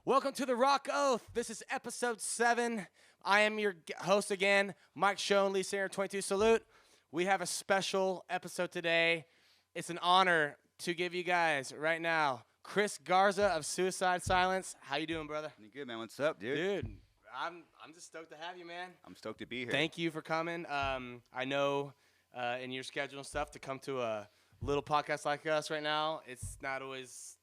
Welcome to the Rock Oath. This is episode 7. I am your host again, Mike Schoen, lead singer 22 Salute. We have a special episode today. It's an honor to give you guys right now Chris Garza of Suicide Silence. How you doing, brother? You good, man? What's up, dude? Dude, I'm just stoked to have you, man. I'm stoked to be here. Thank you for coming. I know in your schedule and stuff to come to a little podcast like us right now, it's not always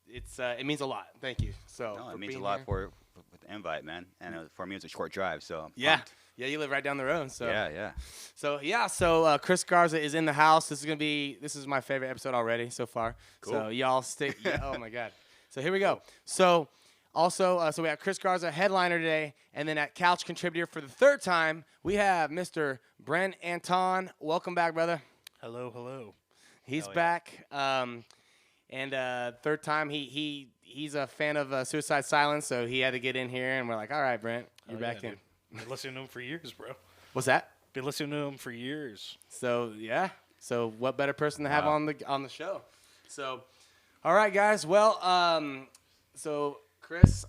it means a lot. Thank you. So it means a lot for the invite, man. And for me, it's a short drive, so I'm pumped. Yeah, you live right down the road. So Yeah. So Chris Garza is in the house. This is my favorite episode already so far. Cool. So y'all stick. Oh my God. So here we go. So also, we have Chris Garza, headliner today, and then at couch contributor for the third time, we have Mr. Brent Anton. Welcome back, brother. Hello. He's back. And third time, he's a fan of Suicide Silence, so he had to get in here, and we're like, all right, Brent, you're back in. Been listening to him for years, bro. What's that? Been listening to him for years. So so what better person to have on the show? So, all right, guys. Well, so Chris,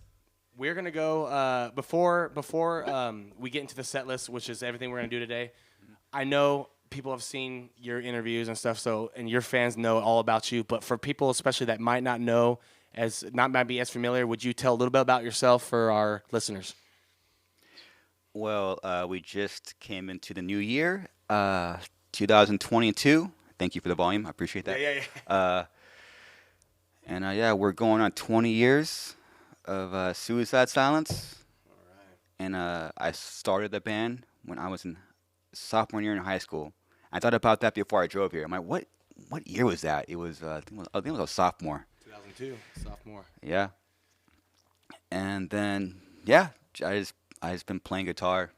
we're gonna go before we get into the set list, which is everything we're gonna do today. I know people have seen your interviews and stuff, and your fans know all about you. But for people, especially that might not be as familiar, would you tell a little bit about yourself for our listeners? Well, we just came into the new year, 2022. Thank you for the volume. I appreciate that. Yeah. We're going on 20 years of Suicide Silence. All right. And I started the band when I was in sophomore year in high school. I thought about that before I drove here. I'm like, what year was that? It was I think it was a sophomore. 2002, sophomore. Yeah. And then I just been playing guitar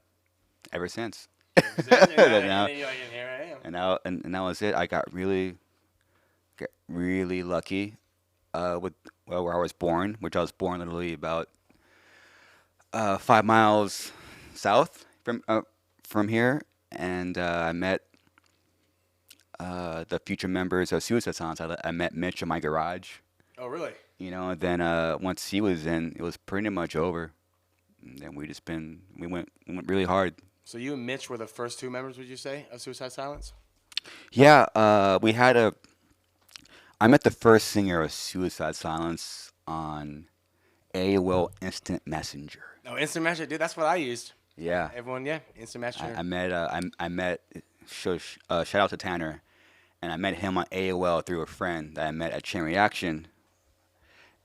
ever since. And here I am. And that was it. I got really lucky with where I was born, which I was born literally about 5 miles south from here. And I met the future members of Suicide Silence. I met Mitch in my garage. Oh, really? And then once he was in, it was pretty much over. And then we went really hard. So you and Mitch were the first two members, would you say, of Suicide Silence? Yeah, I met the first singer of Suicide Silence on AOL Instant Messenger. Oh, Instant Messenger, dude, that's what I used. Yeah. Everyone, Instant Messenger. I met shout out to Tanner, and I met him on AOL through a friend that I met at Chain Reaction,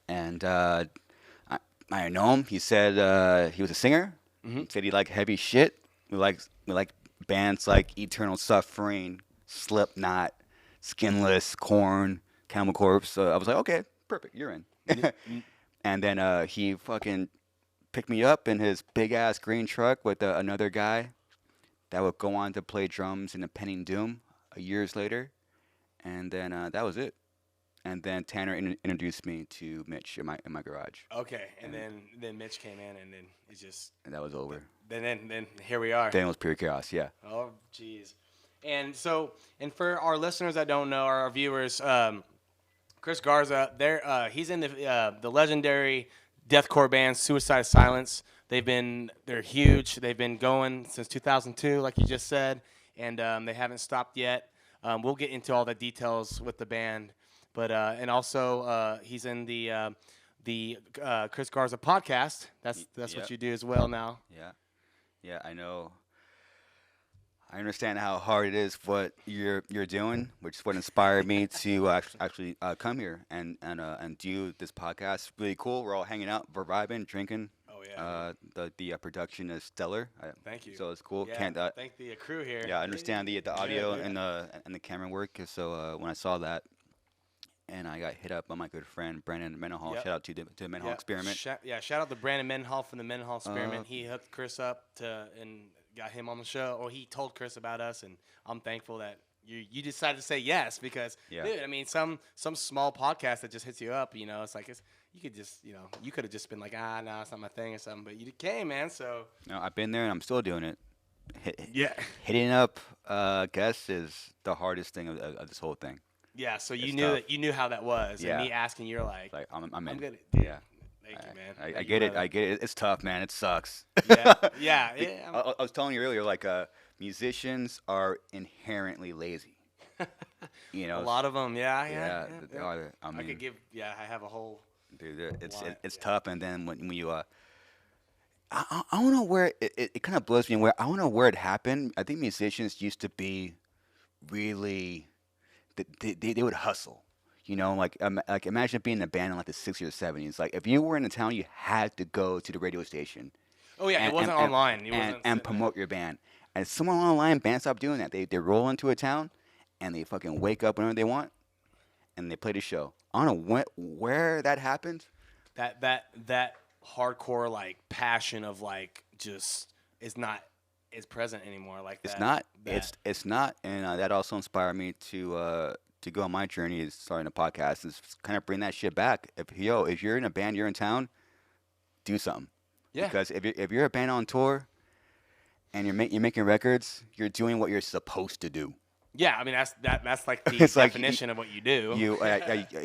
and I know him. He said he was a singer. Mm-hmm. He said he liked heavy shit. We like bands like Eternal Suffering, Slipknot, Skinless, Korn, Camel Corpse. So I was like, okay, perfect, you're in. And then he fucking picked me up in his big ass green truck with another guy that would go on to play drums in Impending Doom years later, and then that was it. And then Tanner introduced me to Mitch in my garage. Okay, and then Mitch came in, and then it just... And that was over. Then here we are. Then it was pure chaos, yeah. Oh, jeez. And for our listeners that don't know, our viewers, Chris Garza, he's in the legendary deathcore band Suicide Silence. They're huge. They've been going since 2002, like you just said, and they haven't stopped yet. We'll get into all the details with the band. But and also he's in the Chris Garza Podcast. That's what you do as well now. Yeah. I know. I understand how hard it is what you're doing, which is what inspired me to actually come here and do this podcast. Really cool. We're all hanging out, we're vibing, drinking. Oh yeah. The production is stellar. Thank you. So it's cool. Yeah. Thank the crew here. Yeah, I understand the audio and the camera work. So when I saw that. And I got hit up by my good friend Brandon Mendenhall. Yep. Shout out to the Mendenhall Experiment. Shout out to Brandon Mendenhall from the Mendenhall Experiment. He hooked Chris up and got him on the show. Or he told Chris about us, and I'm thankful that you decided to say yes because, dude, I mean, some small podcast that just hits you up, it's like you could just, you could have just been like, no, it's not my thing or something, but you came, man. So no, I've been there and I'm still doing it. Hitting up guests is the hardest thing of this whole thing. Yeah, so you knew how that was, and me asking, you're like I'm in. good. Yeah, Thank you, man. I Thank get you, it. brother. I get it. It's tough, man. It sucks. Yeah, yeah. I was telling you earlier, like musicians are inherently lazy. You A know, lot of them. Yeah, yeah, yeah. they yeah. are. I I mean, could give. Yeah, I have a whole. dude, it's lot, it's yeah. tough. And then when you I don't know where it kind of blows me where I don't know where it happened. I think musicians used to be really they would hustle. You know, like imagine being in a band in like the 60s or 70s. Like if you were in a town, you had to go to the radio station Oh yeah, and it wasn't and, online. It and, wasn't and sitting promote your band. And someone online, bands stop doing that. They roll into a town and they fucking wake up whenever they want and they play the show. I don't know where that happened. that hardcore like passion of like just is present anymore. Like It's that. not. that- It's not, and that also inspired me to go on my journey is starting a podcast and kind of bring that shit back. If you're in a band, you're in town, do something. Yeah. Because if you're a band on tour, and you're making records, you're doing what you're supposed to do. Yeah, I mean that's like the It's like definition of what you do.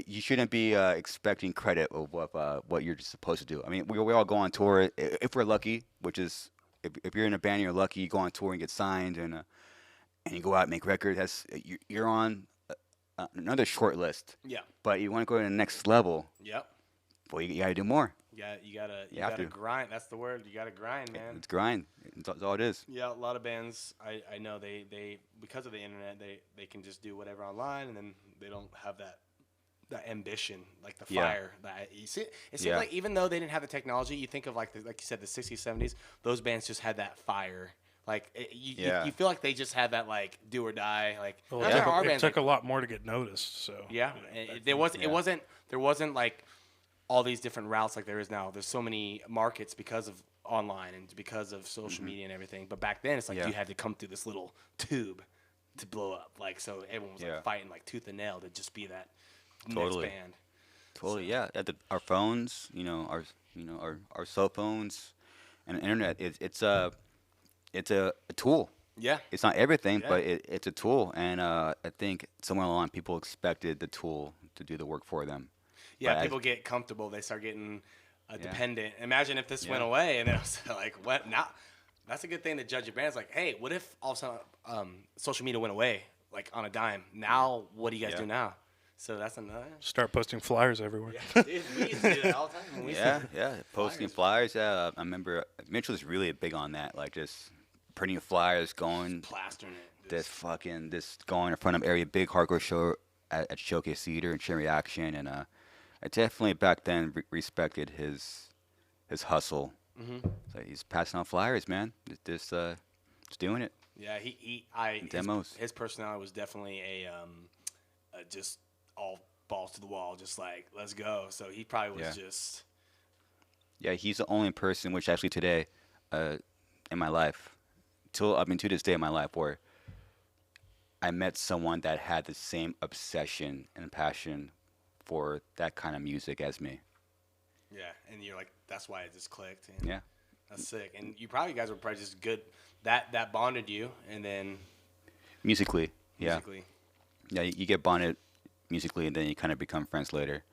You shouldn't be expecting credit of what you're supposed to do. I mean, we all go on tour if we're lucky, which is if you're in a band, you're lucky. You go on tour and get signed, and you go out and make records. You're on another short list. Yeah. But you want to go to the next level. Yep. Well, you got to do more. You have gotta to. grind. That's the word. You gotta grind, man. It's grind. That's all it is. Yeah, a lot of bands I know they because of the internet they can just do whatever online and then they don't have that ambition, like the Yeah. fire. That you see, it seems Yeah. like even though they didn't have the technology, you think of like you said the 60s, 70s, those bands just had that fire. Like you feel like they just had that like do or die. Like Well, not it that took, our it bands, took a lot more to get noticed. So yeah, Yeah. there wasn't like all these different routes like there is now. There's so many markets because of online and because of social media and everything. But back then, it's like Yeah. you had to come through this little tube to blow up. Like so, everyone was Yeah. like fighting like tooth and nail to just be that Totally. next band. Totally, yeah. Our phones, our cell phones, and the internet. It's a tool. Yeah, It's not everything, Yeah. but it's a tool. And I think somewhere along the line, people expected the tool to do the work for them. yeah. But People get comfortable. They start getting Yeah. dependent. Imagine if this went Yeah. away and then it was like, what now? That's a good thing to judge your bands. Like, hey, what if all of a sudden social media went away like on a dime? Now, what do you guys Yeah. do now? So that's another. start posting flyers everywhere. Yeah, dude, we used to do that all the time. When we used to- Yeah, posting flyers. Yeah, I remember Mitch was really big on that, like just printing flyers, going plastering it. this going in front of every big hardcore show at Showcase Theater and Chain Reaction, and I definitely back then respected his hustle. Mm-hmm. So he's passing out flyers, man. Just doing it. Yeah, Demos. His personality was definitely a just all balls to the wall, just like let's go. So he probably was Yeah. just Yeah, he's the only person, which actually today, in my life, to this day in my life, where I met someone that had the same obsession and passion for that kind of music as me. yeah. And you're like, that's why it just clicked. And Yeah. that's sick. And you guys were probably just good. That bonded you, and then Musically, musically. yeah, you get bonded musically, and then you kind of become friends later,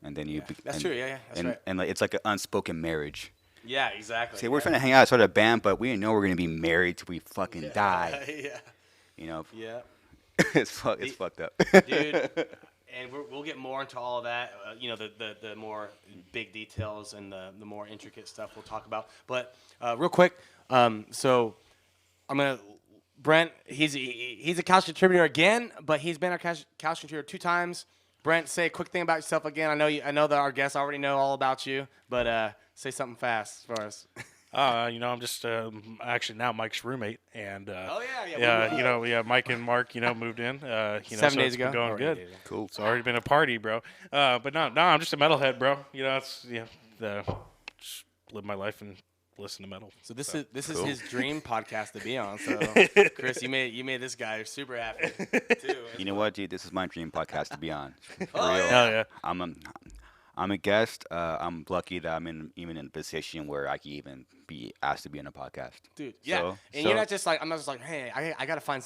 and then you. Yeah. That's true. Yeah, that's and, right. And like it's like an unspoken marriage. Yeah, exactly. See, we're trying to hang out, start a band, but we didn't know we're gonna be married till we fucking die. yeah, You know, yeah. it's fucked up. Dude. And we'll get more into all of that, the more big details and the more intricate stuff we'll talk about. But real quick, so I'm gonna Brent. He's a couch contributor again, but he's been our couch contributor 2 times. Brent, say a quick thing about yourself again. I know that our guests already know all about you, but say something fast for us. I'm just actually now Mike's roommate, and Oh, yeah. Mike and Mark, moved in. 7 so days it's ago. been going Or 8 good. days ago. Cool. It's already been a party, bro. But no, I'm just a metalhead, bro. Just live my life and listen to metal. So this is Cool. his dream podcast to be on. So Chris, you made this guy super happy too. You know what, dude? This is my dream podcast to be on. For Oh, real. yeah. Hell yeah. I'm a guest. I'm lucky that I'm even in a position where I can even be asked to be on a podcast. Dude, yeah. So- and so- you're not just like, I'm not just like, hey, I got to find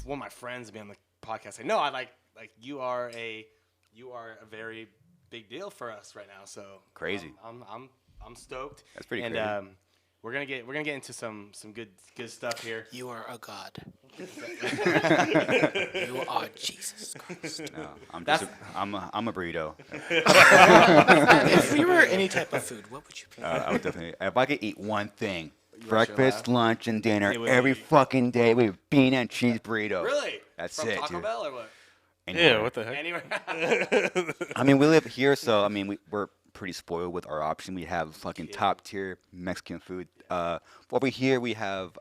one of my friends to be on the podcast. Like, no, I like you are a very big deal for us right now. So Crazy. I'm stoked. That's pretty and, crazy. We're gonna get into some good stuff here. You are a god. You are Jesus Christ. No, I'm a burrito. If you were any type of food, what would you be? I would definitely. If I could eat one thing, want breakfast, your lunch, and dinner It would every be- fucking day, it would be bean and cheese burrito. Really? That's From it, Taco dude. Bell or what? Anywhere. Yeah, what the heck? Anywhere. I mean, we live here, so I mean, we're pretty spoiled with our option. We have fucking top tier Mexican food. Over here we have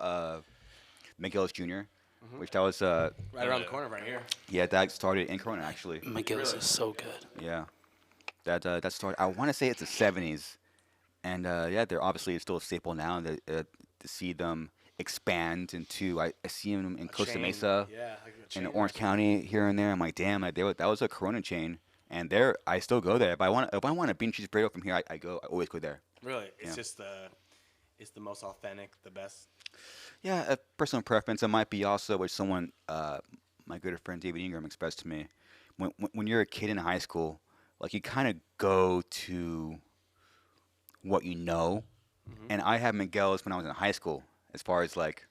Miguel's Jr., which that was right around the corner, right here. yeah, that started in Corona actually. McGill's is so good. Yeah, that started. I want to say it's the '70s, and yeah, they're obviously still a staple now. To see them expand into, I see them in Costa Chain. Mesa, Yeah. Like a chain in Orange restaurant. County here and there. I'm like, damn, like, that was a Corona chain, and I still go there. If I want a bean cheese burrito from here, I always go there. Really, it's Yeah. just it's the most authentic, the best. Yeah, a personal preference. It might be also what someone, my good friend David Ingram expressed to me. When you're a kid in high school, like you kind of go to what you know, and I had Miguel's when I was in high school, as far as like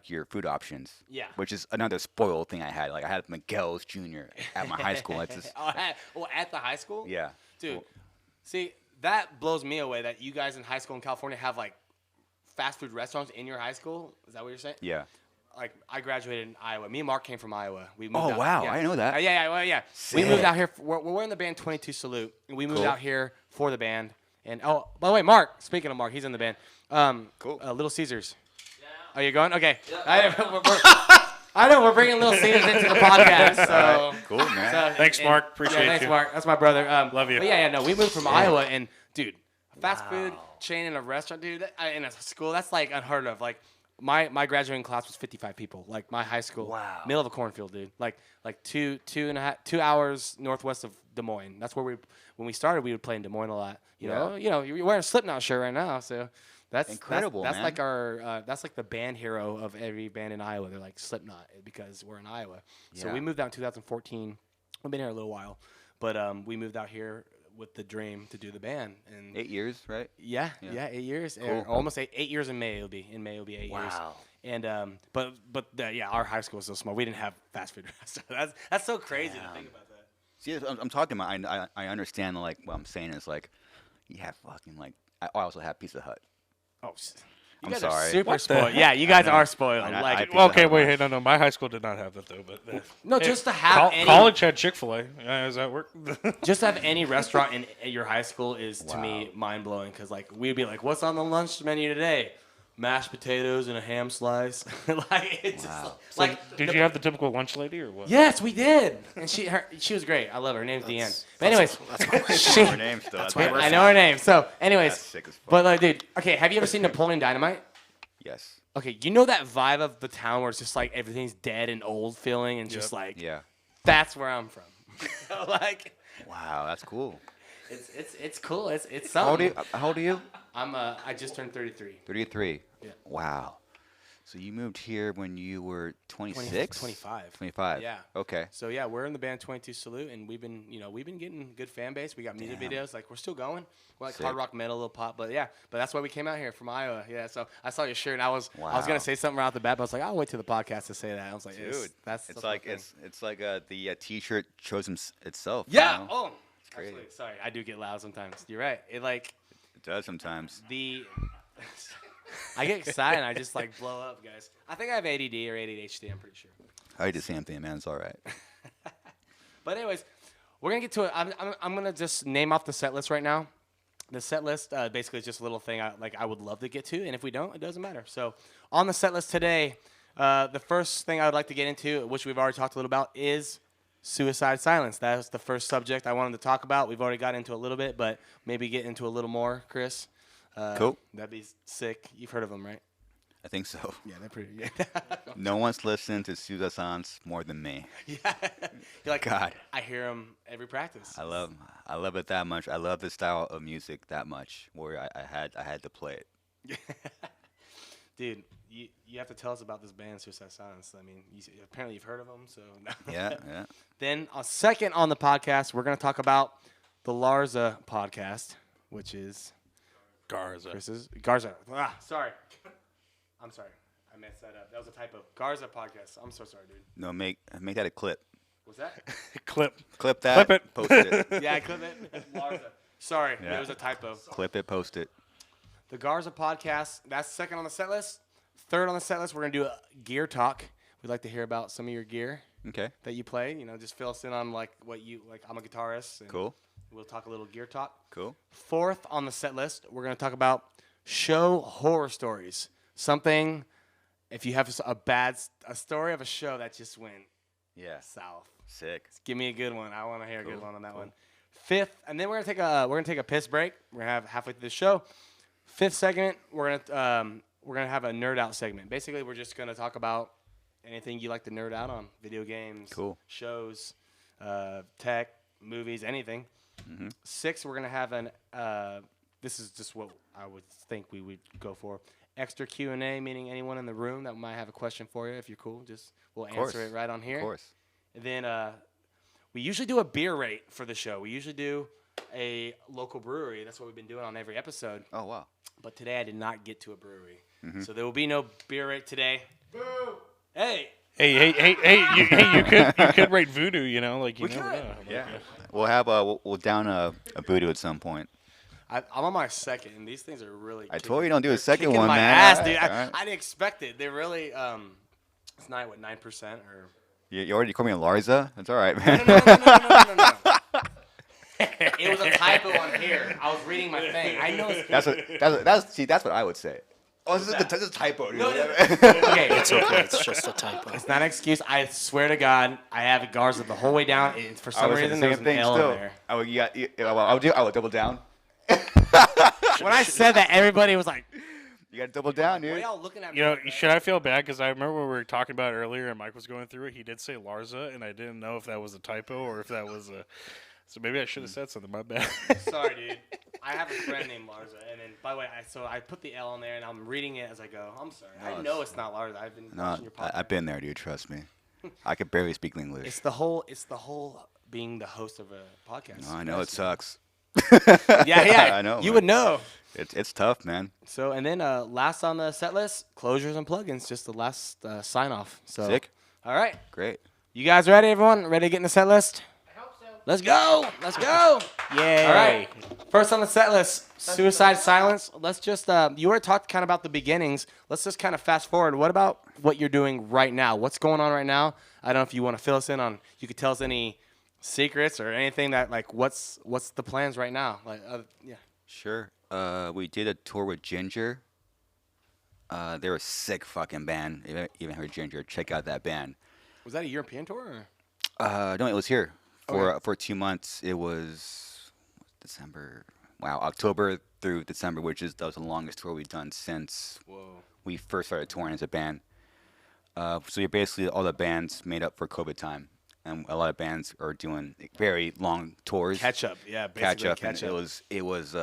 your food options. Yeah. Which is another spoiled thing I had. Like I had Miguel's Jr. at my high school. It's just, At the high school? yeah. Dude, Well, see, that blows me away that you guys in high school in California have like fast food restaurants in your high school. Is that what you're saying? yeah. Like I graduated in Iowa. Me and Mark came from Iowa. We moved Oh, out, wow. yeah. I didn't know that. Yeah. We moved Sick. out here. We're in the band 22 Salute. And we moved Cool. out here for the band. And oh, by the way, Mark. Speaking of Mark, he's in the band. Cool. Little Caesars. Are you going? Okay. I know we're bringing Little Caesars into the podcast. So Cool, man. Thanks, Mark. Appreciate thanks, you. Mark. That's my brother. Love you. But yeah, no, we moved from Iowa, and dude, a fast food chain in a restaurant, dude, in a school, that's like unheard of. Like my graduating class was 55 people. Like my high school, Wow. middle of a cornfield, dude. Like 2 hours northwest of Des Moines. That's where when we started, we would play in Des Moines a lot. You know, you're wearing a Slipknot shirt right now, so. That's Incredible, That's man. like our that's like the band hero of every band in Iowa. They're like Slipknot because we're in Iowa. So Yeah. we moved out in 2014. We've been here a little while, but we moved out here with the dream to do the band. And 8 years, right? yeah, 8 years. Almost 8 years in May. It'll be 8 years. Wow. And but our high school was so small. We didn't have fast food restaurants. That's so crazy to think about that. See, I'm talking about. I understand. Like what I'm saying is like, you have fucking like. I also have Pizza Hut. Oh, you I'm guys sorry. are super What the spoiled. heck? Yeah, you guys I know. are spoiled. I know. Like I- Well, okay, Pizza Hut wait, lunch. hey, no, my high school did not have that though. But no, hey, just to have any college had Chick-fil-A. Does that work? just to have any restaurant in your high school is to me mind blowing because like we'd be like, what's on the lunch menu today? Mashed potatoes and a ham slice. Like it's Wow. just like Did you have the typical lunch lady or what? yes, we did, and she was great. I love her. Her name's Deanne. But anyways, she, Her name still. That's I know her name. So anyways, That's sick as fuck. but like, dude, okay, have you ever seen Napoleon Dynamite? Yes. Okay, you know that vibe of the town where it's just like everything's dead and old feeling, and just Yep. like Yeah. that's where I'm from. So like, Wow, that's cool. it's cool. It's How old are something. you? How old are you? I just turned 33. 33. Yeah. Wow. So you moved here when you were 26? 25. 25. Yeah. Okay. So yeah, we're in the band 22 Salute, and we've been getting good fan base. We got music Damn. videos. Like we're still going. We're like Sick. hard rock metal, little pop, but that's why we came out here from Iowa. Yeah. So I saw your shirt, and I was Wow. gonna say something right off the bat, but I was like, I'll wait till the podcast to say that. I was like, Dude, that's it's my like thing. it's like the T-shirt shows itself. Yeah. You know? Oh. crazy. Absolutely. Sorry, I do get loud sometimes. You're right. It like It does sometimes. I get excited and I just like blow up, guys. I think I have ADD or ADHD. I'm pretty sure. I did the same thing, man. It's all right. But anyways, we're gonna get to it. I'm gonna just name off the set list right now. The set list basically is just a little thing I would love to get to, and if we don't, it doesn't matter. So on the set list today, the first thing I would like to get into, which we've already talked a little about, is suicide silence. That's the first subject I wanted to talk about. We've already got into a little bit, but maybe get into a little more, Chris. Cool. That'd be sick. You've heard of them, right? I think so. Yeah, they're pretty. Yeah. No one's listened to Suicide Silence more than me. Yeah. You're like, God. I hear them every practice. I love it that much. I love the style of music that much where I had to play it. Dude, you have to tell us about this band, Suicide Silence. I mean, apparently you've heard of them, so. Yeah, yeah. Then, second on the podcast, we're going to talk about the Garza Podcast, which is Garza. Chris's. Garza. Sorry. I'm sorry. I messed that up. That was a typo. Garza Podcast. I'm so sorry, dude. No, make that a clip. What's that? Clip that. Clip it. Post it. Yeah, clip it. Garza. Sorry, Yeah. it was a typo. Clip it. Post it. The Garza Podcast, that's second on the set list. Third on the set list, we're going to do a gear talk. We'd like to hear about some of your gear Okay. that you play. You know, just fill us in on what you like. I'm a guitarist. And Cool. We'll talk a little gear talk. Cool. Fourth on the set list, we're going to talk about show horror stories. Something, if you have a story of a show that just went Yeah. south. Sick. Give me a good one. I want to hear a good one on that Cool. one. Fifth, and then we're gonna take a piss break. We're gonna have halfway through the show. Fifth segment, we're gonna have a nerd out segment. Basically, we're just gonna talk about anything you like to nerd out on: video games, Cool. shows, tech, movies, anything. Mm-hmm. Sixth, we're gonna have an. This is just what I would think we would go for. Extra Q&A, meaning anyone in the room that might have a question for you. If you're cool, we'll answer it right on here. Of course. And then we usually do a beer rate for the show. We usually do a local brewery. That's what we've been doing on every episode. Oh wow. But today I did not get to a brewery. Mm-hmm. So there will be no beer rate today. Boo! Hey! You could rate Voodoo, you know, like you We never could. know. Yeah. We'll have we'll down a voodoo at some point. I'm on my second, and these things are really. I told you don't do a second kicking one, my man. ass, All dude. right, all right. I didn't expect it. They're really. It's 9% or. You already called me a Larza. That's all right, man. No. It was a typo on here. I was reading my thing. I know. That's what I would say. Oh, this is a typo, dude. Okay, It's okay. It's just a typo. it's not an excuse. I swear to God, I have Garza the whole way down. For some reason, there's an L in there. I would double down. When I said that, everybody was like, You got to double down, "What are dude. y'all looking at me?" You know, like that?" should I feel bad? Because I remember when we were talking about it earlier and Mike was going through it, he did say Larza, and I didn't know if that was a typo or if that was a... So maybe I should have said something. My bad. Sorry, dude. I have a friend named Larza, and then by the way, I put the L in there, and I'm reading it as I go. I'm sorry. I know it's not Larza. I've been No, watching your podcast. I've been there, dude. Trust me. I could barely speak English. It's the whole being the host of a podcast. No, I know it sucks. Yeah. I know. You man. would know. It's tough, man. So, and then last on the set list, closures and plugins, just the last sign off. So, Sick. All right. Great. You guys ready, everyone? Ready to get in the set list? I hope so. Let's go. Let's go. Yay. All right. First on the set list, Suicide Silence. Let's just, you already talked kind of about the beginnings. Let's just kind of fast forward. What about what you're doing right now? What's going on right now? I don't know if you want to fill us in on, you could tell us any secrets or anything that, like, what's the plans right now? Like, yeah. Sure. We did a tour with Ginger. They were a sick fucking band. If you even heard Ginger, check out that band. Was that a European tour? Or? No, it was here Okay. for 2 months. It was December. Wow, October through December, that was the longest tour we've done since Whoa. we first started touring as a band. So you're basically all the bands made up for COVID time, and a lot of bands are doing very long tours. Catch up. Yeah, Catch basically up. catch And up. it was.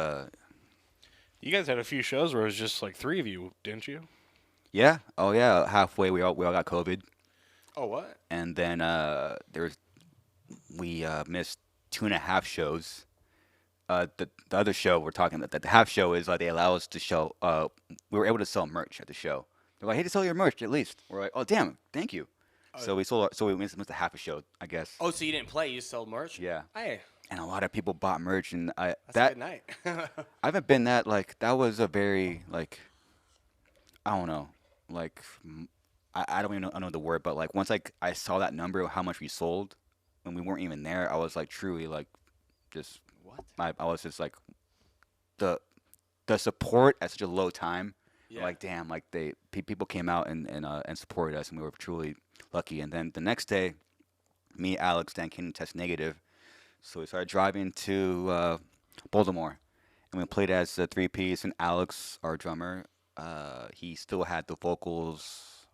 You guys had a few shows where it was just like 3 of you, didn't you? Yeah. Oh yeah. Halfway, we all got COVID. Oh, what? And then we missed 2.5 shows. The other show we're talking about, the half show is they allow us to show. We were able to sell merch at the show. They're like, "Hey, to sell your merch at least." We're like, "Oh, damn, thank you." So we missed a half a show, I guess. Oh, so you didn't play? You just sold merch? Yeah. Hey, And a lot of people bought merch, and that's a good night. I haven't been that that was a very I don't know, I don't even know the word, but once I saw that number of how much we sold when we weren't even there, I was truly just What? I was just the support at such a low time. Yeah. Damn, people came out and supported us, and we were truly lucky. And then the next day, me, Alex, Dan King test negative, so we started driving to Baltimore, and we played as a 3-piece. And Alex, our drummer, he still had the vocals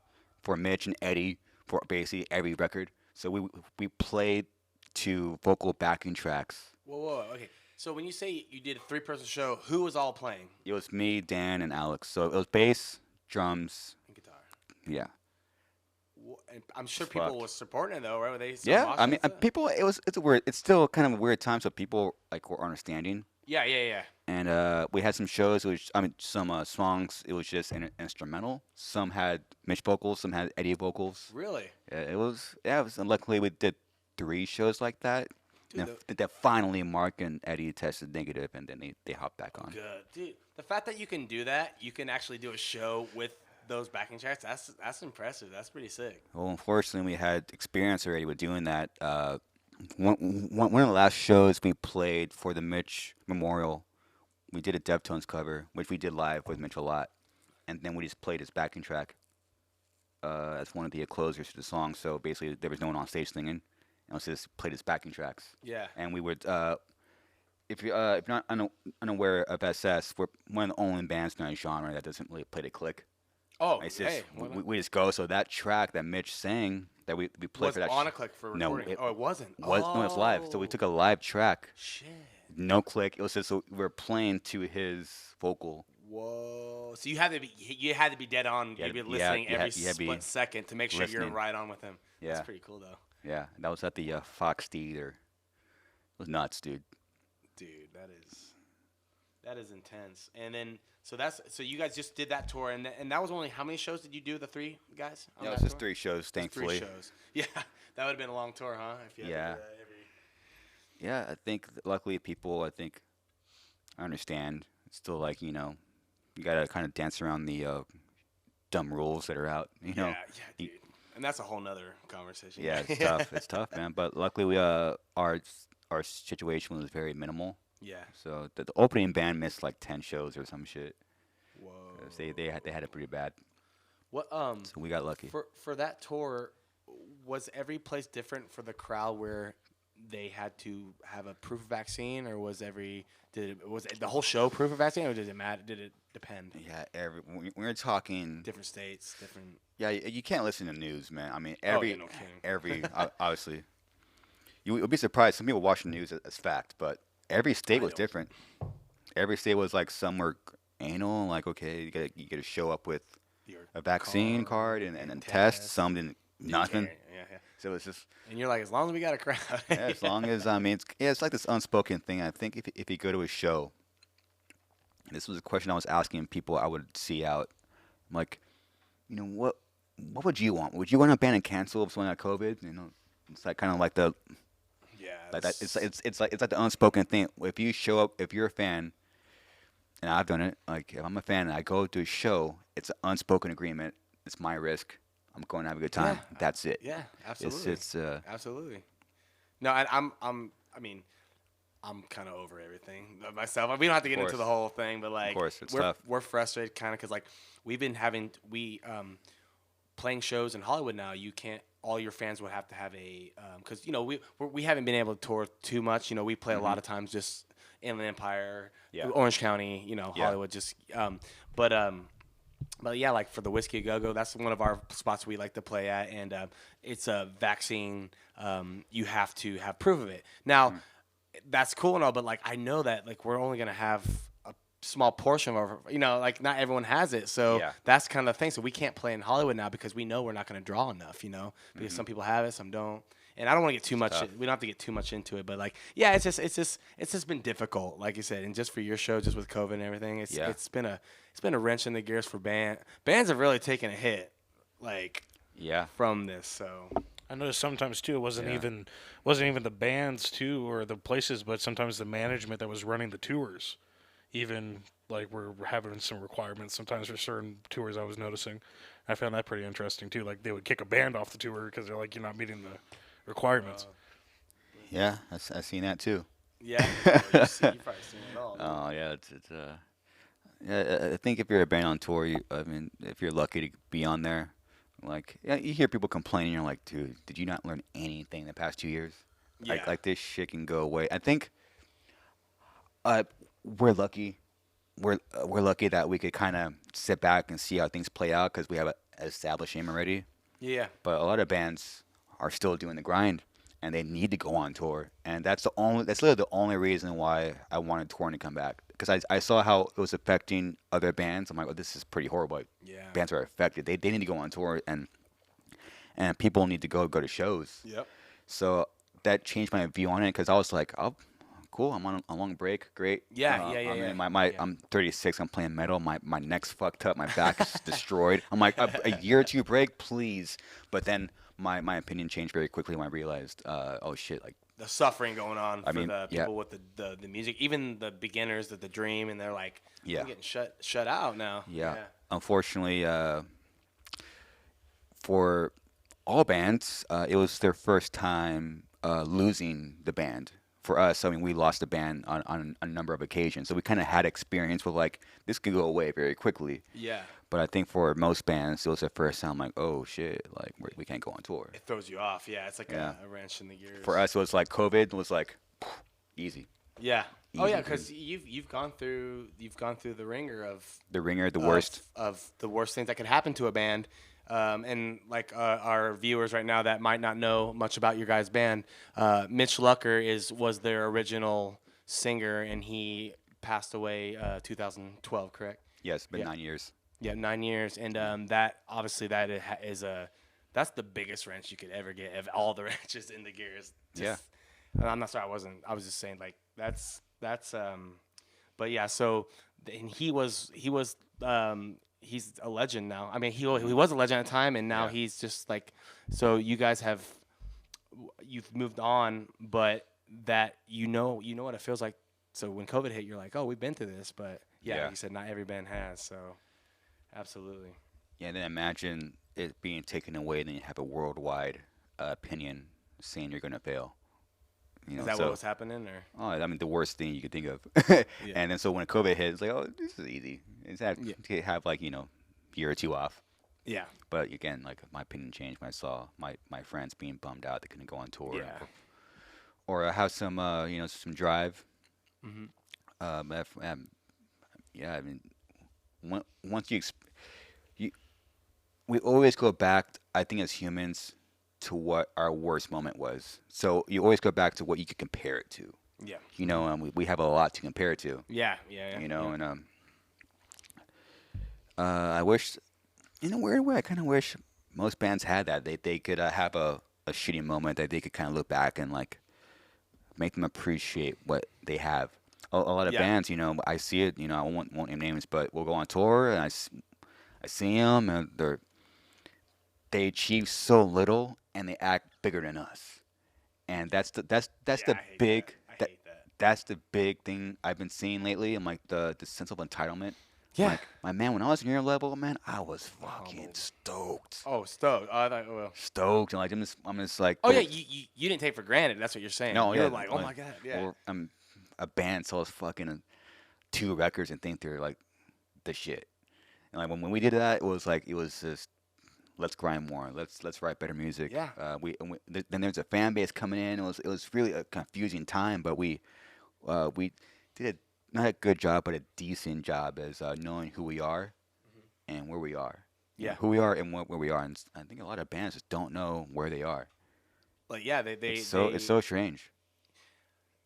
for Mitch and Eddie for basically every record. So we played to vocal backing tracks. Whoa. Okay. So when you say you did a 3-person show, who was all playing? It was me, Dan, and Alex. So it was bass, drums. And guitar. Yeah. And I'm sure Fuck. people were supporting it though, right? Were they Yeah, I mean, people. It's still kind of a weird time, so people like were understanding. Yeah. And we had some shows. Some songs. It was just instrumental. Some had Mitch vocals. Some had Eddie vocals. Really? Yeah, it was. Yeah, it was. And luckily, we did 3 shows like that. Dude, And that finally, Mark and Eddie tested negative, and then they hopped back on. Good, dude. The fact that you can do that, you can actually do a show with those backing tracks. That's impressive. That's pretty sick. Well, unfortunately, we had experience already with doing that. One of the last shows we played for the Mitch Memorial, we did a Deftones cover, which we did live with Mitch a lot, and then we just played his backing track as one of the closers to the song. So basically, there was no one on stage singing, and we just played his backing tracks. Yeah. And we would, if you're not unaware of SS, we're one of the only bands in our genre that doesn't really play the click. Oh, It's just, hey. we just go. So that track that Mitch sang that we played Was for that on a click for No, recording. it it wasn't. no, it's live. So we took a live track, Shit. no click. It was just so we were playing to his vocal. Whoa. So you had to be dead on. You had You'd be to- listening you had- every you had to be split second to make sure you're listening. right on with him. Yeah. That's pretty cool though. Yeah, that was at the Fox Theater. It was nuts, dude. Dude, that is intense. And then so you guys just did that tour, and that was only how many shows did you do? The 3 guys? On Yeah, it that was just tour? 3 shows, Just 3 thankfully. shows. Yeah, that would have been a long tour, huh? If you had to Yeah. do that every... Yeah, I think luckily people understand. It's still like, you gotta kind of dance around the dumb rules that are out. Yeah, dude. And that's a whole nother conversation. Yeah, it's tough. It's tough, man. But luckily, our situation was very minimal. Yeah. So the opening band missed like 10 shows or some shit. Whoa. They had it pretty bad. What So we got lucky. for that tour, was every place different for the crowd where they had to have a proof of vaccine, or was the whole show proof of vaccine, or did it matter? Did it depend? Yeah, we're talking. Different states, different. Yeah, you can't listen to news, man. I mean, Oh, yeah, no kidding. obviously, you would be surprised. Some people watch the news as fact, but every state was don't. different. Every state was like some were anal, like okay, you gotta show up with Your a vaccine card and then test. Some didn't, nothing. Yeah. So it's just And you're like, as long as we got a crowd. yeah, as long as it's like this unspoken thing. I think if you go to a show, and this was a question I was asking people I would see out. I'm like, what would you want? Would you want a band to cancel if someone got COVID? It's like kind of like the Yeah. like that. It's like the unspoken thing. If you show up, if you're a fan, and I've done it. Like if I'm a fan and I go to a show, it's an unspoken agreement. It's my risk. I'm going to have a good time. Yeah. That's it. Yeah, absolutely. It's Absolutely. No, I'm kind of over everything myself. We don't have to get into course. the whole thing, but like, course, it's we're tough. we're frustrated kind of because like we've been playing shows in Hollywood now. You can't. All your fans would have to have a because we haven't been able to tour too much. We play a lot of times just Inland Empire, Yeah. Orange County, Hollywood. Just but yeah, like for the Whiskey a Go-Go, that's one of our spots we like to play at, and it's a vaccine. You have to have proof of it. Now, that's cool and all, but like I know that like we're only gonna have a small portion of our, like not everyone has it, so Yeah. that's kind of the thing. So we can't play in Hollywood now because we know we're not gonna draw enough, because some people have it, some don't. And I don't want to get too much. tough. We don't have to get too much into it, but like, yeah, it's just been difficult, like you said, and just for your show, just with COVID and everything, it's been a wrench in the gears for bands have really taken a hit, like yeah. from this. So I noticed sometimes too it wasn't Yeah. even the bands too or the places, but sometimes the management that was running the tours, even like we're having some requirements sometimes for certain tours. I was noticing, I found that pretty interesting too. Like they would kick a band off the tour because they're like, you're not meeting the requirements. Yeah, I've seen that too. yeah, you've probably seen it all. Oh yeah, yeah. I think if you're a band on tour, if you're lucky to be on there, like you hear people complaining, you're like, dude, did you not learn anything the past 2 years? Yeah. Like this shit can go away. I think we're lucky. We're lucky that we could kind of sit back and see how things play out because we have an established aim already. Yeah, But a lot of bands are still doing the grind, and they need to go on tour. And that's literally the only reason why I wanted touring to come back, because I saw how it was affecting other bands. I'm like, oh, this is pretty horrible. Like, Yeah. bands are affected. They need to go on tour, and people need to go to shows. Yep. So that changed my view on it, because I was like, oh, cool, I'm on a long break, great. Yeah, I'm 36, I'm playing metal, my neck's fucked up, my back is destroyed. I'm like, a year or two break, please. But then my opinion changed very quickly when I realized, oh shit, like, the suffering going on for mean, the people with the music, even the beginners of the dream, and they're like, I'm getting shut out now. Yeah. Unfortunately, for all bands, it was their first time losing the band. For us, I mean, we lost the band on a number of occasions, so we kind of had experience with, like, this could go away very quickly. Yeah. But I think for most bands, it was their first time, like, oh shit, like, we can't go on tour. It throws you off. Yeah, it's like a wrench in the gears. For us, it was like COVID was like easy. Yeah. Oh Easy, yeah, because you've gone through the ringer of The worst. of the worst things that could happen to a band. And like our viewers right now that might not know much about your guys' band, Mitch Lucker was their original singer, and he passed away 2012, correct? Yes, it's been 9 years. Yeah, 9 years, and that obviously that's the biggest wrench you could ever get of all the wrenches in the gears. Yeah. And I'm not sorry, I was just saying, like, that's but yeah, so and he's a legend now. I mean, he was a legend at the time, and now he's just like, so you guys you've moved on, but that you know what it feels like. So when COVID hit, you're like, oh, we've been through this, but like you said, not every band has. So absolutely. Yeah, and then imagine it being taken away, and then you have a worldwide opinion saying you're going to fail. You know, is that what was happening, or? Oh, I mean, the worst thing you could think of. And then so when COVID hit, it's like, oh, this is easy. It's have like, year or two off. Yeah. But again, like, my opinion changed when I saw my friends being bummed out they couldn't go on tour. Yeah. Or have some some drive. Mm-hmm. I mean, once we always go back, I think, as humans, to what our worst moment was. So you always go back to what you could compare it to. Yeah. We have a lot to compare it to. Yeah. And I wish, in a weird way, I kind of wish most bands had that. They could have a shitty moment that they could kind of look back and, like, make them appreciate what they have. A lot of bands, I see it. I won't name names, but we'll go on tour and I see them, and they achieve so little and they act bigger than us. And that's the big that's the big thing I've been seeing lately. I'm like, the sense of entitlement. Yeah. Like, my man, when I was in your level, man, I was fucking stoked. Oh, stoked. Oh, I thought, well. Stoked. And like, I'm just like. Oh, yeah, you didn't take for granted. That's what you're saying. No, you're like, oh my God. Yeah. Or a band sells fucking 2 records and think they're like the shit. And like when we did that, it was just, let's grind more. Let's write better music. Yeah. Then there's a fan base coming in. It was really a confusing time, but we did not a good job, but a decent job as knowing who we are and where we are. Yeah. Who we are and where we are. And I think a lot of bands just don't know where they are. Like, yeah, it's so strange.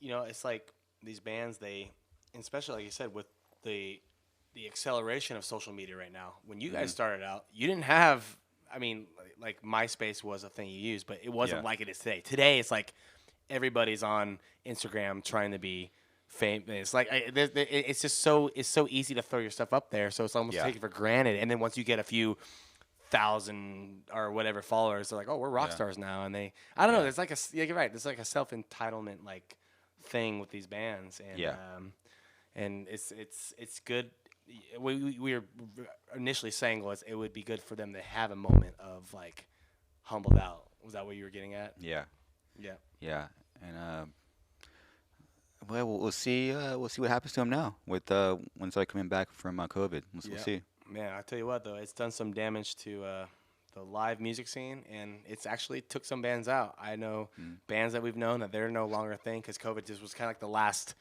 It's like these bands, and especially like you said, with the acceleration of social media right now. When you guys started out, you didn't have. I mean, like MySpace was a thing you used, but it wasn't like it is today. Today, it's like everybody's on Instagram trying to be famous. Like it's just so easy to throw your stuff up there. So it's almost taken for granted. And then once you get a few thousand or whatever followers, they're like, oh, we're rock stars now. And I don't know. There's like you're right. There's like a self entitlement like thing with these bands. And and it's good. We were initially saying it would be good for them to have a moment of like humbled out. Was that what you were getting at? Yeah. And well, we'll see. We'll see what happens to him now with when it's like coming back from COVID. We'll see. Man, I tell you what though, it's done some damage to the live music scene, and it's actually took some bands out. I know bands that we've known that they're no longer a thing because COVID just was kind of like the last.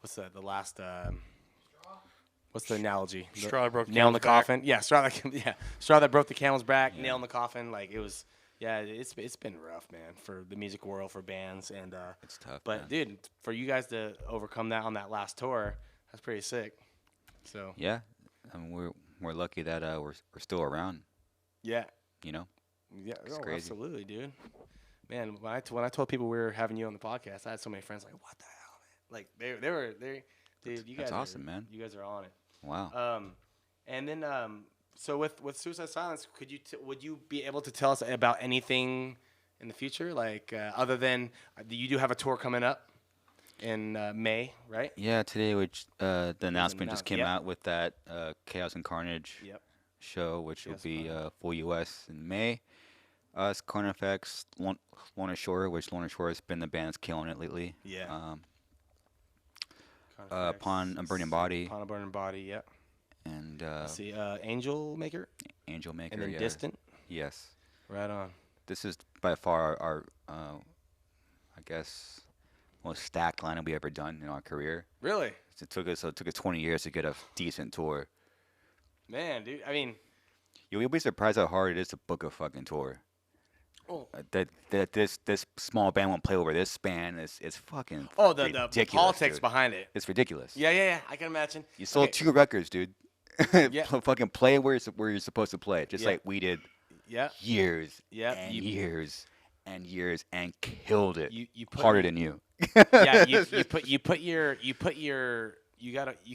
What's the last? What's the analogy? Straw that broke the nail in the camel's back. coffin. Yeah, straw that broke the camel's back. Nail in the coffin. Like it was Yeah, it's been rough, man, for the music world, for bands, and It's tough. but man. dude, for you guys to overcome that on that last tour, that's pretty sick. So Yeah, I mean, we're lucky that we're still around. yeah, You know, yeah, It's no, crazy. absolutely, dude. Man, when I told people we were having you on the podcast, I had so many friends like, what the hell, man? Like they dude, you That's guys awesome, man. You guys are on it. Wow. And then so with Suicide Silence, would you be able to tell us about anything in the future, like other than you do have a tour coming up in May, right? Yeah, today which the announcement just came Yep. out with that Chaos and Carnage Yep. show, which will Chaos be Carnage. full US in May. Us, Carnifex, Lorna Shore, which Lorna Shore has been the band that's killing it lately. Yeah. Upon a Burning Body. Upon a Burning Body, yep. And Let's see, Angel Maker, Angel Maker. and then yeah. Distant. Yes. Right on. This is by far our I guess, most stacked lineup we ever done in our career. Really? It took us 20 years to get a decent tour. Man, dude. I mean, You'll be surprised how hard it is to book a fucking tour. oh, That this small band won't play over this band is fucking the ridiculous, politics dude. behind it. It's ridiculous. Yeah. I can imagine. You sold Okay. 2 records, dude. Yeah. Fucking play where you're supposed to play, just Yeah. like we did Yeah. years Yeah. and years and years and killed it You put harder than you. yeah. You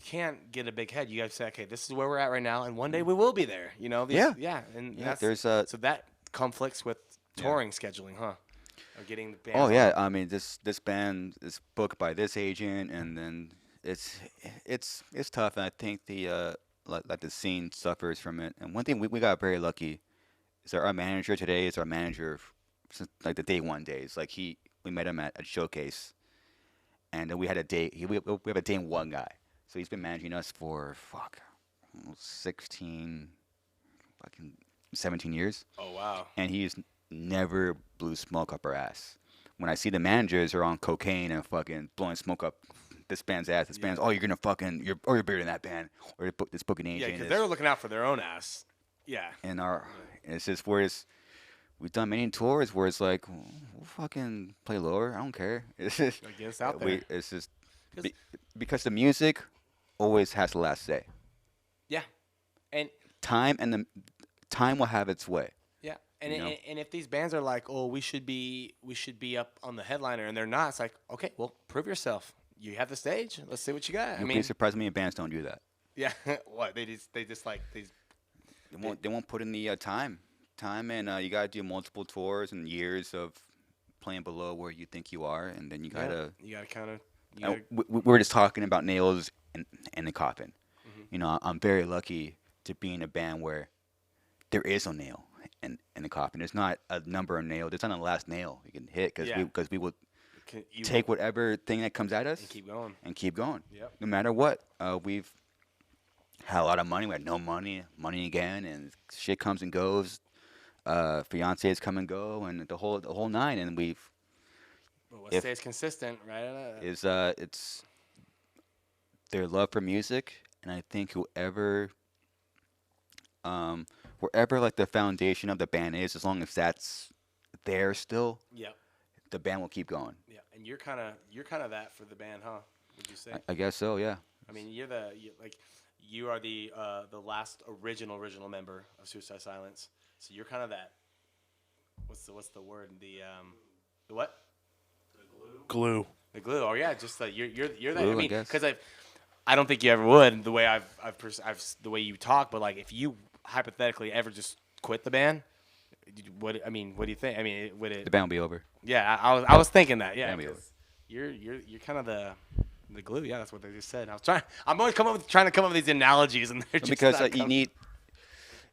can't get a big head. You got to say, okay, this is where we're at right now, and one day we will be there. You know. Yeah. And Yeah, that's, there's so that conflicts with touring scheduling, huh? Or getting the band. Oh yeah, I mean this band is booked by this agent, and then it's tough, and I think the like the scene suffers from it. And one thing we got very lucky is that our manager today is our manager since like the day one days. Like we met him at Showcase, and then we had a day. We have a day one guy, so he's been managing us for 17 years. Oh wow. And he's never blew smoke up our ass. When I see the managers are on cocaine and fucking blowing smoke up this band's ass, this band's, oh, you're gonna fucking, you're bigger than that band, or this booking Yeah, agent because is. they were looking out for their own ass. Yeah. And it's just we've done many tours where it's like, we'll fucking play lower, I don't care. It's just, Like, get us out there. it's just, Because- because the music always has the last say. Yeah. And Time will have its way. yeah. And You know? and if these bands are like, oh, we should be up on the headliner, and they're not, it's like, okay, well, prove yourself. You have the stage. Let's see what you got. You'll be surprised how many bands don't do that. Yeah. What they just like these. They won't put in the time, and you gotta do multiple tours and years of playing below where you think you are, and then you gotta. You gotta kind of. We were just talking about nails in the coffin. Mm-hmm. You know, I'm very lucky to be in a band where there is no nail in the coffin. There's not a number of nails. There's not a last nail you can hit because we will take whatever thing that comes at us and keep going. Yep. No matter what. We've had a lot of money. We had no money again, and shit comes and goes. Fiancés come and go, and the whole nine. And But what stays consistent, right? it's their love for music, and I think wherever like the foundation of the band is, as long as that's there still, Yep. the band will keep going. Yeah. And you're kind of that for the band, huh? Would you say? I guess so, yeah. I mean, you are the last original member of Suicide Silence. So you're kind of that. What's the word? The what? Glue. The glue. Oh yeah, just you're that. Glue, I I mean, guess. because I don't think you ever would the way I've the way you talk. But like, if you hypothetically ever just quit the band, what do you think? I mean, would it? The band will be over. Yeah, I was thinking that. Yeah, Band will be 'cause you're kind of the glue. Yeah, that's what they just said. I'm always trying to come up with these analogies, and they're just Because not you coming. need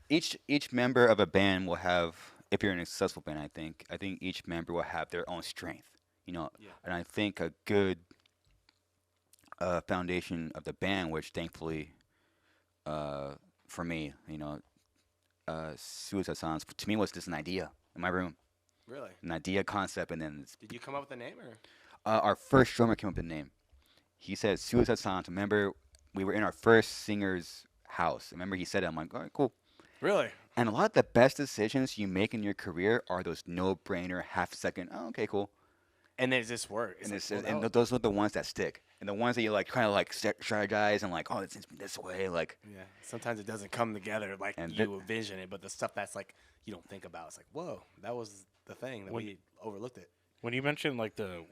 each member of a band will have, if you're in a successful band, I think each member will have their own strength. You know, Yeah. and I think a good foundation of the band, which thankfully, for me, you know, Suicide Silence to me was just an idea in my room, Really? an idea concept, and then Did you come up with the name or? our first drummer came up with the name. He said Suicide Silence. Remember, we were in our first singer's house. Remember, he said it. I'm like, all right, cool. Really? And a lot of the best decisions you make in your career are those no-brainer, half-second. Oh, okay, cool. And then it just works. Those are the ones that stick, and the ones that you like kind of like strategize and like, oh, this way, like. Yeah. Sometimes it doesn't come together like And you envision it, but the stuff that's like you don't think about, it's like, whoa, that was the thing that we overlooked it. When you mentioned like the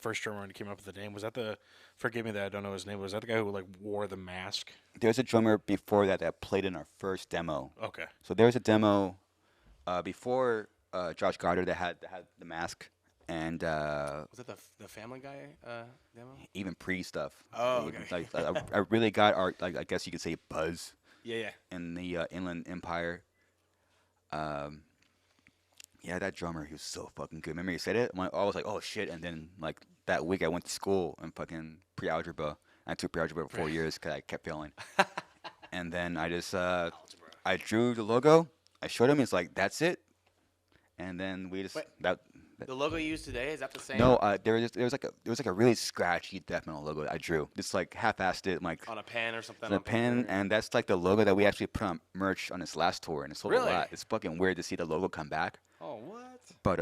first drummer and came up with the name, was that the? Forgive me that I don't know his name. Was that the guy who like wore the mask? There's a drummer before that played in our first demo. Okay. So there was a demo before Josh Goddard that had the mask, and Was it the Family Guy demo? even pre stuff. Oh, Even, okay. like I really got our like I guess you could say buzz Yeah. in the Inland Empire. Yeah, that drummer, he was so fucking good. Remember you said it? I was like, oh shit! And then like that week I went to school and fucking pre-algebra. I took pre-algebra for 4 years because I kept failing. And then I just I drew the logo. I showed him. He's like, that's it. And then we just Wait. The logo you used today, is that the same? No, there was like a really scratchy death metal logo I drew. Just like half-assed it, like On a pen or something? on a on pen, paper? and that's like the logo that we actually put on merch on this last tour, and it sold Really? a lot. It's fucking weird to see the logo come back, Oh, what? but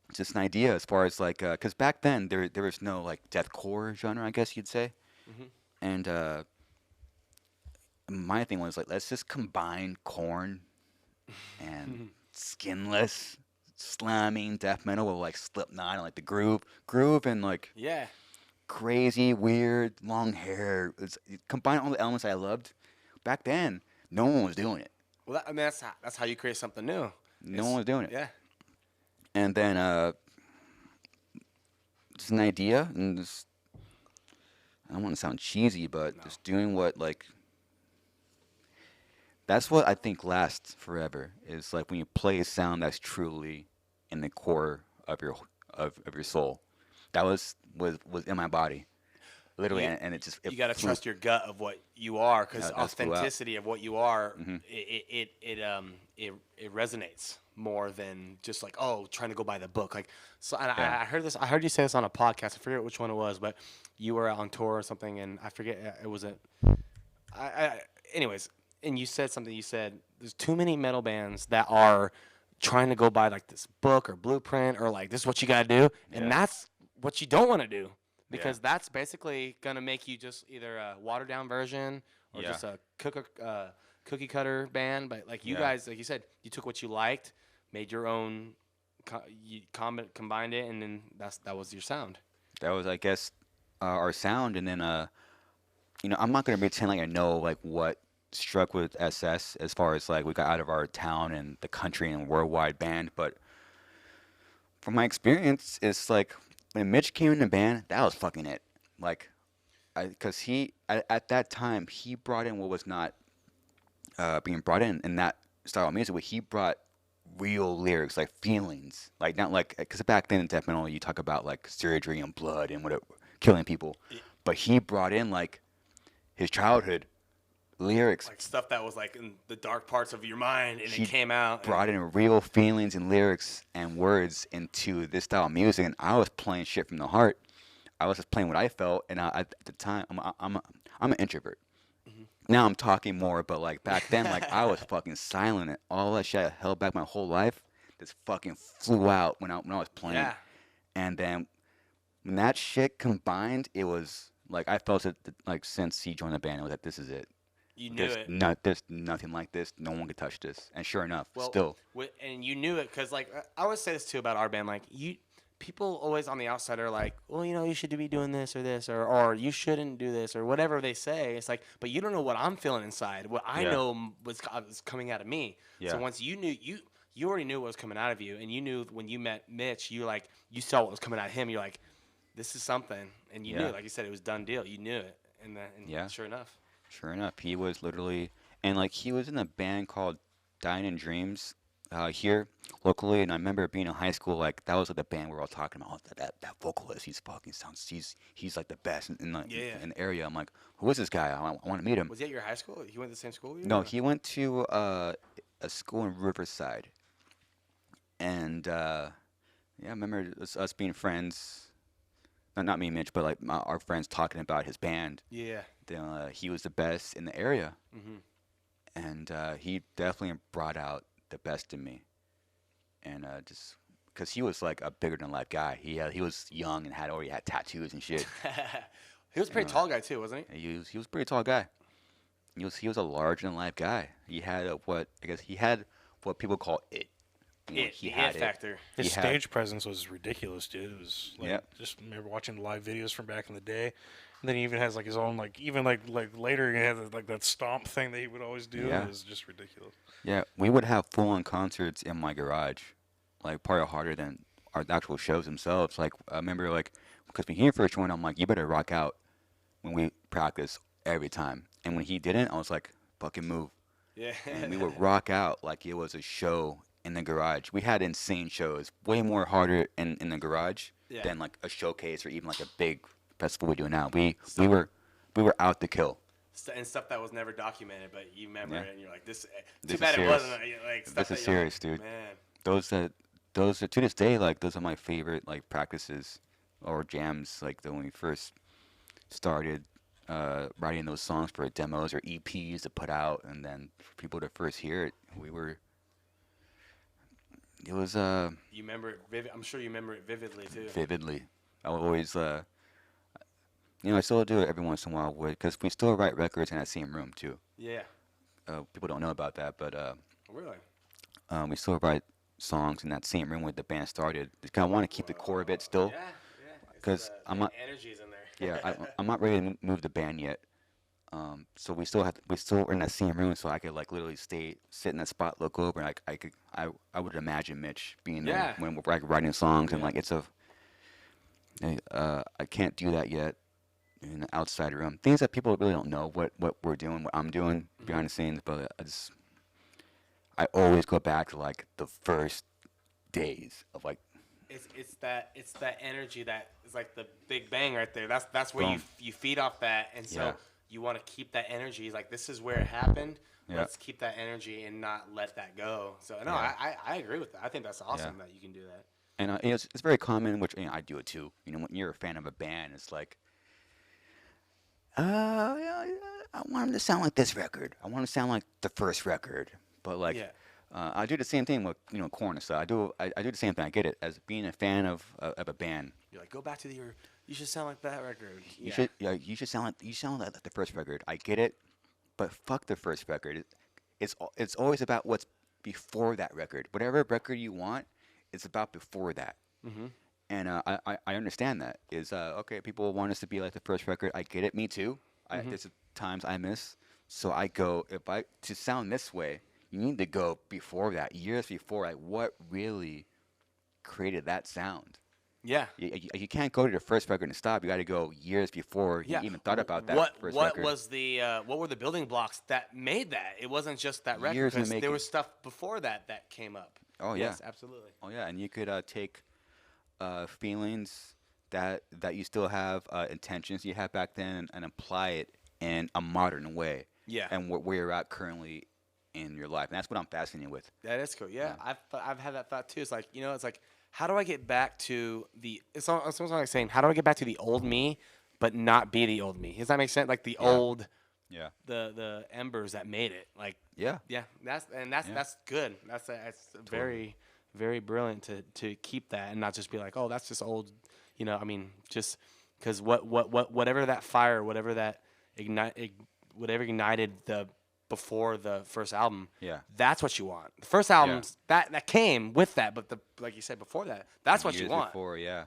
it's just an idea as far as like, because back then there was no like deathcore genre, I guess you'd say, and my thing was like, let's just combine Korn and skinless slamming death metal with like Slipknot and like the groove and like Yeah. crazy, weird, long hair. Combine all the elements I loved. Back then, no one was doing it. Well, I mean, that's how you create something new. No one was doing it. Yeah. And then just an idea, and just, I don't want to sound cheesy, but just doing what like. That's what I think lasts forever. Is like when you play a sound that's truly in the core of your soul. That was in my body, literally, and it just You got to trust your gut of what you are, because Yeah, that's flew out. authenticity of what you are, it resonates more than just like, oh, trying to go by the book. Like, so and Yeah. I heard this. I heard you say this on a podcast. I forget which one it was, but you were on tour or something, and I forget it was anyways, and you said something. You said there's too many metal bands that are trying to go by like this book or blueprint or like this is what you got to do, and Yeah. that's what you don't want to do. Because that's basically gonna make you just either a watered down version or Yeah. just a cookie cutter band. But like you Yeah. guys, like you said, you took what you liked, made your own, you combined it, and then that was your sound. That was, I guess, our sound, and then I'm not gonna pretend like I know like what struck with SS as far as like we got out of our town and the country and worldwide band, but from my experience, it's like when Mitch came in the band, that was fucking it. Like, because he at that time he brought in what was not being brought in that style of music. But he brought real lyrics, like feelings, like not like because back then in death metal you talk about like surgery and blood and whatever, killing people, but he brought in like his childhood lyrics. Like stuff that was like in the dark parts of your mind, and He it came out. Brought in real feelings and lyrics and words into this style of music, and I was playing shit from the heart. I was just playing what I felt, and at the time, I'm an introvert. Now I'm talking more, but like back then, like I was fucking silent, and all that shit I held back my whole life just fucking flew out when I was playing. Yeah. And then when that shit combined, it was like I felt it like since he joined the band, it was like this is it. You knew it. There's nothing like this. No one could touch this. And sure enough, Well, still. And you knew it because, like, I always say this too about our band. Like, people always on the outside are like, well, you should be doing this, or you shouldn't do this, or whatever they say. It's like, but you don't know what I'm feeling inside. What I know was coming out of me. Yeah. So once you knew, you already knew what was coming out of you, and you knew when you met Mitch, you saw what was coming out of him. You're like, this is something, and you knew, like you said, it was done deal. You knew it, and sure enough. Sure enough, he was literally, and like he was in a band called Dying in Dreams here locally, and I remember being in high school, like that was like the band we were all talking about. Oh, that vocalist, he's like the best in the area. I'm like, who is this guy? I want to meet him. Was he at your high school? He went to the same school? No, he went to a school in Riverside, and I remember us being friends. Not me and Mitch, but like our friends talking about his band. Yeah. He was the best in the area, and he definitely brought out the best in me. And just because he was like a bigger than life guy. He was young and already had tattoos and shit. He was a pretty tall guy too, wasn't he? He was a pretty tall guy. He was a larger than life guy. He had he had what people call it. You know, he had it factor. His He had- stage presence was ridiculous, dude. It was like, Yep. just remember watching live videos from back in the day. And then he even has like his own even later he had like that stomp thing that he would always do. Yeah. It was just ridiculous. Yeah, we would have full-on concerts in my garage, like probably harder than our actual shows themselves. Like I remember, like because when he first joined, I'm like, you better rock out when we practice every time. And when he didn't, I was like, fucking move. Yeah. And we would rock out like it was a show in the garage. We had insane shows, way more harder in the garage Yeah. than like a showcase or even like a big festival we do now. We were out to kill. And stuff that was never documented, but you remember Yeah. it, and you're like, "This." This Too is bad it serious. wasn't. Like stuff This that is you're serious, like, dude. Man, Those are to this day, like those are my favorite like practices or jams. Like when we first started writing those songs for demos or EPs to put out, and then for people to first hear it, it was you remember it vivid. I'm sure you remember it vividly too. vividly. I would always I still do it every once in a while because we still write records in that same room too. Yeah. People don't know about that, but Really. we still write songs in that same room where the band started. Just kind of want to keep the core of it still. Yeah. 'Cause I'm the not- Energy's in there. Yeah, I'm not ready to move the band yet. So we still are in that same room, so I could like literally sit in that spot, look over, and I would imagine Mitch being there Yeah. when we're like writing songs, and Yeah. like I can't do that yet in the outside room. Things that people really don't know what we're doing, what I'm doing behind the scenes, but I always go back to like the first days of like It's that energy that is like the big bang right there. That's where Boom. you feed off that, and so Yeah. you want to keep that energy. Like this is where it happened. Yeah. Let's keep that energy and not let that go. So no, Yeah. I agree with that. I think that's awesome that you can do that. And it's very common, which I do it too. You know, when you're a fan of a band, it's like, yeah, I want them to sound like this record. I want them to sound like the first record. But like, Yeah. I do the same thing with Korn and stuff. I do the same thing. I get it as being a fan of a band. You're like, go back to you should sound like that record. You should sound like the first record. I get it, but fuck the first record. It's always about what's before that record. Whatever record you want, it's about before that. Mm-hmm. And I understand that. Okay, people want us to be like the first record. I get it. Me too. There's times I miss. So I go, to sound this way, you need to go before that, years before. Like, what really created that sound? Yeah. You can't go to the first record and stop. You got to go years before you even thought about that first record. What were the building blocks that made that? It wasn't just that record. Years in the 'Cause there making. was stuff before that came up. Oh, yeah. Yes, absolutely. Oh yeah, and you could take feelings that you still have, intentions you had back then, and apply it in a modern way. Yeah. And where you're at currently in your life, and that's what I'm fascinated with. That is cool. Yeah, I've had that thought too. It's like it's like how do I get back to the? It's almost like saying how do I get back to the old me, but not be the old me. Does that make sense? Like the old, Yeah. the embers that made it. Like Yeah. yeah, that's good. That's very very brilliant to keep that and not just be like oh that's just old. I mean just because whatever that fire, whatever that whatever ignited the. Before the first album, Yeah. that's what you want. The first album that came with that, but like you said before that's what you Years want. before, yeah.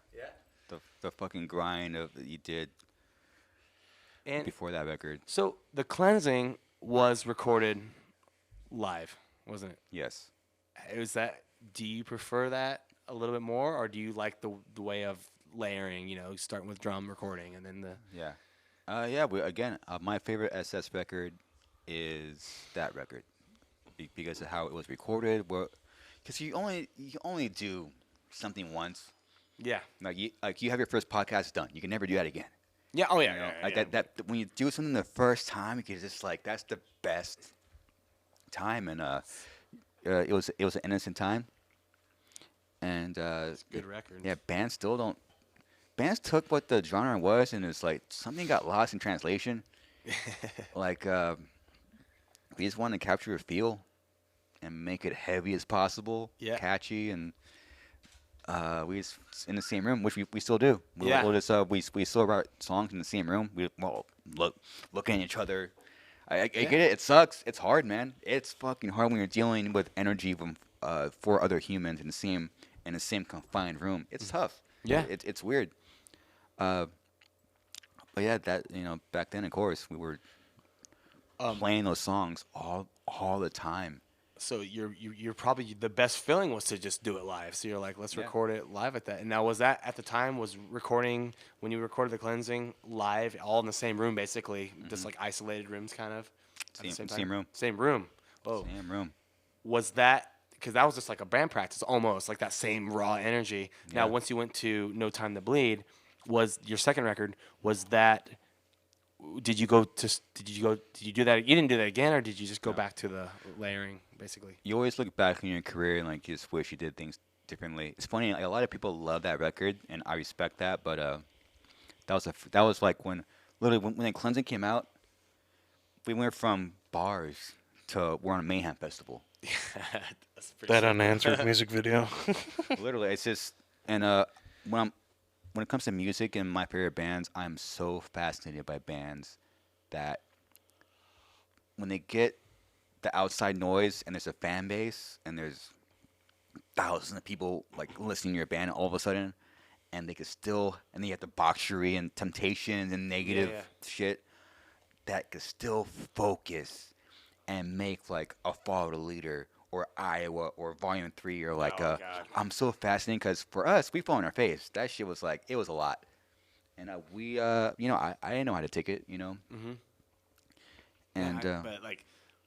The fucking grind of that you did And before that record. so the cleansing was recorded live, wasn't it? Yes. Is that? Do you prefer that a little bit more, or do you like the way of layering? Starting with drum recording and then the. Yeah. Again, my favorite SS record is that record because of how it was recorded. Because you only do something once. Yeah. Like you have your first podcast done. You can never do that again. Yeah. Oh yeah. You know? yeah, Like yeah. that when you do something the first time, you can just like that's the best time. And it was an innocent time. And Good record. yeah, bands still don't. Bands took what the genre was, and it's like something got lost in translation. Like we just wanted to capture a feel and make it heavy as possible, Yeah. catchy, and we just in the same room, which we still do. We'll just we still write songs in the same room. We looking at each other. I get it. It sucks. It's hard, man. It's fucking hard when you're dealing with energy from 4 other humans in the same confined room. It's tough. Yeah. It's weird. But yeah, that back then, of course, we were playing those songs all the time. So you're probably the best feeling was to just do it live. So you're like, let's record it live at that. And now was that at the time was recording when you recorded the cleansing live, all in the same room basically, just like isolated rooms kind of. Same room. Same room. Oh. Same room. Was that because that was just like a band practice almost like that same raw energy. Yeah. Now once you went to No Time to Bleed, was your second record was that? Did you do that? You didn't do that again, or did you just go back to the layering, basically? You always look back in your career and like you just wish you did things differently. It's funny, like a lot of people love that record, and I respect that. But that was like when the Cleansing came out, we went from bars to we're on a Mayhem festival. That's pretty That sick. unanswered music video. Literally, it's just when it comes to music and my favorite bands, I'm so fascinated by bands that when they get the outside noise and there's a fan base and there's thousands of people like listening to your band all of a sudden, and they can still, and then you have the boxery and temptations and negative shit that can still focus and make like a Follow the Leader or Iowa or Volume 3 or like I'm so fascinated because for us, we fall on our face. That shit was like, it was a lot. And I didn't know how to take it, Mm-hmm. And but like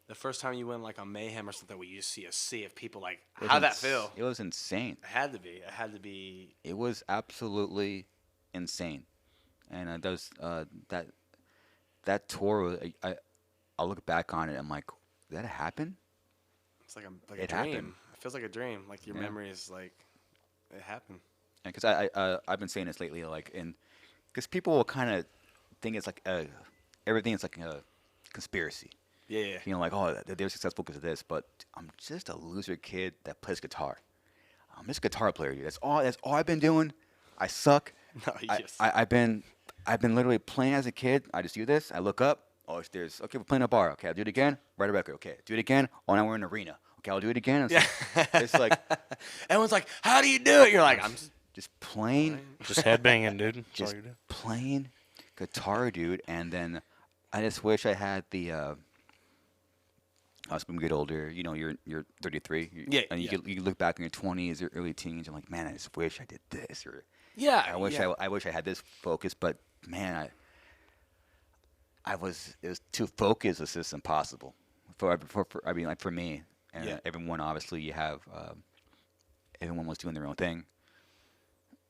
the first time you went like on Mayhem or something, where you just see a sea of people, like how'd that feel? It was insane. It had to be. It had to be. It was absolutely insane. And that tour, I look back on it, I'm like, did that happen? It's like a It dream. happened. It feels like a dream. Like your memory is like, it happened. Because I've been saying this lately, like, because people will kind of think it's like everything is like a conspiracy. Yeah. Like, oh, they're successful because of this, but I'm just a loser kid that plays guitar. I'm just a guitar player, dude. That's all I've been doing. I suck. No, yes. I've been literally playing as a kid. I just do this. I look up. Oh, okay, we're playing a bar. Okay, I'll do it again. Write a record. Okay, do it again. Oh, now we're in an arena. Okay, I'll do it again. It's like everyone's like, how do you do it? You're like, I'm just playing. Just headbanging, dude. That's Just all you do. playing guitar, dude. And then I just wish I had the. As we get older, you're 33. And you look back in your 20s or early teens. I'm like, man, I just wish I did this, or I wish I had this focus. But man, it was too focused. It's just impossible for me and everyone. Obviously, you have everyone was doing their own thing,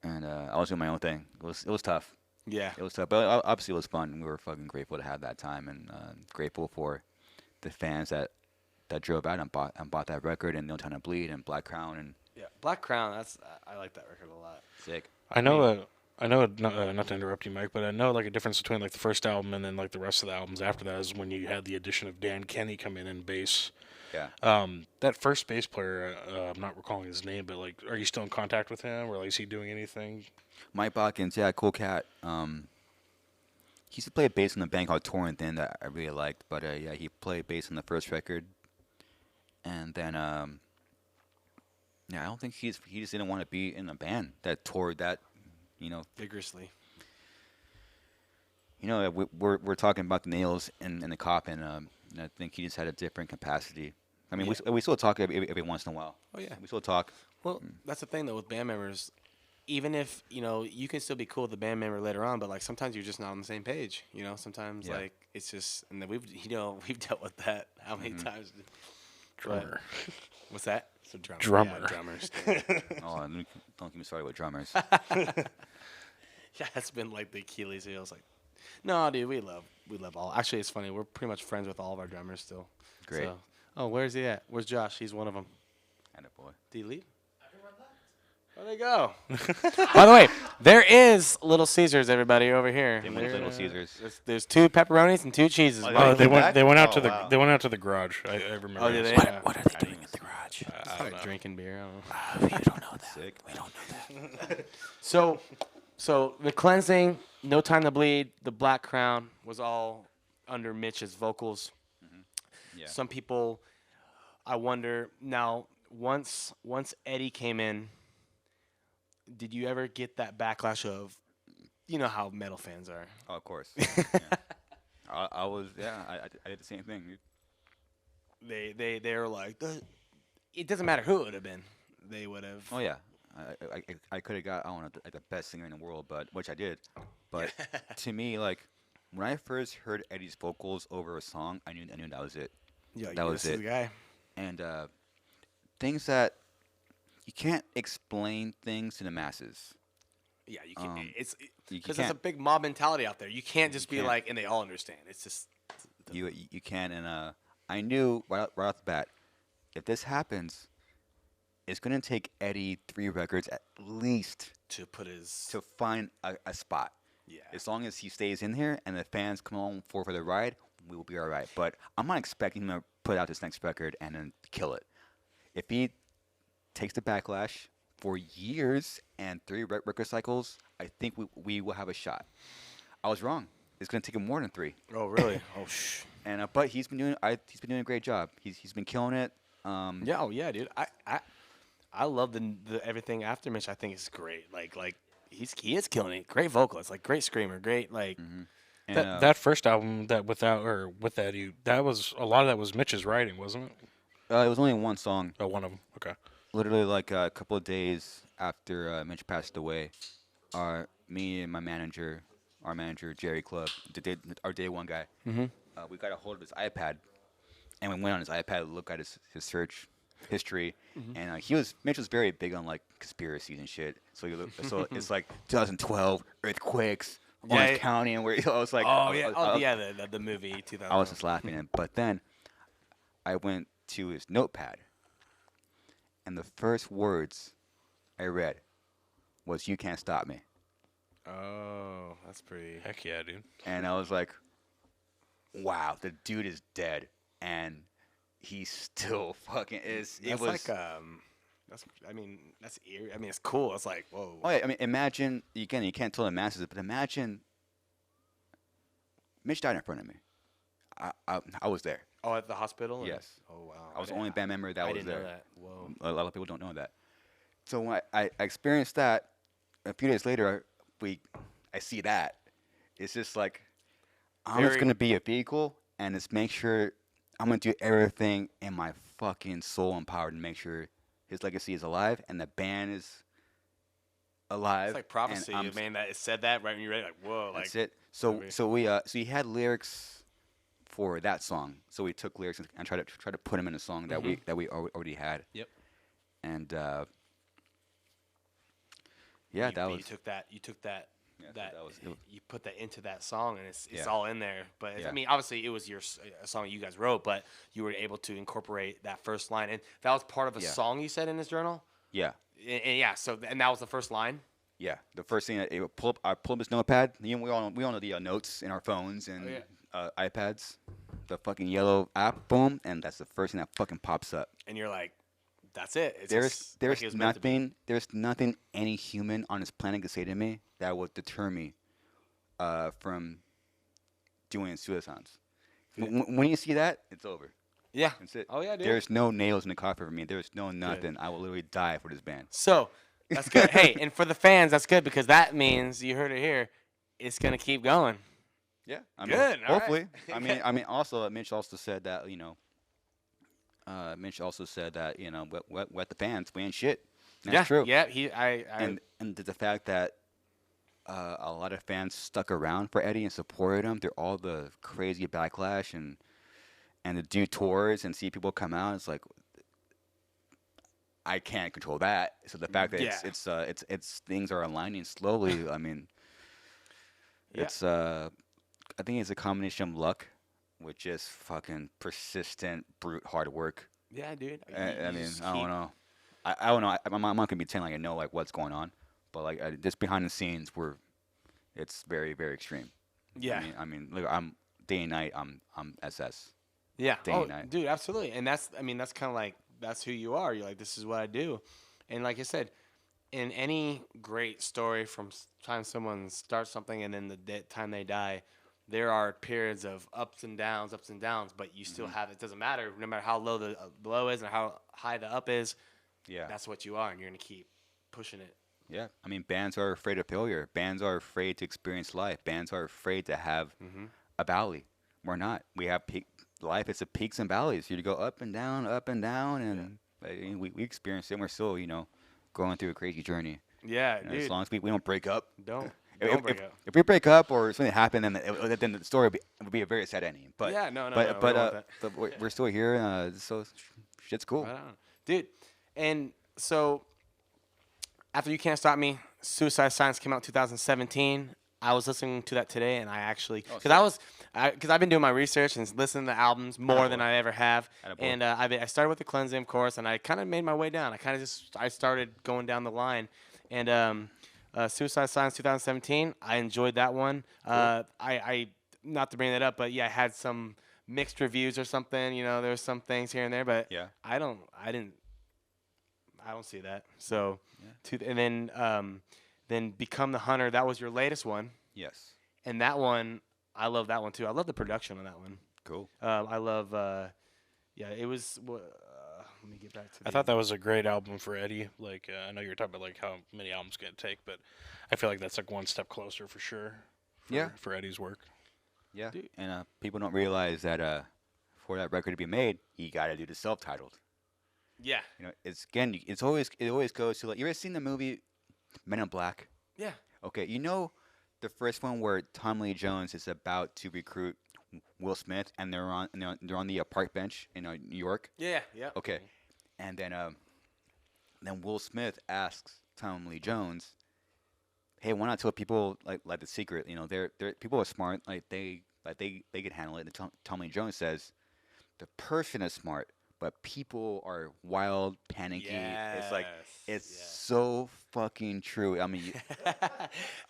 and I was doing my own thing. It was tough. Yeah. It was tough, but obviously it was fun. We were fucking grateful to have that time, and grateful for the fans that drove out and bought that record, and No Time to Bleed and Black Crown and Black Crown. I like that record a lot. sick. I know, not to interrupt you, Mike, but I know like a difference between like the first album and then like the rest of the albums after that is when you had the addition of Dan Kenny come in and bass. Yeah. That first bass player, I'm not recalling his name, but like, are you still in contact with him, or like, is he doing anything? Mike Botkins, yeah, cool cat. He used to play bass in a band called Torrent then that I really liked, but yeah, he played bass on the first record, and then I don't think he just didn't want to be in a band that toured that, Vigorously. We're talking about the nails in the coffin. And I think he just had a different capacity. I mean, we still talk every once in a while. Oh yeah. We still talk. Well, that's the thing though with band members. Even if you can still be cool with the band member later on, but like sometimes you're just not on the same page. Sometimes like it's just, and then we've dealt with that how many times. Drummer. What's that? It's a drummer. Drummer. Yeah, drummers. Oh, don't get me started with drummers. Yeah, it's been like the Achilles heel. It's like, no, dude, we love all. Actually, it's funny. We're pretty much friends with all of our drummers still. Great. So, where's he at? Where's Josh? He's one of them. Attaboy. Did he leave? There they go. By the way, there is Little Caesars, everybody, over here. They went to Little Caesars. There's 2 pepperonis and 2 cheeses. Oh, bro. they They went. back? They went out Oh, to the. wow. They went out to the garage. I remember. Oh, did this. they? What are they doing in the garage? I don't know. Drinking beer. I don't know. You don't know that. Sick. We don't know that. So the cleansing, No Time to Bleed, the Black Crown was all under Mitch's vocals. Yeah. Some people, I wonder now. Once Eddie came in, did you ever get that backlash of, you know how metal fans are? Oh, of course. Yeah. I was. Yeah. I did the same thing. Dude. They were like, it doesn't matter who it would have been. They would have. Oh yeah. I could have got the best singer in the world, but which I did. But to me, like when I first heard Eddie's vocals over a song, I knew that was it. Yeah, that was this is it. the guy. And things that you can't explain things to the masses. Yeah, you can. You Because there's a can't. big mob mentality out there. You can't just be can't. like, and they all understand. It's just You can, and I knew right off the bat, if this happens, it's gonna take Eddie 3 records at least to put his. to find a spot. Yeah. As long as he stays in here and the fans come on for the ride, we will be all right. But I'm not expecting him to put out this next record and then kill it. If he takes the backlash for years and 3 record cycles, I think we will have a shot. I was wrong. It's gonna take him more than 3. Oh really? Oh shh. And but he's been doing a great job. He's been killing it. Yeah. Oh yeah, dude. I love the everything after Mitch. I think it's great. Like he is killing it. Great vocalist. Like great screamer. Great like. And, That first album with Eddie, that was a lot of that was Mitch's writing, wasn't it? it was only one song. Oh, one of them. Okay. Literally like a couple of days after Mitch passed away, me and our manager Jerry Club, our day one guy, we got a hold of his iPad, and we went on his iPad to look at his search history, and Mitch was very big on like conspiracies and shit. So so it's like 2012 earthquakes, Orange County, and where I was like, the movie 2000. I was just laughing, but then I went to his notepad, and the first words I read was "You can't stop me," Oh, that's pretty. Heck yeah, dude. and I was like, "Wow, the dude is dead, and he still fucking is." That's that's eerie. I mean, it's cool. It's like whoa. Oh yeah, I mean, imagine again. You can't tell the masses, but imagine Mitch died in front of me. I was there. Oh, at the hospital. Yes. Oh wow. I was the only band member that I was didn't there. know that. Whoa. A lot of people don't know that. So when I experienced that, a few days later, I see that. It's just like I'm just gonna be a vehicle and just make sure I'm gonna do everything in my fucking soul and power to make sure his legacy is alive and the band is alive. It's like prophecy, man. That it said that right when you read it. Like whoa. That's Like it. So he had lyrics for that song. So we took lyrics and tried to put them in a song that we already had. Yep. And you was. took that. Yeah, That that was. you put that into that song, and it's Yeah. all in there. But I Yeah. mean, obviously, it was a song you guys wrote, but you were able to incorporate that first line, and that was part of a Yeah. song you said in this journal. Yeah. And yeah, so and that was the first line. Yeah, the first thing I pull up his notepad. We all know the notes in our phones and iPads. The fucking yellow app, boom, and that's the first thing that fucking pops up. And you're like, that's it. It's There's like it was meant to be. there's nothing any human on this planet could say to me that would deter me from doing suicides. When you see that, it's over. Yeah. That's it. Oh yeah, dude. There's no nails in the coffin for me. There's no nothing. I will literally die for this band. So that's good. Hey, and for the fans, that's good because that means you heard it here. It's gonna keep going. Yeah, Good, all right. hopefully. I mean, also Mitch also said that what the fans, we ain't shit. And that's true. Yeah. And the fact that a lot of fans stuck around for Eddie and supported him through all the crazy backlash and to do tours and see people come out, it's like I can't control that. So the fact that it's things are aligning slowly. I mean, it's I think it's a combination of luck, with just fucking persistent, brute hard work. Yeah, dude. I mean, I don't know. I don't know. I'm not gonna pretend like I know like what's going on, but like just behind the scenes, it's very very extreme. Yeah. I mean, look, I'm day and night. I'm SS. Yeah. Day Oh, and night. dude, absolutely. And that's kind of like that's who you are. You're like, this is what I do. And like I said, in any great story, from time someone starts something and then the time they die, there are periods of ups and downs, but you still have, it doesn't matter, no matter how low the low is or how high the up is. Yeah. That's what you are, and you're going to keep pushing it. Yeah. I mean, bands are afraid of failure. Bands are afraid to experience life. Bands are afraid to have a valley. We're not. We have life. It's a peaks and valleys. You go up and down, and we experience it. And we're still, going through a crazy journey. Yeah, You know, dude. as long as we don't break up. Don't If, break up. if we break up or something happened, then the story would be a very sad ending. But Yeah, no, but we don't but, want that. but we're still here, so shit's cool. Right on. Dude. And so after You Can't Stop Me, Suicide Silence came out in 2017. I was listening to that today, and I actually, because I've been doing my research and listening to albums more than I ever have, and I started with the Cleansing, of course, and I kind of made my way down. I started going down the line, and Suicide Silence 2017, I enjoyed that one. I not to bring that up, but yeah, I had some mixed reviews or something. There was some things here and there, but Yeah. I don't see that. So, then Become the Hunter. That was your latest one, Yes. and that one, I love that one too. I love the production on that one. Cool. I love. It was. Let me get back to. I thought that was a great album for Eddie. Like, I know you were talking about like how many albums can it take, but I feel like that's like one step closer for sure. For Eddie's work. Yeah. Dude. And people don't realize that for that record to be made, you got to do the self-titled. Yeah. It always goes to like, you ever seen the movie Men in Black? Yeah. Okay, the first one where Tom Lee Jones is about to recruit Will Smith, and they're on the park bench in New York. Yeah. Yeah. Okay, and then Will Smith asks Tom Lee Jones, "Hey, why not tell people like the secret? They're people are smart, like they can handle it." And Tom Lee Jones says, "The person is smart, but people are wild, panicky." It's like so fucking true. I mean,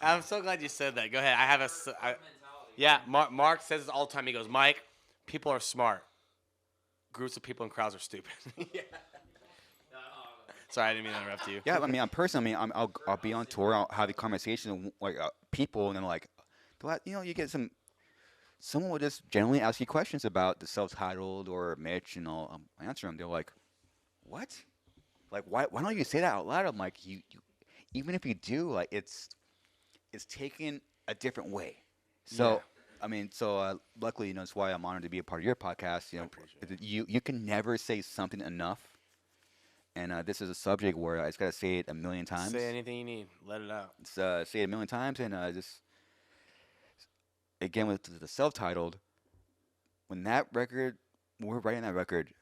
I'm so glad you said that. Go ahead. I have yeah. Mark says this all the time. He goes, "Mike, people are smart. Groups of people and crowds are stupid." Yeah. Sorry, I didn't mean to interrupt you. yeah, I mean, I'll be on tour. I'll have a conversation with like people, and then like, you get someone will just generally ask you questions about the self-titled or Mitch, and I'll answer them. They're like, "What? Like, why don't you say that out loud?" I'm like, you even if you do, like, it's taken a different way. So, I mean, luckily, that's why I'm honored to be a part of your podcast. You can never say something enough, and this is a subject where I just gotta say it a million times. Say anything you need. Let it out. Say it a million times, and just again with the self-titled. When we're writing that record,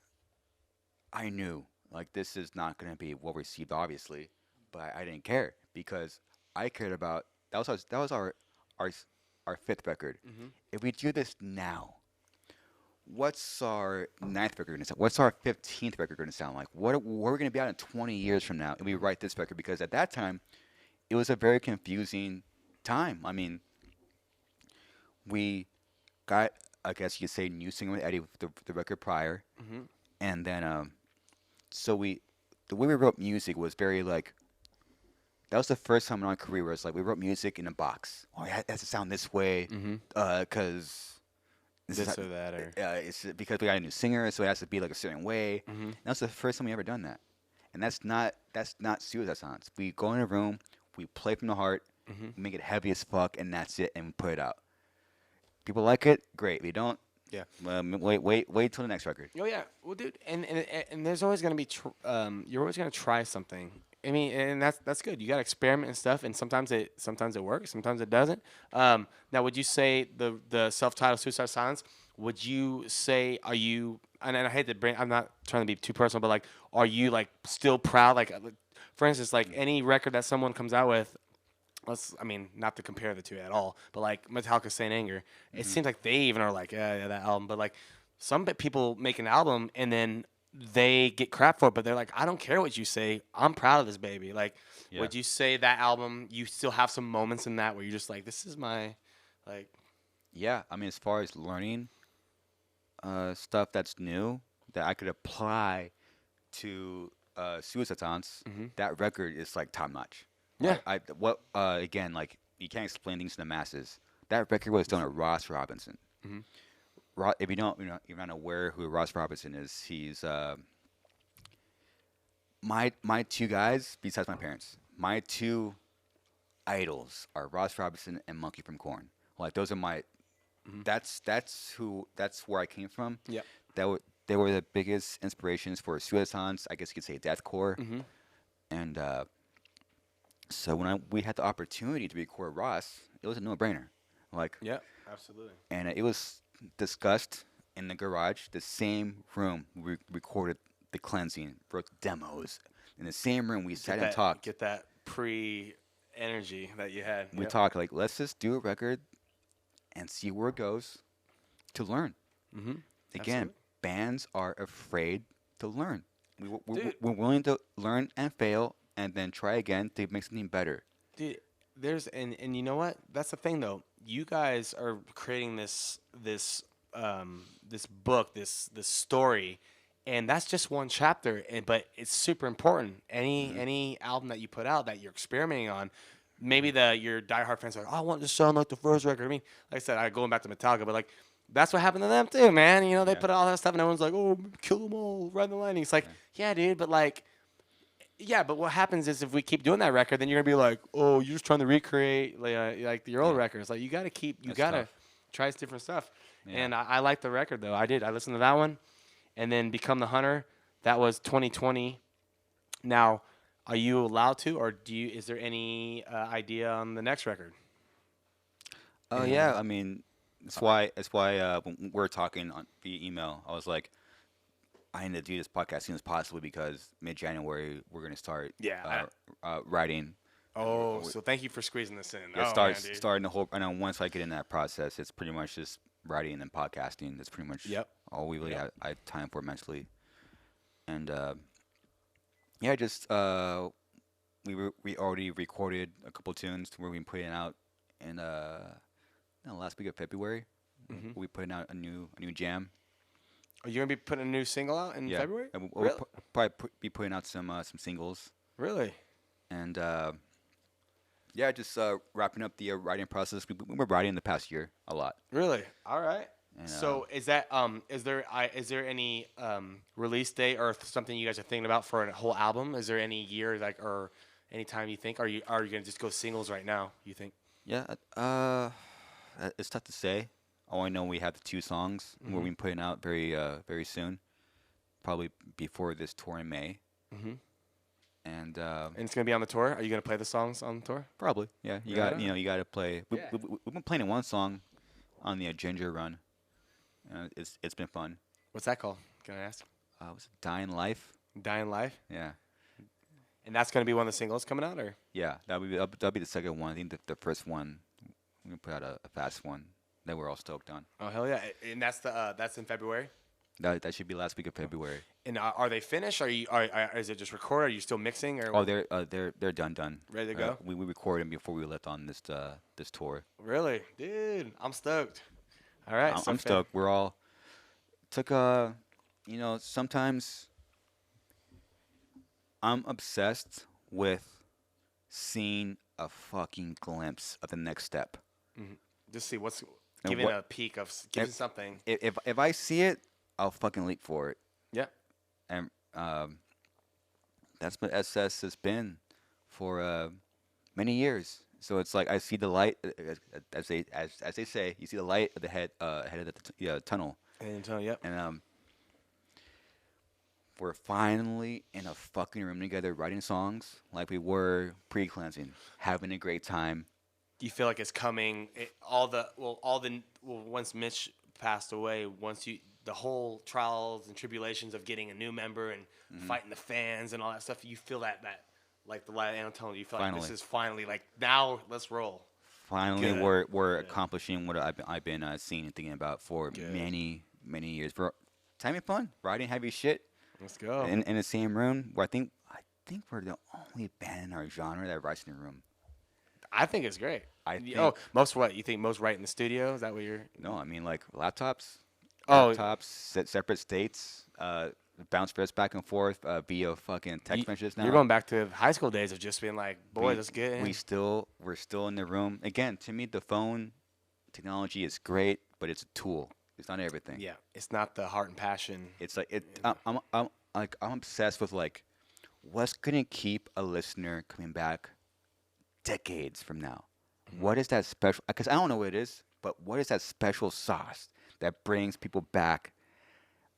I knew like this is not gonna be well received, obviously, but I didn't care because I cared about that was our fifth record. Mm-hmm. If we do this now, what's our ninth record going to sound? What's our 15th record going to sound like? Where are we going to be at in 20 years from now? And we write this record because at that time, it was a very confusing time. I mean, we got, I guess you could say, new singer with Eddie, the record prior. Mm-hmm. And then, the way we wrote music was very like, that was the first time in our career where it's like we wrote music in a box. Oh, it has to sound this way because this or that, or it's because we got a new singer, so it has to be like a certain way. Mm-hmm. That's the first time we ever done that, and that's not Suicide Silence. We go in a room, we play from the heart, make it heavy as fuck, and that's it, and we put it out. People like it, great. We don't. Yeah. Wait till the next record. Oh yeah, well, dude, and there's always gonna be you're always gonna try something. I mean, and that's good. You got to experiment and stuff, and sometimes it works, sometimes it doesn't. Now, would you say the self-titled Suicide Silence? Would you say are you? And I hate to bring. I'm not trying to be too personal, but like, are you like still proud? Like, for instance, like any record that someone comes out with. Not to compare the two at all, but like Metallica, Saint Anger, it seems like they even are like, yeah, that album. But like, some people make an album and then they get crap for it, but they're like, I don't care what you say. I'm proud of this baby. Like, Yeah. would you say that album, you still have some moments in that where you're just like, this is my, like, Yeah, I mean, as far as learning stuff that's new that I could apply to Suicide Silence, that record is like top notch. Yeah. Again, like you can't explain things to the masses. That record was done at Ross Robinson. If you're not aware who Ross Robinson is, he's my two guys besides my parents. My two idols are Ross Robinson and Monkey from Korn. Like those are my. That's where I came from. Yeah. They were the biggest inspirations for Suicide Silence. I guess you could say deathcore. And so when we had the opportunity to record Ross, it was a no-brainer. Like, yeah, absolutely. and it was discussed in the garage, the same room we recorded the cleansing, wrote the demos. In the same room, we sat and talked. Get that pre-energy that you had. We talked like, let's just do a record and see where it goes to learn. Again, Absolutely. bands are afraid to learn. We're willing to learn and fail and then try again to make something better. Dude, and you know what? That's the thing though. You guys are creating this book, this story, and that's just one chapter. But it's super important. Any album that you put out that you're experimenting on, maybe your diehard fans are like, oh, I want this to sound like the first record. I mean, like I said, I going back to Metallica, but like that's what happened to them too, man. You know, they put out all that stuff, and everyone's like, oh, kill them all, ride the lightning. It's like, yeah, dude, but like. Yeah, but what happens is if we keep doing that record, then you're gonna be like, oh, you're just trying to recreate like your old records. Like you gotta tough. try different stuff. Yeah. And I like the record though. I listened to that one, and then Become the Hunter. That was 2020. Now, are you allowed to, or is there any idea on the next record? Oh yeah, I mean, that's why when we're talking via email, I was like, I need to do this podcast as soon as possible because mid-January we're gonna start writing. Oh, so thank you for squeezing this in. Starting the whole. I know once I get in that process, it's pretty much just writing and podcasting. That's pretty much all we really have time for mentally. And we already recorded a couple tunes where we put it out in last week of February. We putting out a new jam. Are you gonna be putting a new single out in February? We'll Really? probably be putting out some singles. Really? And just wrapping up the writing process. We were writing the past year a lot. Really? All right. And, So is that is there any release date or something you guys are thinking about for a whole album? Is there any year or any time you think? Are you gonna just go singles right now? You think? Yeah. It's tough to say. All I know, we have the 2 songs we'll be putting out very soon, probably before this tour in May. And it's gonna be on the tour. Are you gonna play the songs on the tour? probably, yeah. You got to play. We've been playing one song on the Ginger Run. It's been fun. What's that called? Can I ask? Was it Dying Life? Dying Life. Yeah. And that's gonna be one of the singles coming out, or? Yeah, that'll be the second one. I think the first one we're gonna put out a fast one that we're all stoked on. Oh hell yeah! And that's in February. That should be last week of February. And are they finished? Is it just recorded? Are you still mixing? Or Oh, they're done. Ready to go? We recorded them before we left on this tour. Really, dude, I'm stoked. All right, I'm stoked. We're all took sometimes I'm obsessed with seeing a fucking glimpse of the next step. Just see what's And giving what- a peek of giving something. If I see it, I'll fucking leap for it. Yeah. And that's what SS has been for many years. So it's like I see the light, as they say, you see the light ahead of the tunnel. Yep. And we're finally in a fucking room together writing songs like we were pre-cleansing, having a great time. Do you feel like it's coming? Once Mitch passed away, the whole trials and tribulations of getting a new member and fighting the fans and all that stuff, you feel that like the light Anton, you feel like this is finally like now let's roll. Finally, Good. we're accomplishing what I've been seeing and thinking about for many years. For it's having fun, writing heavy shit. Let's go. in the same room. Where I think we're the only band in our genre that writes in a room. I think it's great. I think. Most what? You think most right in the studio? Is that what you're? No, I mean like laptops. Oh. Separate states. Bounce press back and forth via fucking text messages now. You're going back to high school days of just being like, boys, let's get in. We're still in the room. Again, to me, the phone technology is great, but it's a tool. It's not everything. Yeah, it's not the heart and passion. It's like I'm obsessed with like what's gonna keep a listener coming back decades from now. Mm-hmm. What is that special? Because I don't know what it is, but what is that special sauce that brings people back?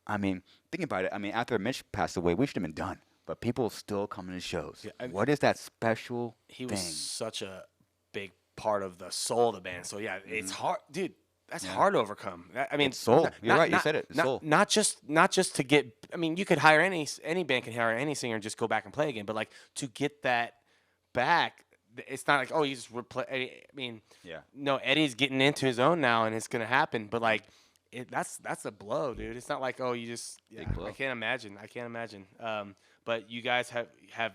I mean, think about it. I mean, after Mitch passed away, we should have been done. But people still come to shows. Yeah, what is that special thing? He was such a big part of the soul of the band. So, yeah, it's hard. Dude, that's hard to overcome. I mean, it's soul. You're right. You said it. It's soul. Not just to get – I mean, you could hire any band can hire any singer and just go back and play again. But, like, to get that back, it's not like, oh, you just replay – I mean, no, Eddie's getting into his own now, and it's going to happen. But, like – that's a blow, dude. It's not like, oh, you just I can't imagine. But you guys have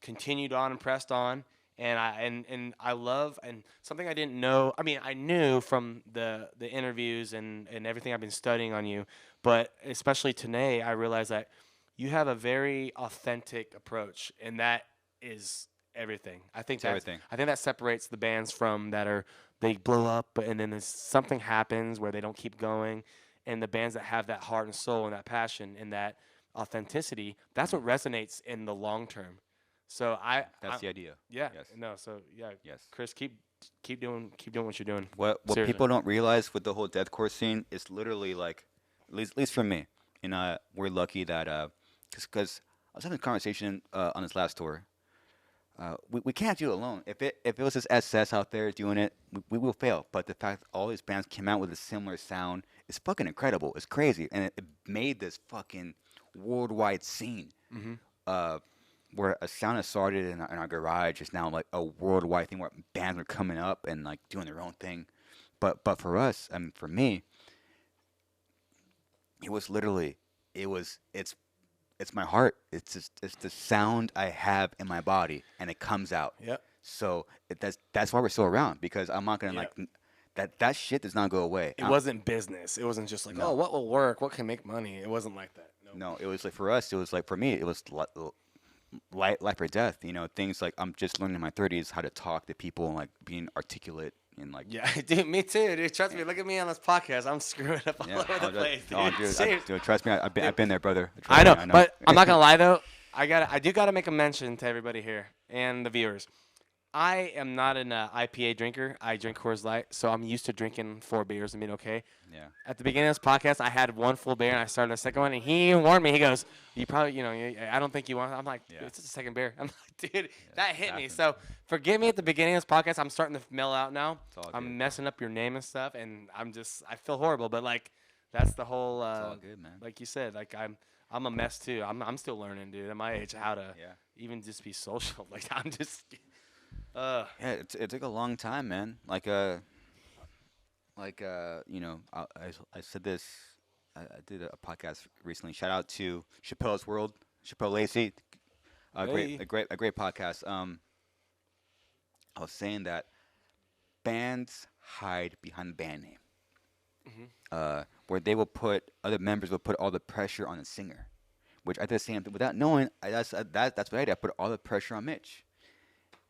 continued on and pressed on, and I love, and something I didn't know. I mean, I knew from the interviews and everything I've been studying on you, but especially today, I realized that you have a very authentic approach, and that is everything. I think that separates the bands from that are. They blow up, and then something happens where they don't keep going. And the bands that have that heart and soul and that passion and that authenticity, that's what resonates in the long term. So that's the idea. Yeah. Yes. No. So yeah. Yes. Chris, keep doing what you're doing. What people don't realize with the whole deathcore scene is literally like, at least for me, and we're lucky that because I was having a conversation on this last tour. We can't do it alone. If it was just SS out there doing it, we will fail. But the fact that all these bands came out with a similar sound is fucking incredible. It's crazy, and it made this fucking worldwide scene. Where a sound that started in our garage is now like a worldwide thing where bands are coming up and like doing their own thing. But for us, I mean, for me, it was literally it's my heart. It's the sound I have in my body, and it comes out. Yep. So that's why we're still around, because I'm not gonna that shit does not go away. It wasn't business. It wasn't just like, oh, what will work? What can make money? It wasn't like that. No, it was like for us. It was like for me. It was life or death. You know, things like I'm just learning in my 30s how to talk to people and like being articulate. And like, yeah, dude, me too, dude. Trust me. Look at me on this podcast. I'm screwing up all over the place, dude. Dude, trust me. I've been there, brother. I know, but I'm not gonna lie though. I do gotta make a mention to everybody here and the viewers. I am not an IPA drinker. I drink Coors Light, so I'm used to drinking 4 beers and being okay. Yeah. At the beginning of this podcast, I had 1 full beer, and I started a second one, and he warned me. He goes, "You probably, I don't think you want." I'm like, "It's just a second beer." I'm like, "Dude, that hit me." So forgive me at the beginning of this podcast. I'm starting to mellow out now. I'm messing up your name and stuff, and I feel horrible, but like, that's the whole. It's all good, man. Like you said, like I'm a mess too. I'm still learning, dude. At my age, how to even just be social. Like I'm just. Yeah, it took a long time, man. I said this. I did a podcast recently. Shout out to Chappelle's World, Chappelle Lacey, a great podcast. I was saying that bands hide behind the band name, where they will other members will put all the pressure on the singer, which I did the same thing without knowing. That's what I did. I put all the pressure on Mitch.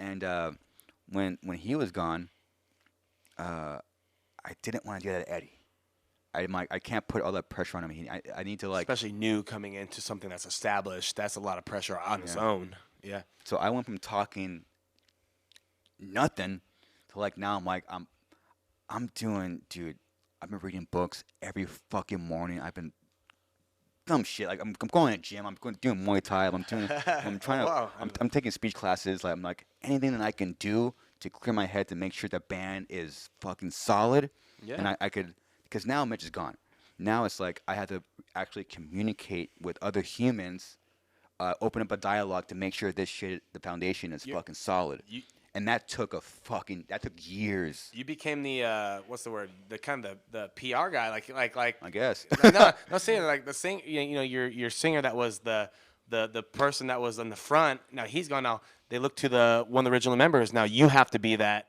And when he was gone, I didn't want to do that to Eddie. I can't put all that pressure on him. I need to like, especially new coming into something that's established. That's a lot of pressure on his own. Yeah. So I went from talking nothing to like now I'm like I'm doing, dude. I've been reading books every fucking morning. I've been dumb shit. Like I'm going to the gym. I'm doing Muay Thai. I'm taking speech classes. Like I'm like anything that I can do to clear my head to make sure the band is fucking solid. Yeah. And I could, because now Mitch is gone. Now it's like I have to actually communicate with other humans, open up a dialogue to make sure this shit, the foundation is fucking solid. And that took years. You became the what's the word? The kind of the PR guy, like I guess. no saying like the sing. You know, your singer that was the person that was on the front. Now he's gone. Now they look to the one of the original members. Now you have to be that.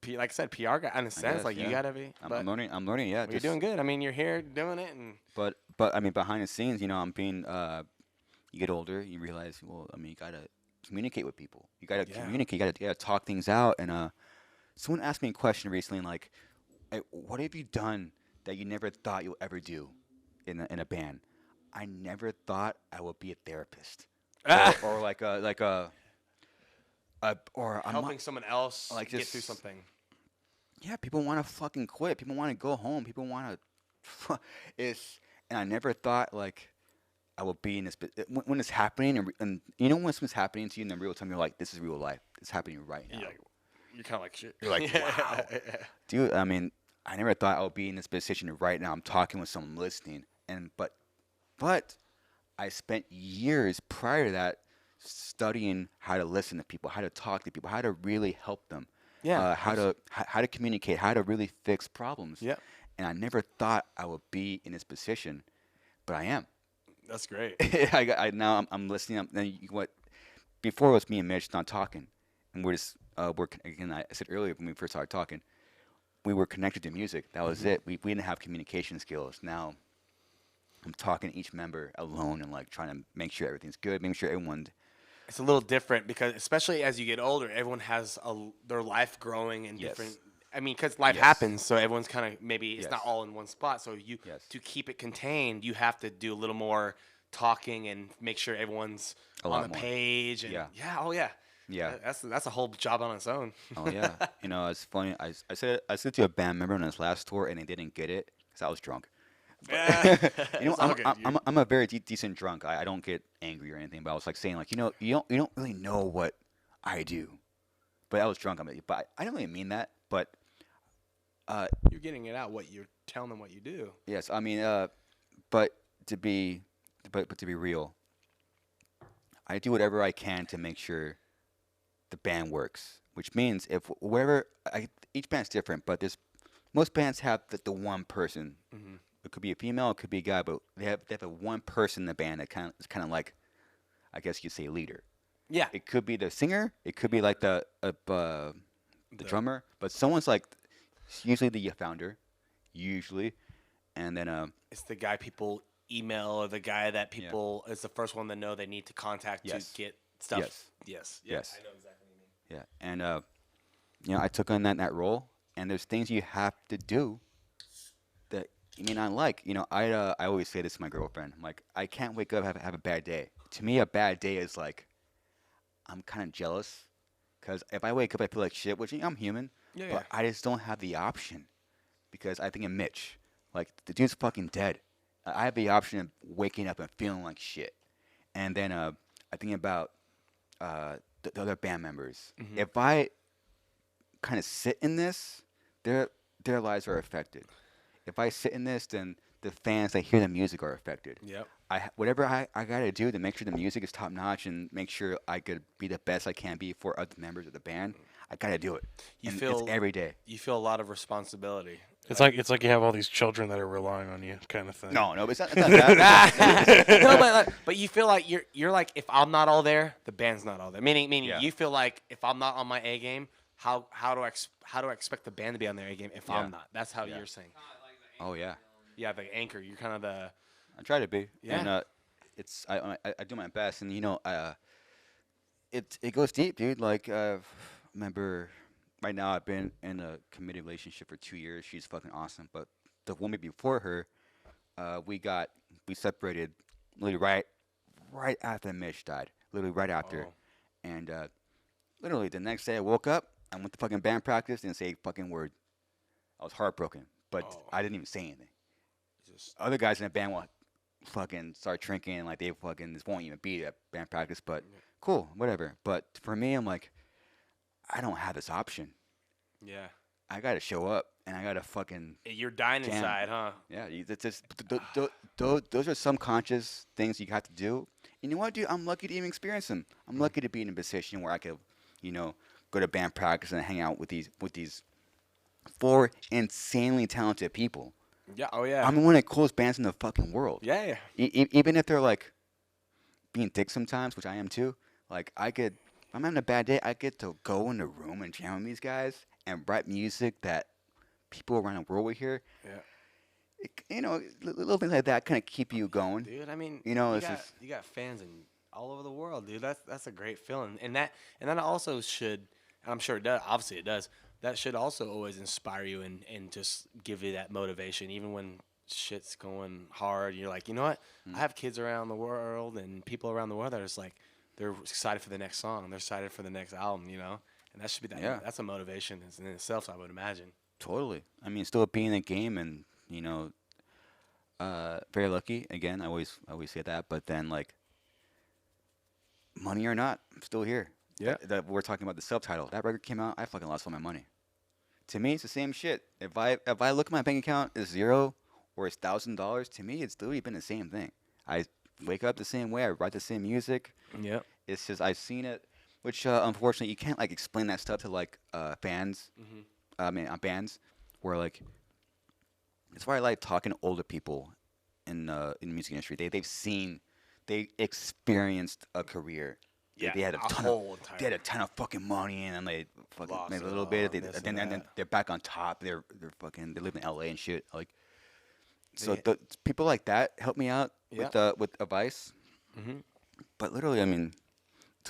Like I said, PR guy in a sense. guess, Like yeah. you gotta be. I'm learning. Yeah, You're doing good. I mean, you're here doing it, and But I mean, behind the scenes, I'm being. You get older, you realize, well, I mean, you gotta communicate with people. You gotta communicate. You gotta talk things out. And someone asked me a question recently, like, hey, what have you done that you never thought you'll ever do in a band? I never thought I would be a therapist, or like a or I'm helping not, someone else like get just- through something. Yeah, people want to fucking quit. People want to go home. People want to. And I never thought like I would be in this. When it's happening, and when something's happening to you in the real time, you're like, this is real life. It's happening right now. You're kind of like shit. You're like, wow, dude. I mean, I never thought I would be in this position right now. I'm talking with someone listening, but I spent years prior to that studying how to listen to people, how to talk to people, how to really help them. Yeah. How to communicate, how to really fix problems. Yep. And I never thought I would be in this position, but I am. That's great. Now I'm listening. What? Before it was me and Mitch not talking, and we're just again. I said earlier when we first started talking, we were connected to music. That was it. We didn't have communication skills. Now I'm talking to each member alone and like trying to make sure everything's good, making sure everyone. It's a little different because, especially as you get older, everyone has their life growing in Yes. different. I mean, because life Yes. happens, so everyone's kind of maybe it's Yes. not all in one spot. So Yes. to keep it contained, you have to do a little more talking and make sure everyone's A on lot the more. page. And Yeah. oh yeah, Yeah. That's a whole job on its own. Oh yeah. It's funny. I said to a band member on this last tour, and they didn't get it because I was drunk. It's all good. I'm a very decent drunk. I don't get angry or anything, but I was like saying like, you don't really know what I do. But I was drunk. But I don't really mean that. But You're getting it out. What you're telling them what you do. yes, I mean, but to be real, I do whatever I can to make sure the band works. Which means each band's different, but most bands have the one person. Mm-hmm. It could be a female, it could be a guy, but they have a one person in the band that is kind of like, I guess you'd say, leader. Yeah. It could be the singer, it could be like the drummer, but someone's like usually the founder, and then It's the guy people email or the guy that people is the first one to know they need to contact Yes. to get stuff. Yes. Yeah, Yes. I know exactly what you mean. yeah, and I took on that role, and there's things you have to do that you may not like. I always say this to my girlfriend. I'm like, I can't wake up have a bad day. To me, a bad day is like I'm kind of jealous because if I wake up, I feel like shit, which I'm human, Yeah, but I just don't have the option because I think of Mitch. Like, the dude's fucking dead. I have the option of waking up and feeling like shit. And then I think about the other band members. Mm-hmm. If I kind of sit in this, their lives are affected. If I sit in this, then the fans that hear the music are affected. Yep. Whatever I got to do to make sure the music is top notch and make sure I could be the best I can be for other members of the band, I got to do it. It's every day. You feel a lot of responsibility. It's like you have all these children that are relying on you, kind of thing. No, it's not that. No, but you feel like you're like, if I'm not all there, the band's not all there. Meaning Yeah. you feel like if I'm not on my A game, how do I expect the band to be on their A game if I'm not? That's how you're saying. Oh yeah, Yeah, the anchor. You're kind of the. I try to be. Yeah. And I do my best, and it goes deep, dude. Like remember, right now I've been in a committed relationship for 2 years. She's fucking awesome, but the woman before her, we separated literally right after Mitch died. Literally right after, Oh. and literally the next day I woke up, I went to fucking band practice, didn't say a fucking word. I was heartbroken, but Oh. I didn't even say anything. Just, Other guys in the band will fucking start drinking, like they fucking this won't even be at band practice, but cool, whatever. But for me, I'm like, I don't have this option. yeah. I gotta show up, and I gotta fucking You're dying Damn. inside, huh? yeah. It's just those are subconscious things you have to do. And you know what, dude? I'm lucky to even experience them. I'm lucky to be in a position where I could, go to band practice and hang out with these 4 insanely talented people. Yeah. Oh yeah. I'm one of the coolest bands in the fucking world. Yeah. Even if they're like being dicks sometimes, which I am too. Like if I'm having a bad day, I get to go in the room and jam with these guys and write music that people around the world will hear. Yeah. Little things like that kind of keep you going. Dude, I mean, you got fans in all over the world, dude. That's a great feeling, and that also should, and I'm sure it does. Obviously, it does. That should also always inspire you and just give you that motivation, even when shit's going hard. You're like, you know what? I have kids around the world and people around the world that are just like, they're excited for the next song, they're excited for the next album, and that should be that. Yeah. That's a motivation in itself, I would imagine. Totally. I mean, still being in the game and very lucky. Again, I always say that, but then like, money or not, I'm still here. Yeah. That we're talking about the subtitle. That record came out, I fucking lost all my money. To me, it's the same shit. If I look at my bank account, it's $0 or it's $1,000. To me, it's literally been the same thing. I wake up the same way. I write the same music. Yeah. It's just I've seen it, which unfortunately you can't like explain that stuff to like fans. Mm-hmm. I mean, bands, where like that's why I like talking to older people in the music industry. They experienced a career. Yeah, they had a ton of fucking money, and then they fucking made a little bit. Then they're back on top. They live in LA and shit. Like, so people like that help me out with advice. Mm-hmm. But literally, I mean,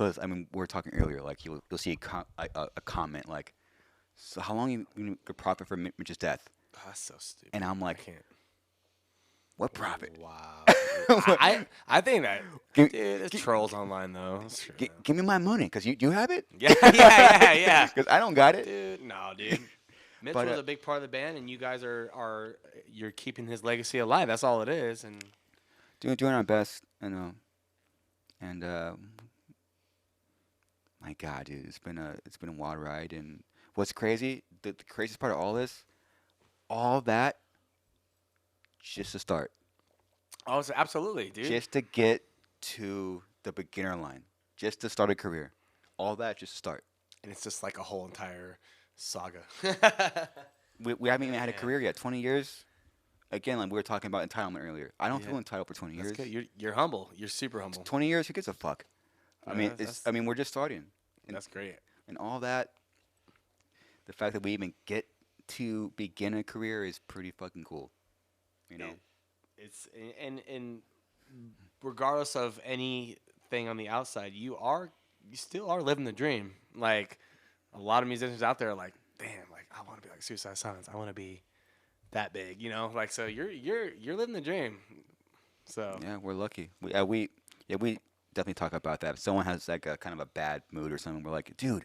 we were talking earlier. Like you'll see a comment like, "So how long you could profit from Mitch's death?" Oh, that's so stupid. And I'm like, what profit? Wow. I think that, dude, there's trolls online, though. Give me my money, because you have it? Yeah. Because I don't got it. Dude, no, dude. Mitch was a big part of the band, and you guys you're keeping his legacy alive. That's all it is. And doing our best, and my God, dude, it's been a wild ride. And what's crazy, the craziest part of all that, just to start. Oh, absolutely, dude. Just to get to the beginner line, just to start a career, all that just to start. And it's just like a whole entire saga. we haven't even had a career yet. 20 years. Again, like we were talking about entitlement earlier. I don't feel entitled for 20 years. That's good. You're humble. You're super humble. 20 years, who gives a fuck? I mean, we're just starting. And that's great. And all that, the fact that we even get to begin a career is pretty fucking cool. It's and regardless of anything on the outside, you still are living the dream. Like a lot of musicians out there are like, damn, like I want to be like Suicide Silence. I want to be that big, Like so, you're living the dream. So yeah, we're lucky. We definitely talk about that. If someone has like a kind of a bad mood or something, we're like, dude,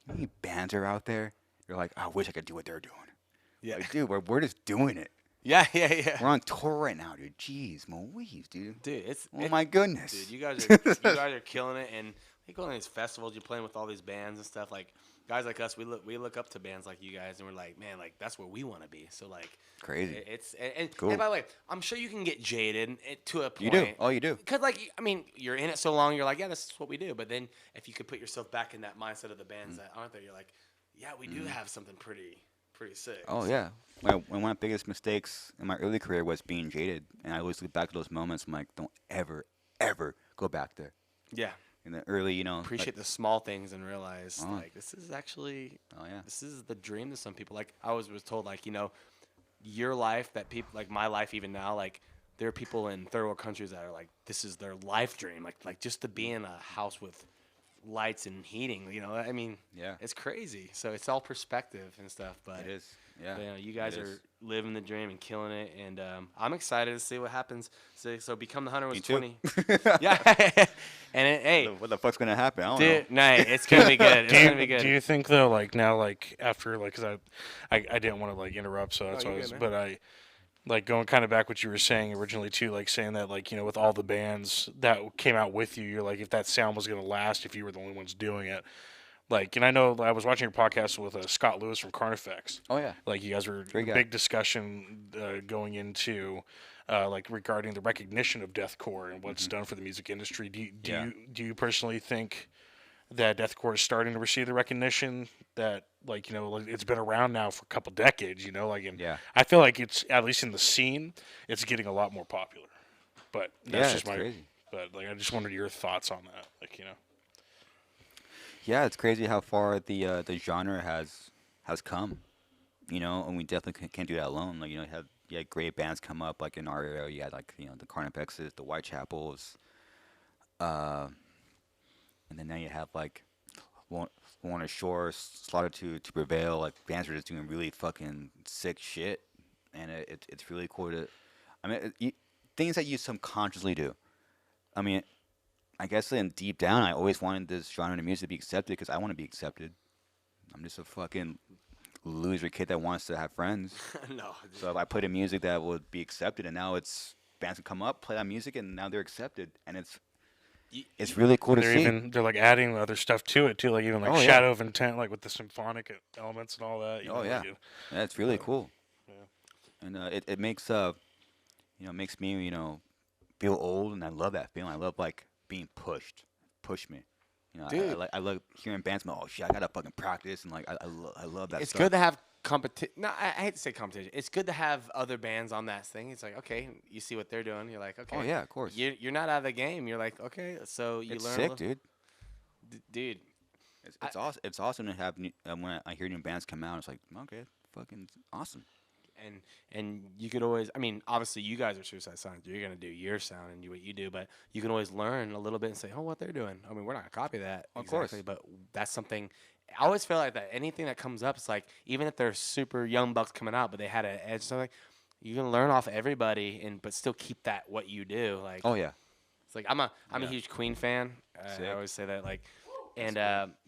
how many bands are out there? You're like, I wish I could do what they're doing. Yeah, like, dude, we're just doing it. Yeah. We're on tour right now, dude. Jeez, Moise, dude. Dude, my goodness. Dude, you guys are killing it, and you go on these festivals, you're playing with all these bands and stuff. Like guys like us, we look up to bands like you guys, and we're like, man, like that's where we want to be. So like, crazy. Cool. And by the way, I'm sure you can get jaded to a point. You do. Oh, you do. Because like, I mean, you're in it so long, you're like, yeah, this is what we do. But then if you could put yourself back in that mindset of the bands that aren't there, you're like, yeah, we do have something pretty sick. Oh yeah. One of my biggest mistakes in my early career was being jaded, and I always look back to those moments. I'm like, don't ever go back there. Yeah. In the early, appreciate the small things and realize like this is actually, this is the dream to some people. Like I was told, like your life, that people like my life even now, like there are people in third world countries that are like this is their life dream, like just to be in a house with lights and heating. I mean, it's crazy. So it's all perspective and stuff. But it is. Yeah. But, you guys are living the dream and killing it, and I'm excited to see what happens. So Become the Hunter was 20. Yeah. And hey, what the fuck's gonna happen? I don't know. No, it's gonna be good. It's gonna be good. Do you think though, like now, like after, like, because I didn't want to like interrupt, so that's why I was, but I. Like going kind of back what you were saying originally too, like saying that like, with all the bands that came out with you, you're like, if that sound was going to last, if you were the only ones doing it, like, and I know I was watching your podcast with Scott Lewis from Carnifex. Oh yeah. Like you guys were big discussion going into like regarding the recognition of deathcore and what's done for the music industry. Do you personally think that deathcore is starting to receive the recognition that, like, like, it's been around now for a couple decades, and Yeah. I feel like it's, at least in the scene, it's getting a lot more popular. But that's just it's crazy. But like, I just wanted your thoughts on that, Yeah, it's crazy how far the genre has come. And we definitely can't do that alone. Like, you had great bands come up, like in our area. You had, like, the Carnipexes, the Whitechapels, and then now you have, like, Lorna Shore, Slaughter to Prevail. Like, bands are just doing really fucking sick shit, and it's really cool to. I mean, things that you subconsciously do. I mean, I guess in deep down, I always wanted this genre of music to be accepted because I want to be accepted. I'm just a fucking loser kid that wants to have friends. No. So if I put in music that would be accepted, and now bands can come up, play that music, and now they're accepted, and it's really cool to see. they're like adding other stuff to it too, like even like Oh, yeah. Shadow of Intent, like with the symphonic elements and all that. Oh, yeah. Yeah, it's really cool. Yeah. And it makes makes me feel old, and I love that feeling. I love, like, being pushed. Push me. Dude. I love hearing bands go, oh shit, I gotta fucking practice, and, like, I love that It's stuff. good to have competition. No, I hate to say competition. It's good to have other bands on that thing. It's like, okay, you see what they're doing. You're like, okay. Oh yeah, of course. You're not out of the game. You're like, okay, so you It's learn. sick, dude. Dude. It's awesome. It's awesome to have when I hear new bands come out. It's like, okay, fucking awesome. And you could always, I mean, obviously you guys are Suicide Silence. You're gonna do your sound and do what you do, but you can always learn a little bit and say, oh, what they're doing. I mean, we're not gonna copy that Of exactly, course. but that's something. I always feel like that. Anything that comes up, it's like even if they're super young bucks coming out, but they had an edge, something, you can learn off everybody but still keep that what you do. Like, Oh yeah. it's like I'm a Yeah. huge Queen fan. Sick. I always say that, like, and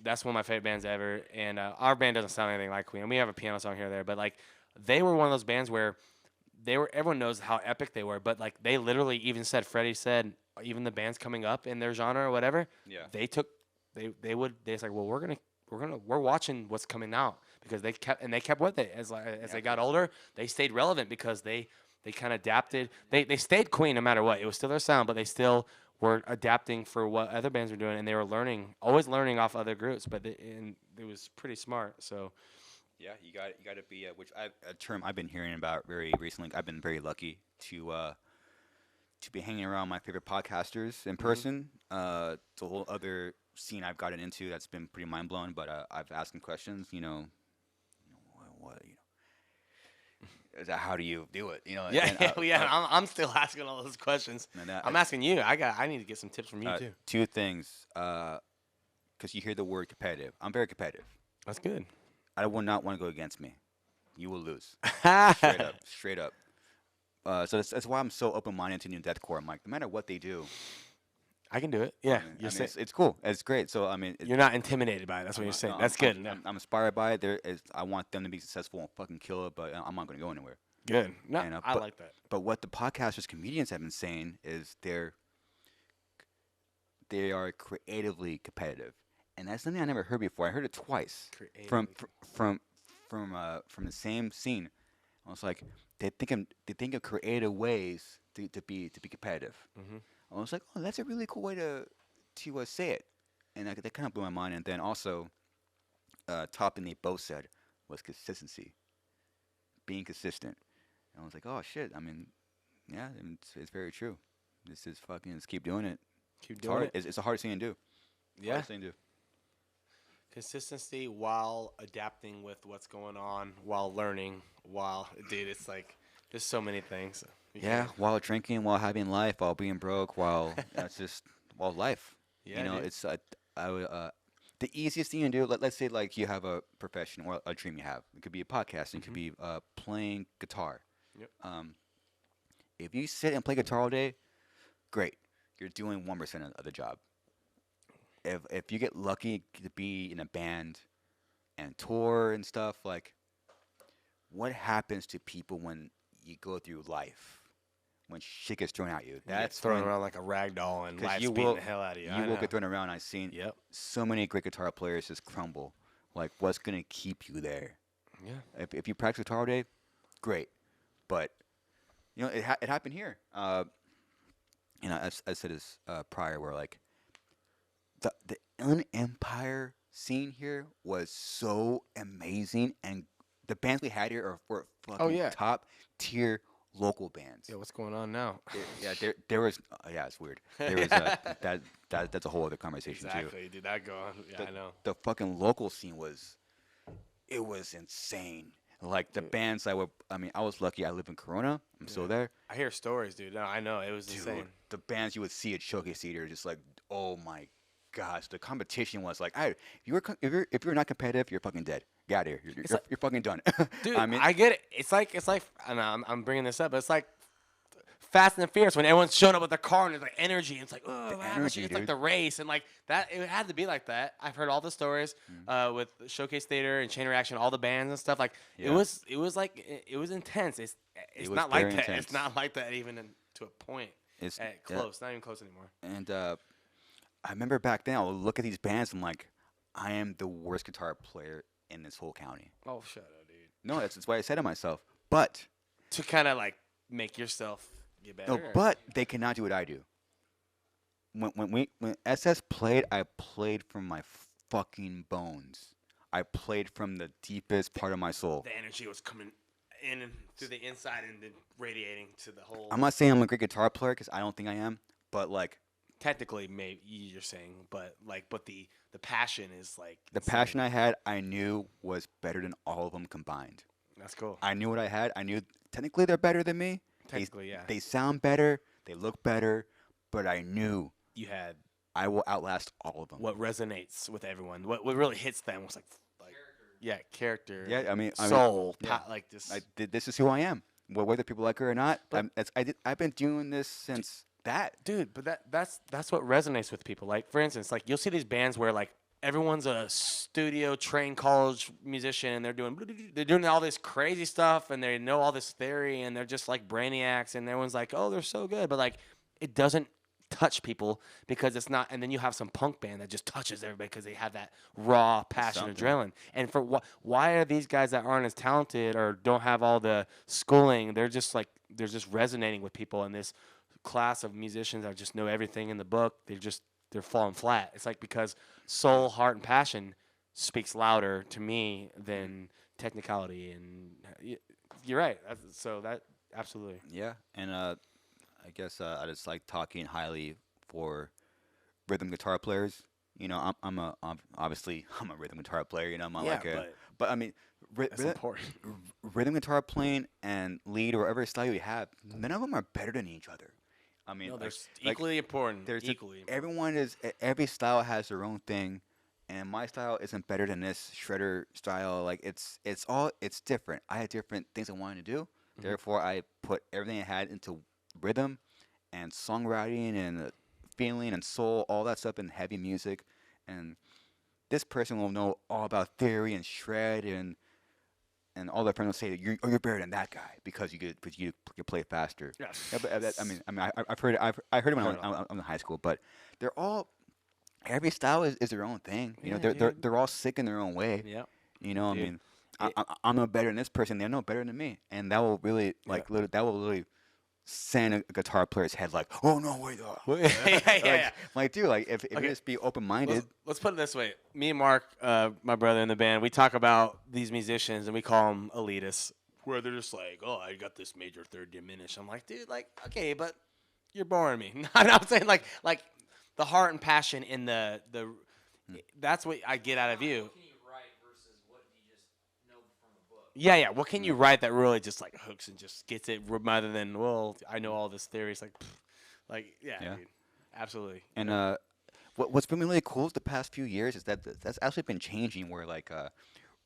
that's one of my favorite bands ever. And our band doesn't sound anything like Queen. We have a piano song here or there, but like they were one of those bands where everyone knows how epic they were, but like they literally even said, Freddie said, even the bands coming up in their genre or whatever, Yeah. they was like, well, we're watching what's coming out, because they kept with it as they got older. They stayed relevant because they kind of adapted. They stayed Queen no matter what. It was still their sound, but they still were adapting for what other bands were doing, and they were always learning off other groups. And it was pretty smart. So. Yeah, you got to be a term I've been hearing about very recently. I've been very lucky to be hanging around my favorite podcasters in person. It's a whole other scene I've gotten into that's been pretty mind blowing. But I've asked them questions. How do you do it? Yeah, and, I'm still asking all those questions. and, I'm asking you. I need to get some tips from you too. Two things, because you hear the word competitive. I'm very competitive. That's good. I would not want to go against me. You will lose. Straight up. So that's why I'm so open-minded to new deathcore. I'm like, no matter what they do, I can do it. Yeah, it's cool. It's great. So I mean, you're not intimidated by it. That's what you're saying. That's good. I'm inspired by it. I want them to be successful and fucking kill it, but I'm not going to go anywhere. Good. No, I but, like that. But what the podcasters, comedians have been saying is they are creatively competitive, and that's something I never heard before. I heard it twice from the same scene. I was like, they think of creative ways to be competitive. Mm-hmm. I was like, oh, that's a really cool way to say it, and that kind of blew my mind. And then also, topping they both said was consistency, being consistent. And I was like, oh shit. I mean, yeah, it's very true. This is fucking. Just keep doing it. Keep doing it. It's the hardest thing to do. Yeah. Hardest thing to do. Consistency while adapting with what's going on, while learning, dude, it's like there's so many things. Yeah, while drinking, while having life, while being broke, while life. Yeah, dude. It's the easiest thing you can do. Let's say like you have a profession or a dream you have. It could be a podcasting. It could be playing guitar. Yep. If you sit and play guitar all day, great. You're doing 1% of the job. If you get lucky to be in a band and tour and stuff, like, what happens to people when you go through life, when shit gets thrown at you? That's thrown around like a rag doll, and life's beating the hell out of you. You will get thrown around. I've seen so many great guitar players just crumble. Like, what's gonna keep you there? Yeah. If you practice guitar all day, great. But it happened here. I said this prior, where like Inland Empire scene here was so amazing, and the bands we had here are fucking yeah. top tier local bands. Yeah, what's going on now? There was it's weird. There was that's a whole other conversation too. Exactly, dude. That go on. Yeah, I know. The fucking local scene was insane. Like the bands I was lucky. I live in Corona. I'm still there. I hear stories, dude. No, I know it was Dude, insane. the bands you would see at Showcase Theater, just like, oh my gosh, the competition was like, if you're not competitive, you're fucking dead. Get out of here. You're fucking done. Dude, I get it. It's like I know I'm bringing this up, but it's like Fast and Furious when everyone's showing up with their car and there's like energy. And it's like, oh, energy, it's dude. like the race and like that. It had to be like that. I've heard all the stories with Showcase Theater and Chain Reaction, all the bands and stuff. Like it was intense. It's was not like very that. intense. It's not like that even to a point. It's Close, not even close anymore. And I remember back then, I would look at these bands and I'm like, I am the worst guitar player in this whole county. Oh, shut up, dude. No, that's what I said to myself. But To kind of like make yourself get better. no, but they cannot do what I do. When SS played, I played from my fucking bones. I played from the deepest part of my soul. The energy was coming in and through the inside and then radiating to the whole. I'm not saying I'm a great guitar player because I don't think I am, but like Technically, maybe you're saying, but the passion is like the insane. passion I had, I knew was better than all of them combined. That's cool. I knew what I had. I knew technically they're better than me. Technically, yeah. They sound better. They look better. But I knew You had I will outlast all of them. what resonates with everyone. What really hits them was like character. Yeah, I mean, soul. yeah. Like this. This is who I am. Whether people like it or not. I've been doing this since that. Dude, but that's what resonates with people. Like for instance, like you'll see these bands where like everyone's a studio trained college musician and they're doing all this crazy stuff and they know all this theory and they're just like brainiacs and everyone's like, oh, they're so good, but like it doesn't touch people because it's not. And then you have some punk band that just touches everybody because they have that raw passion, adrenaline. And for why are these guys that aren't as talented or don't have all the schooling? They're just resonating with people in this class of musicians that just know everything in the book. They're falling flat. It's like because soul, heart, and passion speaks louder to me than technicality. And you're right. So that absolutely. Yeah, and I guess I just like talking highly for rhythm guitar players. You know, I'm obviously a rhythm guitar player. You know, I'm not like but I mean, That's important. rhythm guitar playing and lead or whatever style you have, none of them are better than each other. I mean, No, they're equally important. There's Equally important. every style has their own thing, and my style isn't better than this shredder style. Like it's different. I had different things I wanted to do. Mm-hmm. Therefore, I put everything I had into rhythm and songwriting and feeling and soul, all that stuff in heavy music. And this person will know all about theory and shred and all their friends will say you're better than that guy because you play faster. Yeah. Yeah, but I mean, I've heard it when I was in high school. But they're all every style is their own thing. You know, they're all sick in their own way. Yeah. You know, Dude, I mean, I'm no better than this person. They're no better than me, and that will really that will really send a guitar player's head like, oh no, wait, yeah. like dude, like if you just be open minded. Let's put it this way. Me and Mark, my brother in the band, we talk about these musicians and we call them elitists, where they're just like, oh, I got this major third diminished. I'm like, dude, like, okay, but you're boring me. I'm saying like the heart and passion in the that's what I get out of you. Yeah. What can you write that really just like hooks and just gets it rather than, well, I know all this theory. It's yeah. Dude, absolutely. And what's been really cool the past few years is that that's actually been changing where like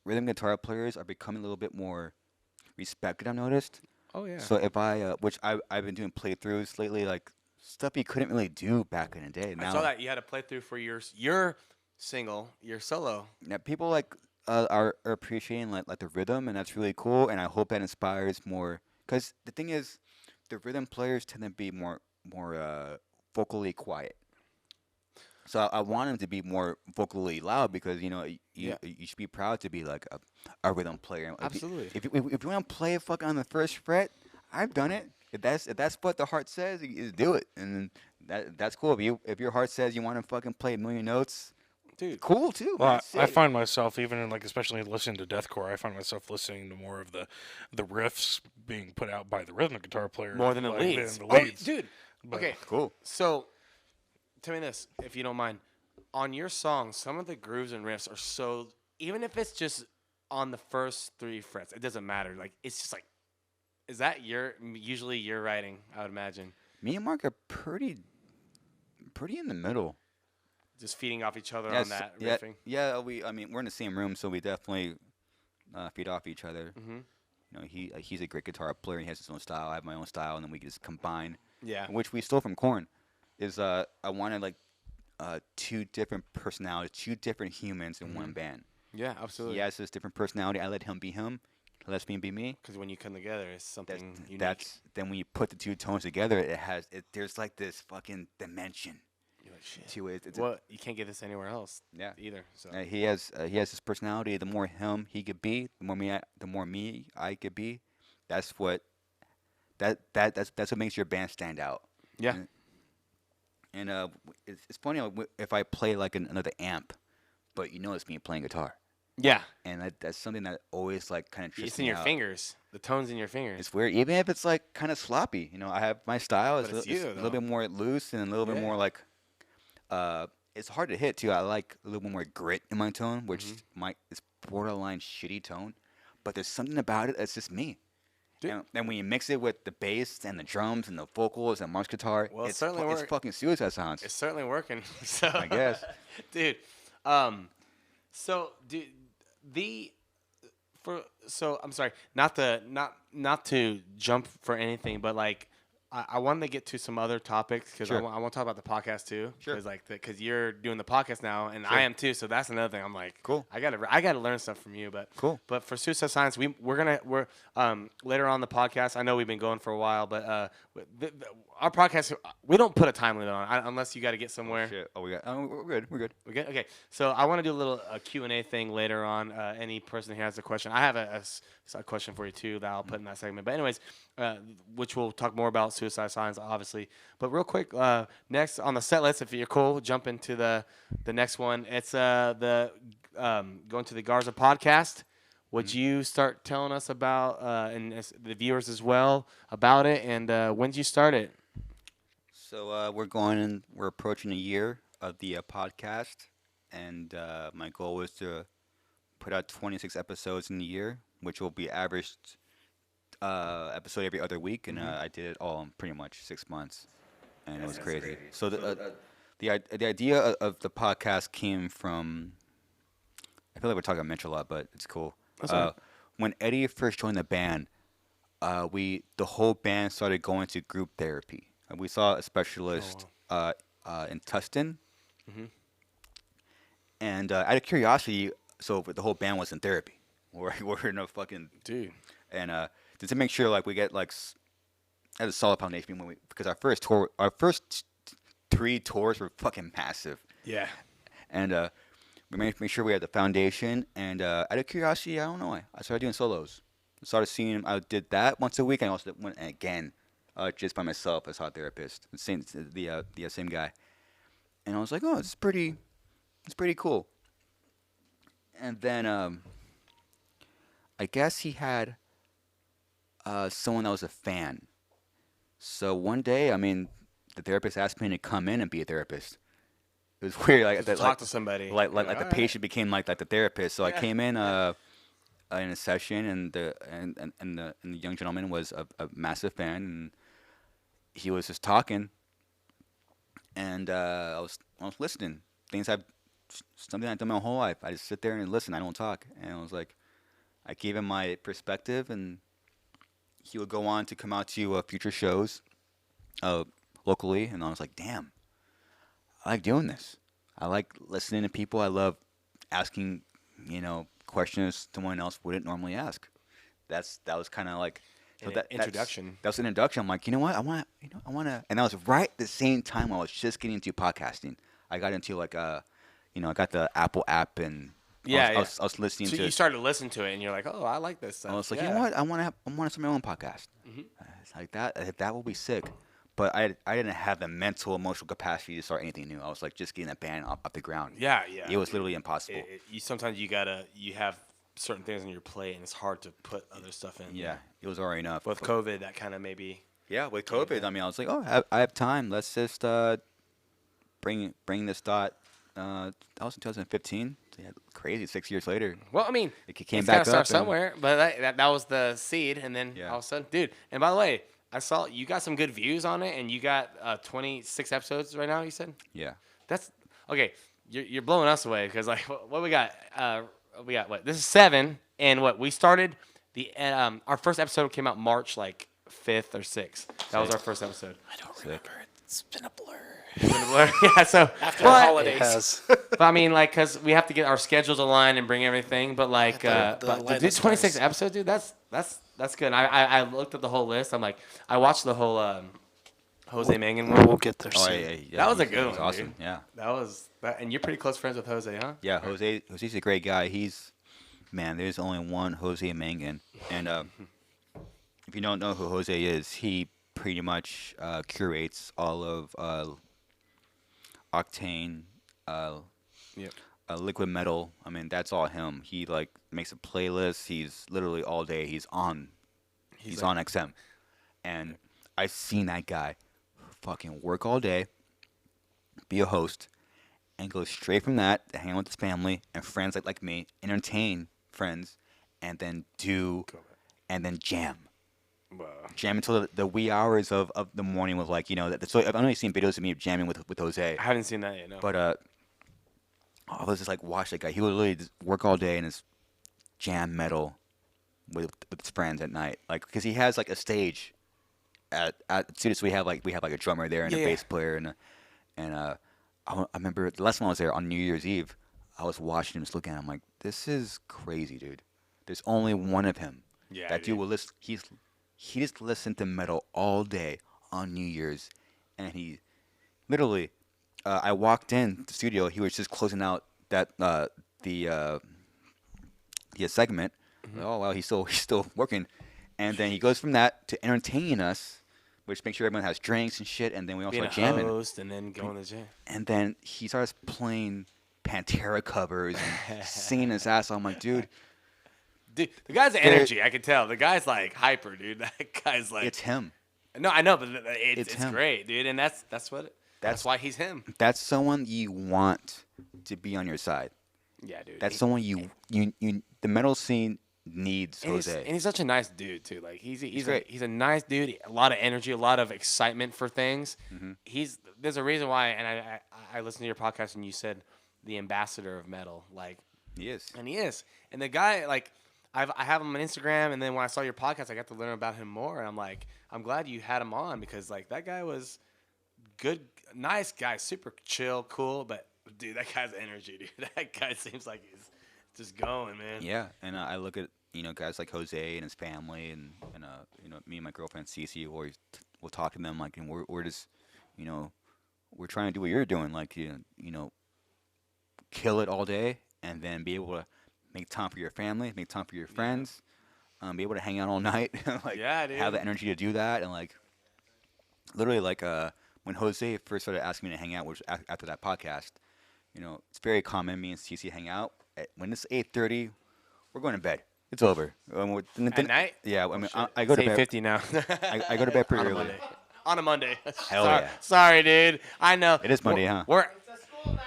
rhythm guitar players are becoming a little bit more respected. I've noticed. Oh yeah. So if which I've been doing playthroughs lately, like stuff you couldn't really do back in the day. Now, I saw that you had a playthrough for your single, your solo. Yeah, people like are appreciating like the rhythm, and that's really cool. And I hope that inspires more. Because the thing is, the rhythm players tend to be more vocally quiet. So I want them to be more vocally loud because you should be proud to be like a rhythm player. Absolutely. If you want to play fuck on the first fret, I've done it. If that's what the heart says, you do it, and that's cool. If your heart says you want to fucking play a million notes, dude. cool too. Well, Man. I Sick. find myself even in like especially listening to deathcore. I find myself listening to more of the riffs being put out by the rhythmic guitar player More than the like, leads. than the leads. Dude. But- Okay. Cool. So, tell me this, if you don't mind. On your songs, some of the grooves and riffs are so. Even if it's just on the first 3 frets, it doesn't matter. Like it's just like, is that usually your writing? I would imagine. Me and Mark are pretty in the middle. Just feeding off each other on Yes, that yeah, riffing. yeah. I mean, we're in the same room, so we definitely feed off each other. Mm-hmm. You know, he's a great guitar player. And he has his own style. I have my own style, and then we can just combine. Yeah. Which we stole from Korn. Is I wanted like 2 different personalities, 2 different humans in one band. Yeah, absolutely. He has this different personality. I let him be him. He lets me be me. Because when you come together, it's something unique. That's then when you put the 2 tones together, there's like this fucking dimension You're like, shit. to it. Well, you can't get this anywhere else. Yeah. Either. So. He has his personality. The more him he could be, the more me I could be. That's what makes your band stand out. Yeah. And it's funny if I play like another amp, but you know it's me playing guitar, Yeah. and that's something that always like kind of trips It's in me your out. fingers. The tone's in your fingers. It's weird, even if it's like kind of sloppy. You know, I have my style. But it's It's you, a little though. bit more loose and a little bit Yeah. more like. It's hard to hit too. I like a little bit more grit in my tone, which Mm-hmm. is borderline shitty tone, but there's something about it that's just me. Dude. And when you mix it with the bass and the drums and the vocals and Mark's guitar, Well, it's certainly it's work- fucking suicide sounds. It's certainly working. So I guess. dude. So dude, I'm sorry, not to jump for anything, but like I wanted to get to some other topics because Sure. I want to talk about the podcast too. Sure. Because you're doing the podcast now and Sure. I am too. So that's another thing. I'm like, Cool. I gotta learn stuff from you. But Cool. But for Suicide Science, we're later on the podcast. I know we've been going for a while, but our podcast we don't put a time limit on it, unless you got to get somewhere. Shit. Oh, we're good. We're good. We good? Okay. So I want to do a little Q&A thing later on. Any person who has a question. I have a question for you, too, that I'll put in that segment. But anyways, which we'll talk more about Suicide Science, obviously. But real quick, next on the set list, if you're cool, jump into the next one. It's going to the Garza Podcast. Would you start telling us about, and the viewers as well, about it? And when did you start it? So we're approaching a year of the podcast, and my goal was to put out 26 episodes in a year, which will be averaged episode every other week, and I did it all in pretty much 6 months, and it was crazy. So the idea of the podcast came from, I feel like we're talking about Mitch a lot, but it's cool. When Eddie first joined the band, the whole band started going to group therapy. We saw a specialist in Tustin, and out of curiosity, so the whole band was in therapy. We're in a fucking Dude. and just to make sure like we get like at a solid foundation because our first 3 tours were fucking massive, Yeah. and we make sure we had the foundation. And out of curiosity, I don't know, I started doing solos. I started seeing. I did that once a week, and I also went again. Just by myself as a therapist, the same guy, and I was like, oh, it's pretty cool. And then I guess he had someone that was a fan. So one day, I mean, the therapist asked me to come in and be a therapist. It was weird, like To talk to somebody. like the Alright. patient became like the therapist. So I Yeah. came in a session, and the young gentleman was a massive fan, and he was just talking, and I was listening. Something I've done my whole life. I just sit there and listen. I don't talk. And I was like, I gave him my perspective, and he would go on to come out to future shows locally, and I was like, damn, I like doing this. I like listening to people. I love asking, questions someone else wouldn't normally ask. That was kind of like Introduction. That was an introduction. I'm like, you know what? I want to, and that was right at the same time I was just getting into podcasting. I got into like I got the Apple app, and I was listening So to. you started to listen to it, and you're like, oh, I like this stuff. I was like, Yeah. you know what? I want to start my own podcast. It's like that will be sick. but I didn't have the mental, emotional capacity to start anything new. I was like just getting a band off the ground. Yeah. It was literally impossible. Sometimes you have certain things on your plate, and it's hard to put other stuff in. Yeah, it was already enough. With COVID, that kind of maybe. Yeah, with COVID, I mean, I was like, oh, I have time. Let's just bring this thought. That was in 2015. Yeah, crazy. 6 years later. Well, I mean, it came it's back gotta start up somewhere, but that was the seed, and then all of a sudden, dude. And by the way, I saw you got some good views on it, and you got 26 episodes right now. You said. Yeah. That's okay. You're blowing us away because like what we got? We got what? This is 7, and what we started our first episode came out March like 5th or 6th. That was our first episode. I don't remember. It's been a blur. Yeah, so after the holidays. But I mean, like, cause we have to get our schedules aligned and bring everything. But like, but to do 26 episodes, dude, that's good. And I looked at the whole list. I'm like, I watched the whole Jose Mangan one. We'll get there soon. Yeah, that was a good one. Awesome. Dude. Yeah. That was that, and you're pretty close friends with Jose, huh? Yeah, Jose's a great guy. There's only one Jose Mangan, and if you don't know who Jose is, he pretty much curates all of Octane, Liquid Metal. I mean, that's all him. He like makes a playlist. He's literally all day. He's on XM, and I've seen that guy fucking work all day, be a host, and go straight from that to hang out with his family and friends like me, entertain friends, and then jam. Wow. Jam until the wee hours of the morning with like, so I've only seen videos of me jamming with Jose. I haven't seen that yet, no. But I was just like, watch that guy. He would literally just work all day and just jam metal with his friends at night. Like, because he has like a stage at Students. We have like a drummer there and a bass player and I remember the last time I was there on New Year's Eve, I was watching him, just looking at him like, this is crazy, dude. There's only one of him. Yeah, that dude will listen. He just listened to metal all day on New Year's, and he literally. I walked in the studio. He was just closing out that the segment. Mm-hmm. Oh wow, he's still working, and then he goes from that to entertaining us, which makes sure everyone has drinks and shit, and then we all Being start jamming. Host and then going to the jam. And then he starts playing Pantera covers and singing his ass off. I'm like, dude. Dude, the guy's energy, I can tell. The guy's like hyper, dude. That guy's like. It's him. No, I know, but it's him. great, dude, and that's why he's him. That's someone you want to be on your side. Yeah, dude. That's someone you the metal scene needs Jose. And he's such a nice dude too. Like he's great. He's a nice dude. A lot of energy, a lot of excitement for things. Mm-hmm. There's a reason why, and I listened to your podcast and you said the ambassador of metal, like He is. and he is. And the guy, like I have him on Instagram, and then when I saw your podcast, I got to learn about him more. And I'm like, I'm glad you had him on because like that guy was good, nice guy, super chill, cool. But dude, that guy's energy, dude. That guy seems like he's just going, man. Yeah, and I look at guys like Jose and his family, and me and my girlfriend Cece we'll talk to them like, and we're just we're trying to do what you're doing, like kill it all day, and then be able to make time for your family, make time for your friends, be able to hang out all night, like yeah, dude. have the energy to do that, and like literally like when Jose first started asking me to hang out, which after that podcast, it's very common. Me and Cece hang out when it's 8:30, we're going to bed. It's over. At night? Yeah, I mean I go to bed. 8:50 now. I go to bed pretty early. On a Monday. Hell yeah. Sorry, dude. I know. It is Monday, huh?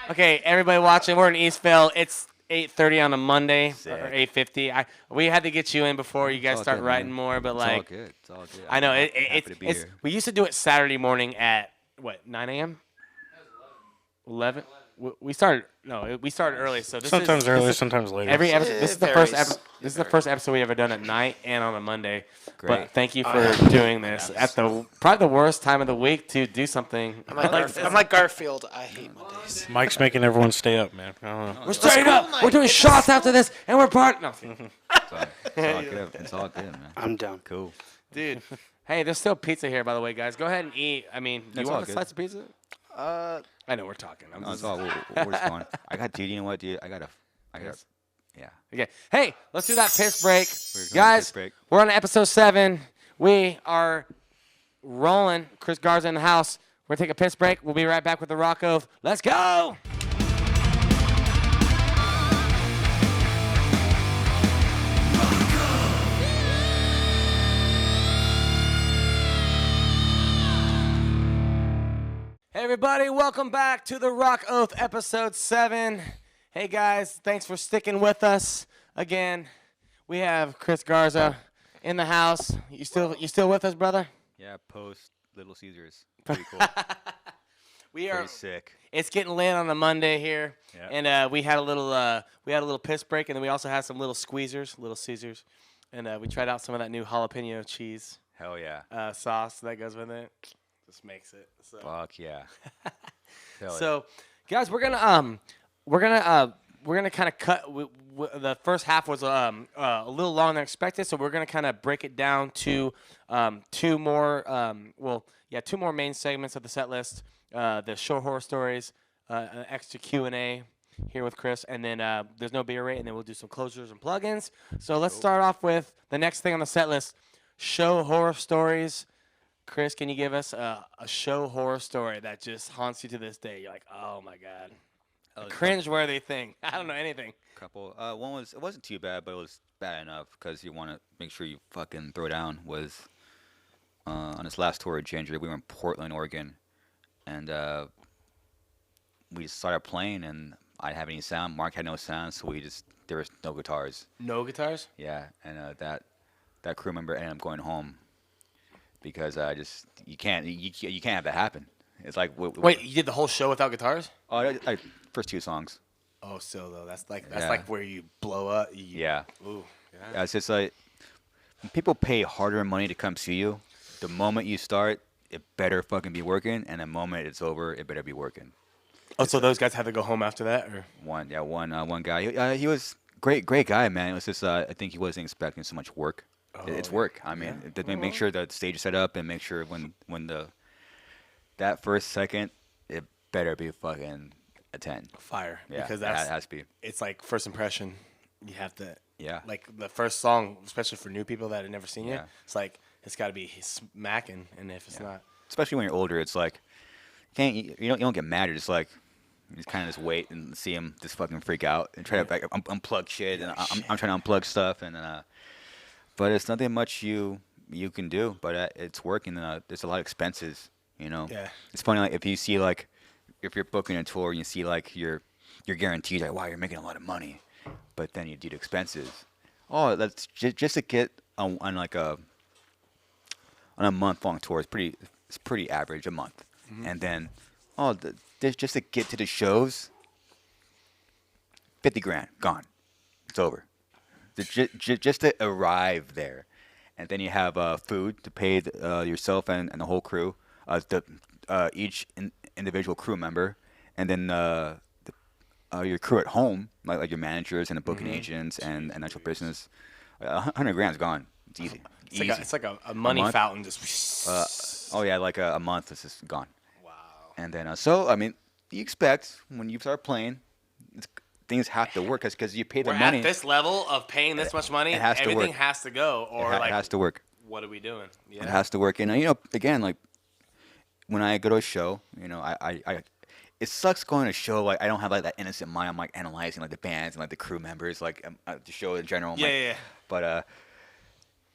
Okay, everybody watching, we're in Eastvale. It's 8:30 on a Monday Sick. or 8:50. We had to get you in before you guys all start good, writing man. more, but It's like all good. It's all good. I know I'm happy to be it's here. we used to do it Saturday morning at what 9 a.m. 11. We started early, so this Sometimes is, early, this is sometimes later. every episode. This is the varies. first this is the first episode we ever done at night and on a Monday. Great. But thank you for doing this at probably the worst time of the week to do something. I'm like Garfield. I hate Mondays. Mike's making everyone stay up, man. I don't know. We're staying up. We're doing shots after this, and we're part. No, It's all good. It's all good, man. I'm down. Cool. dude. Hey, there's still pizza here, by the way, guys. Go ahead and eat. I mean, That's you all want a good. slice of pizza? I know we're talking. No, it's all. We're just going. I got, dude. You know what, dude? I got. Yeah. Okay. Hey, let's do that piss break, We're going guys. piss break. We're on episode 7. We're rolling. Chris Garza in the house. We're going to take a piss break. We'll be right back with the Rock Oath. Let's go! Hey, everybody. Welcome back to the Rock Oath Ep.7. Hey, guys. Thanks for sticking with us again. We have Chris Garza in the house. You still with us, brother? Yeah, post Little Caesars. Pretty cool. We Pretty are sick. It's getting late on a Monday here, Yeah. and we had a little piss break, and then we also had some little squeezers, Little Caesars, and we tried out some of that new jalapeno cheese Hell yeah. sauce that goes with it. Just makes it. So, Fuck yeah. Hell so guys, we're gonna kind of cut. The first half was a little longer than expected, so we're gonna kind of break it down to two more main segments of the set list. The show horror stories, an extra Q&A here with Chris, and then there's no beer rate, and then we'll do some closures and plugins. So let's start off with the next thing on the set list: show horror stories. Chris, can you give us a show horror story that just haunts you to this day? You're like, oh my god, a cringe-worthy thing. I don't know anything. Couple. One it wasn't too bad, but it was bad enough because you want to make sure you fucking throw down. Was on this last tour in January, we were in Portland, Oregon, and we started playing, and I didn't have any sound. Mark had no sound, so there was no guitars. No guitars? Yeah, and that crew member ended up going home because you can't have that happen. It's like wait, you did the whole show without guitars? Oh, I first two songs. Oh, still though, that's like where you blow up. Yeah. Ooh. Yeah. It's just like when people pay hard-earned money to come see you. The moment you start, it better fucking be working, and the moment it's over, it better be working. Oh, so those guys had to go home after that, or one guy. He was great guy, man. It was just I think he wasn't expecting so much work. It's work. I mean, make sure the stage is set up, and make sure when that first second, it better be fucking a 10. Fire. Yeah, because it has to be. It's like first impression. You have to. Yeah. Like the first song, especially for new people that have never seen you, Yeah. it's like it's got to be smacking, and if it's not, especially when you're older, it's like you don't get mad. You're just like you just kind of just wait and see him just fucking freak out and try to like unplug shit, and I'm trying to unplug stuff, and but it's nothing much you can do, but it's working. There's a lot of expenses, you know. Yeah. It's funny, like if you see like if you're booking a tour and you see like you're guaranteed like wow, you're making a lot of money, but then you do the expenses. Oh, that's just to get on a month-long tour. It's pretty average a month, and then just to get to the shows, $50,000 gone. It's over. Just to arrive there, and then you have food to pay yourself and the whole crew, each individual crew member, and then your crew at home, like your managers and the booking agents and actual business. $100,000's gone. It's easy. It's like a money fountain. Just. Like a month is just gone. Wow. And then so I mean, you expect when you start playing, things have to work because you pay the money. At this level of paying this much money, everything has to go, or it has to work. What are we doing? Yeah. It has to work, and again, like when I go to a show, I it sucks going to a show like I don't have like that innocent mind. I'm like analyzing like the bands and like the crew members, like the show in general. Yeah. But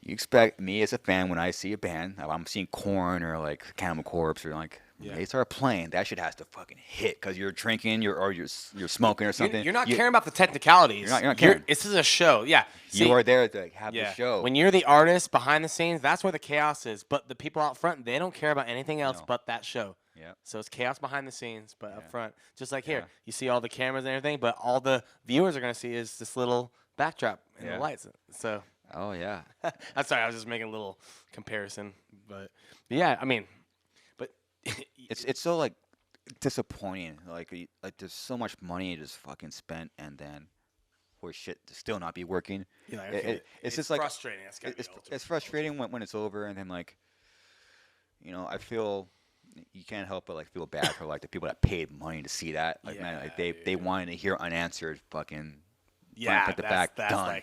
you expect me as a fan when I see a band, I'm seeing Korn or like Cannibal Corpse or like. Yeah. They start playing. That shit has to fucking hit because you're drinking, you're smoking or something. You're not caring about the technicalities. You're not caring. This is a show. Yeah. See, you are there to have the show. When you're the artist behind the scenes, that's where the chaos is. But the people out front, they don't care about anything else but that show. Yeah. So it's chaos behind the scenes, but up front, just like here, you see all the cameras and everything, but all the viewers are gonna see is this little backdrop and the lights. So. Oh yeah. I'm sorry. I was just making a little comparison, but yeah, I mean. It's so like disappointing. Like there's so much money just fucking spent, and then for shit to still not be working. Yeah, it's just like frustrating. It's frustrating when it's over, and then like, I feel you can't help but like feel bad for like the people that paid money to see that. Like man, like they wanted to hear unanswered fucking. Yeah, put the back done,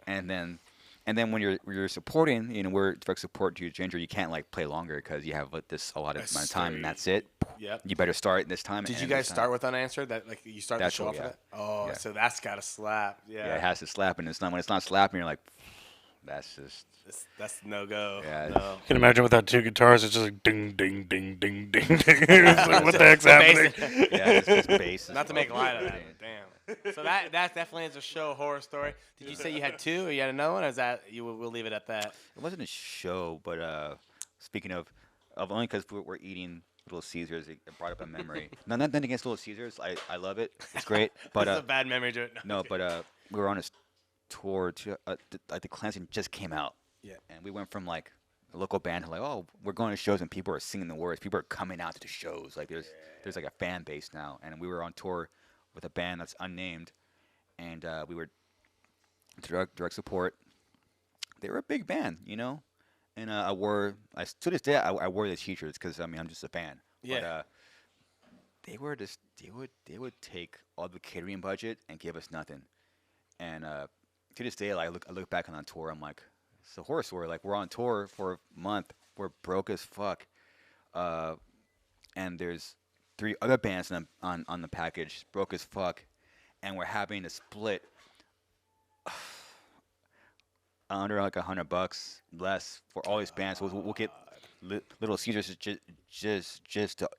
and then And then when you're supporting, we're direct support to Ginger. You can't like play longer because you have this allotted amount of time, and that's it. Yep. You better start this time. Did and you end guys this time. start with unanswered? That like you start That's the show what- off yeah. with that? Oh, Yeah. so that's gotta slap. Yeah. Yeah, it has to slap, and when it's not slapping, you're like, that's just That's no go. Yeah, No. You can imagine without two guitars, it's just like ding, ding, ding, ding, ding, ding. It's like, what the heck's happening? yeah, it's bass. Not to make light of that, but damn. So that definitely is a show horror story. Did you say you had two, or you had another one? Or is that we'll leave it at that? It wasn't a show, but speaking of only because we're eating Little Caesars, it brought up a memory. Nothing against Little Caesars. I love it. It's great. But This is a bad memory to it. no, but we were on a tour to the Cleansing just came out. Yeah. And we went from like a local band to like, oh, we're going to shows and people are singing the words. People are coming out to the shows. Like there's like a fan base now. And we were on tour with a band that's unnamed, and we were direct support. They were a big band, And to this day I wore the t-shirts because I'm just a fan. Yeah. But they would take all the catering budget and give us nothing. And to this day, I look back on that tour. I'm like, it's a horror story. Like we're on tour for a month. We're broke as fuck. And there's 3 other bands on the package, broke as fuck, and we're having to split under like $100 less for all these bands. So we'll get Little Caesars just to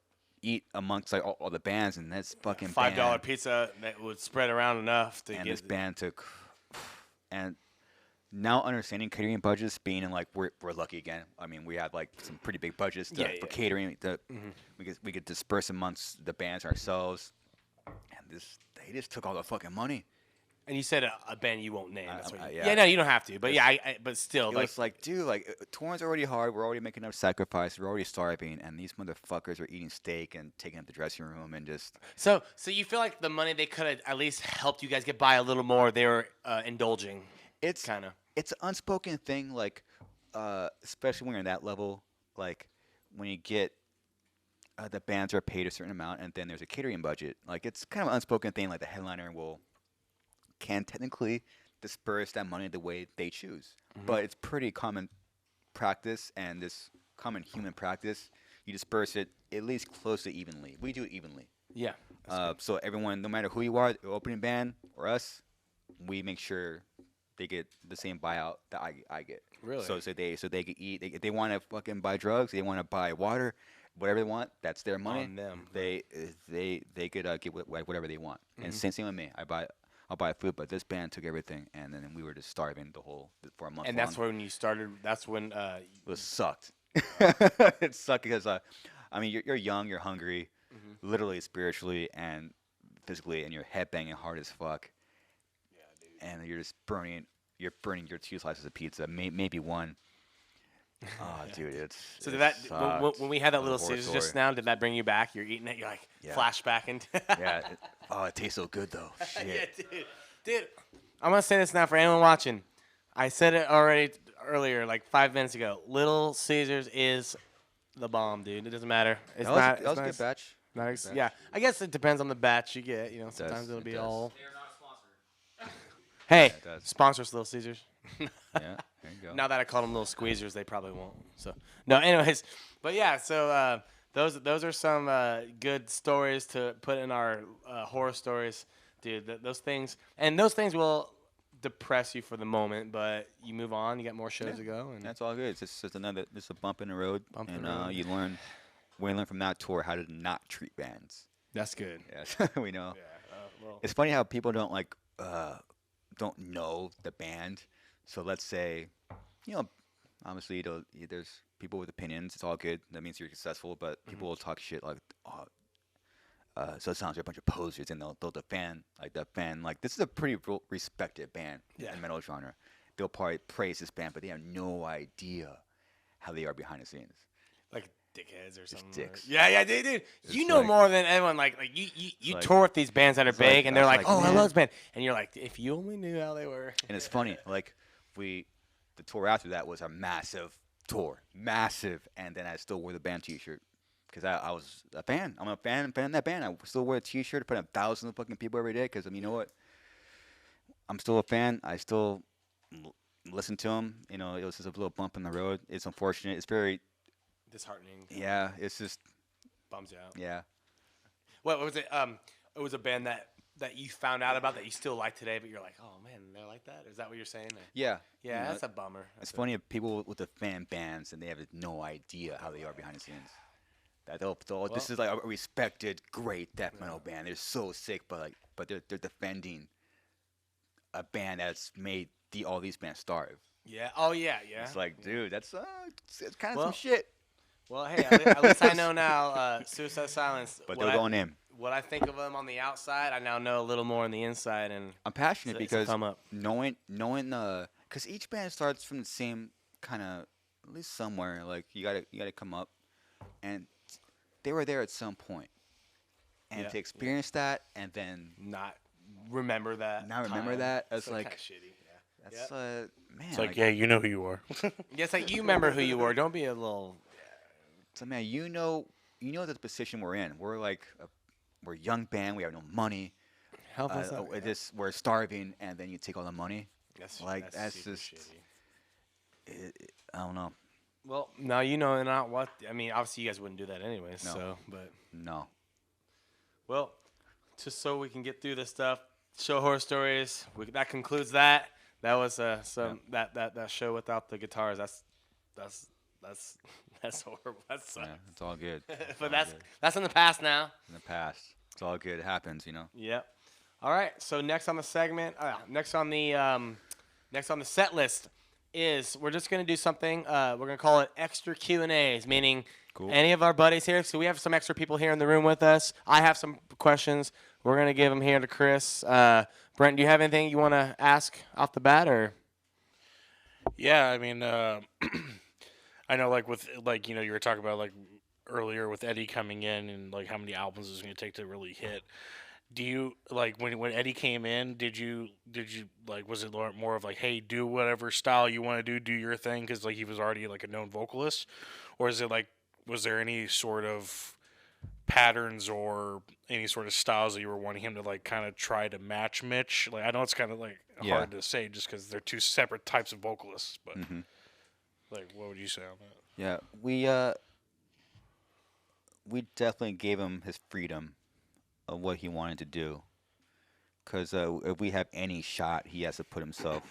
eat amongst like all the bands, and that's fucking $5 band. pizza that would spread around enough to And get this band took, and now understanding catering budgets, being in like we're lucky again. I mean, we had like some pretty big budgets for catering. We could disperse amongst the bands ourselves, and they just took all the fucking money. And you said a band you won't name. That's what yeah. yeah, no, you don't have to. But yeah, but still, It was like, dude, touring's already hard. We're already making enough sacrifice. We're already starving, and these motherfuckers are eating steak and taking up the dressing room and just. So you feel like the money they could have at least helped you guys get by a little more. They were indulging. It's kind of. It's an unspoken thing, like, especially when you're at that level, like when you get. The bands are paid a certain amount, and then there's a catering budget. Like it's kind of an unspoken thing. Like the headliner can technically disperse that money the way they choose, but it's pretty common practice, and this common human practice, you disperse it at least close to evenly. We do it evenly. Yeah. So everyone, no matter who you are, the opening band or us, we make sure they get the same buyout that I get. Really? So they can eat. If they want to fucking buy drugs, they want to buy water, whatever they want. That's their money. On them. They could get whatever they want. And same with me. I'll buy food, but this band took everything, and then we were just starving for a month. And that's when you started. That's when. It sucked. It sucked because you're young, you're hungry, literally, spiritually, and physically, and you're headbanging hard as fuck. Yeah, dude. And you're just burning your 2 slices of pizza, maybe one. Oh, dude, it's. So it did that sucked. when we had that It was Little a horror Caesars just story. now? Did that bring you back? You're eating it. You're like flashback into. Yeah. It tastes so good though. Shit. Yeah, dude. I'm gonna say this now for anyone watching. I said it already earlier, like 5 minutes ago. Little Caesars is the bomb, dude. It doesn't matter. It's That not. was a good batch. Yeah, I guess it depends on the batch you get. Sometimes it'll it be does. all. They are not sponsored. Hey, it does. sponsor us, Little Caesars. Yeah. There you go. Now that I called them Little Squeezers, they probably won't. So no, anyways, but yeah. So those are some good stories to put in our horror stories, dude. Those things will depress you for the moment, but you move on. You got more shows to go, and That's all good. It's just a bump in the road, Bump in and the road. we learn from that tour how to not treat bands. that's good. Yes, we know. Yeah. Well, It's funny how people don't know the band. So let's say, obviously there's people with opinions. It's all good. That means you're successful. But people will talk shit like, so it sounds like a bunch of posers, and they'll defend like this is a pretty respected band in metal genre. They'll probably praise this band, but they have no idea how they are behind the scenes. like dickheads or something. dicks. Yeah, dude. You It's know like- more than everyone. Like you like- tour with these bands that are it's like- big, and they're I was like, like, "Oh, I man. love this band," and you're like, "If you only knew how they were." And it's funny, like the tour after that was a massive tour, and then I still wore the band T-shirt because I was a fan. I'm a fan of that band. I still wear a T-shirt, put up thousands of fucking people every day because you know what? I'm still a fan. I still listened to him. You know, it was just a little bump in the road. It's unfortunate. It's very, Disheartening. yeah. It's just, Bums you out. yeah. What was it? It was a band that you found out about that you still like today, but you're like, oh man, they're like that. Is that what you're saying? Or- Yeah. Yeah, You know, that's a bummer. it's funny if people with the fan bands and they have no idea how they are behind the scenes. That this is like a respected, great death metal band. They're so sick, but they're defending a band that's made all these bands starve. Yeah. Oh yeah. Yeah. It's like, dude, that's it's kind of Well, some shit. Well, hey, at least I know now. Suicide Silence. But they're going in. What I think of them on the outside, I now know a little more on the inside, and I'm passionate it's a because thumb up. knowing because each band starts from the same kind of, at least somewhere. Like you gotta come up, and they were there at some point, and Yeah, to experience that and then not remember that. not remember time. that, it's So like kinda shitty. Yeah. that's Yeah. man. It's like, yeah, you know who you are. Yeah, it's like you remember who you were. Don't be a little. So man, you know the position we're in. We're like we're a young band. We have no money. Help us out. We're starving, and then you take all the money. That's super just- shitty. I don't know. Well, now you know not what. I mean, obviously you guys wouldn't do that anyways. No. So, but No. well, just so we can get through this stuff, show horror stories. That concludes that. That was some that show without the guitars. That's horrible. That's Yeah, it's all good. It's but all that's good. in the past now. In the past. It's all good. It happens, you know. Yep. All right. So next on the segment, next on the set list is we're just gonna do something. We're gonna call it extra Q&As, meaning Cool. any of our buddies here. So we have some extra people here in the room with us. I have some questions. We're gonna give them here to Chris. Brent, do you have anything you want to ask off the bat, or? Yeah, I mean, I know, like with like you were talking about like earlier with Eddie coming in and like how many albums it's going to take to really hit. Do you like when Eddie came in? Did you like was it more of like, hey, do whatever style you want to do your thing because like he was already like a known vocalist, or is it like was there any sort of patterns or any sort of styles that you were wanting him to like kind of try to match Mitch? Like I know it's kind of like Yeah. hard to say just because they're two separate types of vocalists, but. Mm-hmm. Like, what would you say on that? Yeah, we definitely gave him his freedom of what he wanted to do. Because if we have any shot, he has to put himself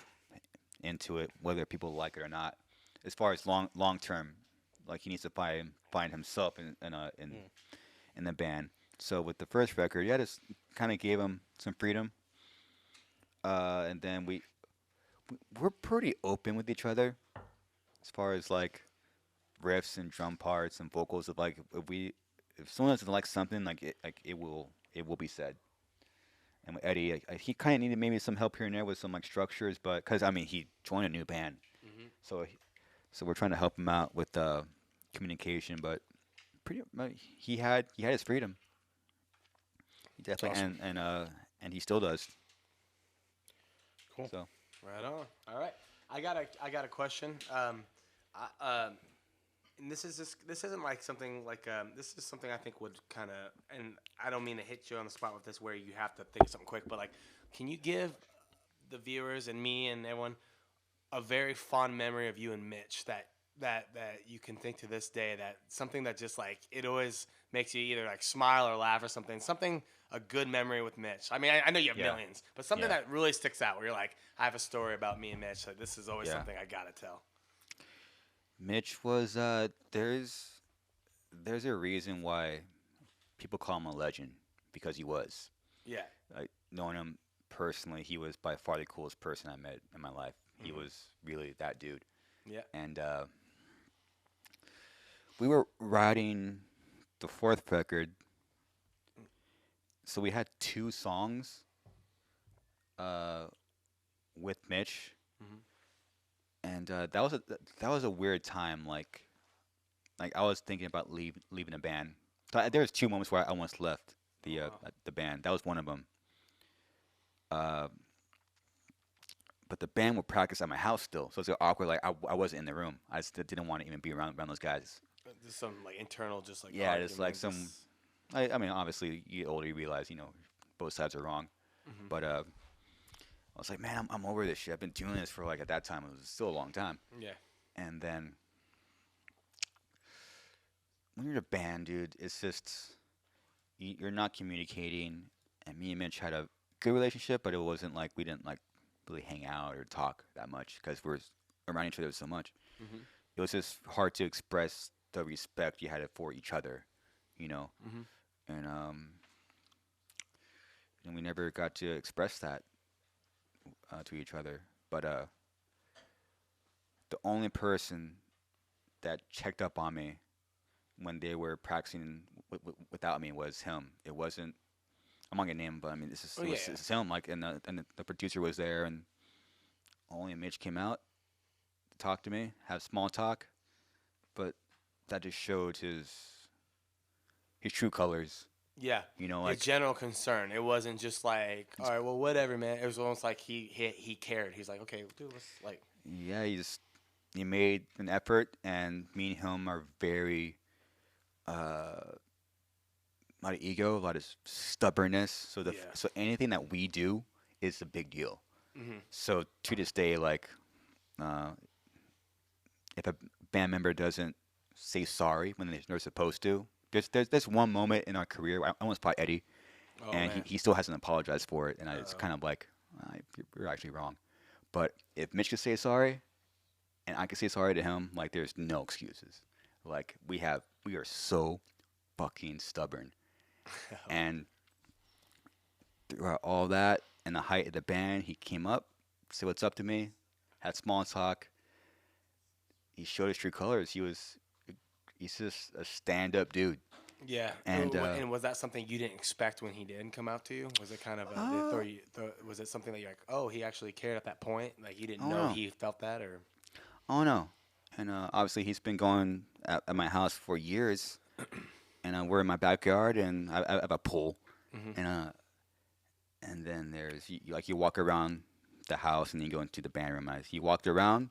into it, whether people like it or not. As far as long term, like he needs to find himself in the band. So with the first record, yeah, just kind of gave him some freedom. And then we're pretty open with each other. As far as like riffs and drum parts and vocals, of like if someone doesn't like something, it will be said. And with Eddie, he kind of needed maybe some help here and there with some like structures, but because I mean he joined a new band, so we're trying to help him out with communication. But he had his freedom. He definitely Awesome. and he still does. Cool. So Right on. All right. I got a question. And this isn't like something like this is something I think would kind of, and I don't mean to hit you on the spot with this where you have to think of something quick, but like, can you give the viewers and me and everyone a very fond memory of you and Mitch that you can think to this day, that something that just like it always makes you either like smile or laugh or something a good memory with Mitch? I mean, I know you have millions, but something that really sticks out where you're like, I have a story about me and Mitch. Like, this is always something I gotta tell. Mitch was there's a reason why people call him a legend, because he was. Yeah. Like, knowing him personally, he was by far the coolest person I met in my life. He was really that dude. Yeah. And we were writing the fourth record, so we had 2 songs with Mitch. And that was a weird time. Like I was thinking about leaving the band. So there was 2 moments where I almost left the band. That was one of them. But the band would practice at my house still, so it's awkward. Like I wasn't in the room. I just didn't want to even be around those guys. Just some like internal, just like Yeah, just like argument, some. I mean, obviously, you get older, you realize both sides are wrong. But I was like, man, I'm over this shit. I've been doing this for like at that time it was still a long time. Yeah. And then when you're in a band, dude, it's just you're not communicating. And me and Mitch had a good relationship, but it wasn't like we didn't like really hang out or talk that much because we're around each other so much. Mm-hmm. It was just hard to express the respect you had for each other, you know. Mm-hmm. And we never got to express that to each other. But the only person that checked up on me when they were practicing without me was him. It wasn't. I'm not gonna name him, but I mean, this is him. Like, and the producer was there, and only Mitch came out to talk to me, have small talk, but that just showed his true colors. Yeah. You know, The like general concern. It wasn't just like, all right, well, whatever, man. It was almost like he cared. He's like, okay, dude, let's like. yeah, he made an effort, and me and him are very a lot of ego, a lot of stubbornness. So so anything that we do is a big deal. Mm-hmm. So to this day, like, if a band member doesn't say sorry when they're supposed to, there's one moment in our career. I almost fought Eddie, and he still hasn't apologized for it, and it's kind of like you're actually wrong. But if Mitch could say sorry, and I could say sorry to him, like there's no excuses. Like we are so fucking stubborn. And throughout all that and the height of the band, he came up, said what's up to me, had small talk. He showed his true colors. He's just a stand-up dude. Yeah. And was that something you didn't expect when he did come out to you? Was it kind of was it something that you're like, oh, he actually cared at that point? Like you didn't know he felt that, or? Oh no. And obviously he's been going at my house for years. And we're in my backyard, and I have a pool, and then there's you walk around the house, and you go into the band room. He walked around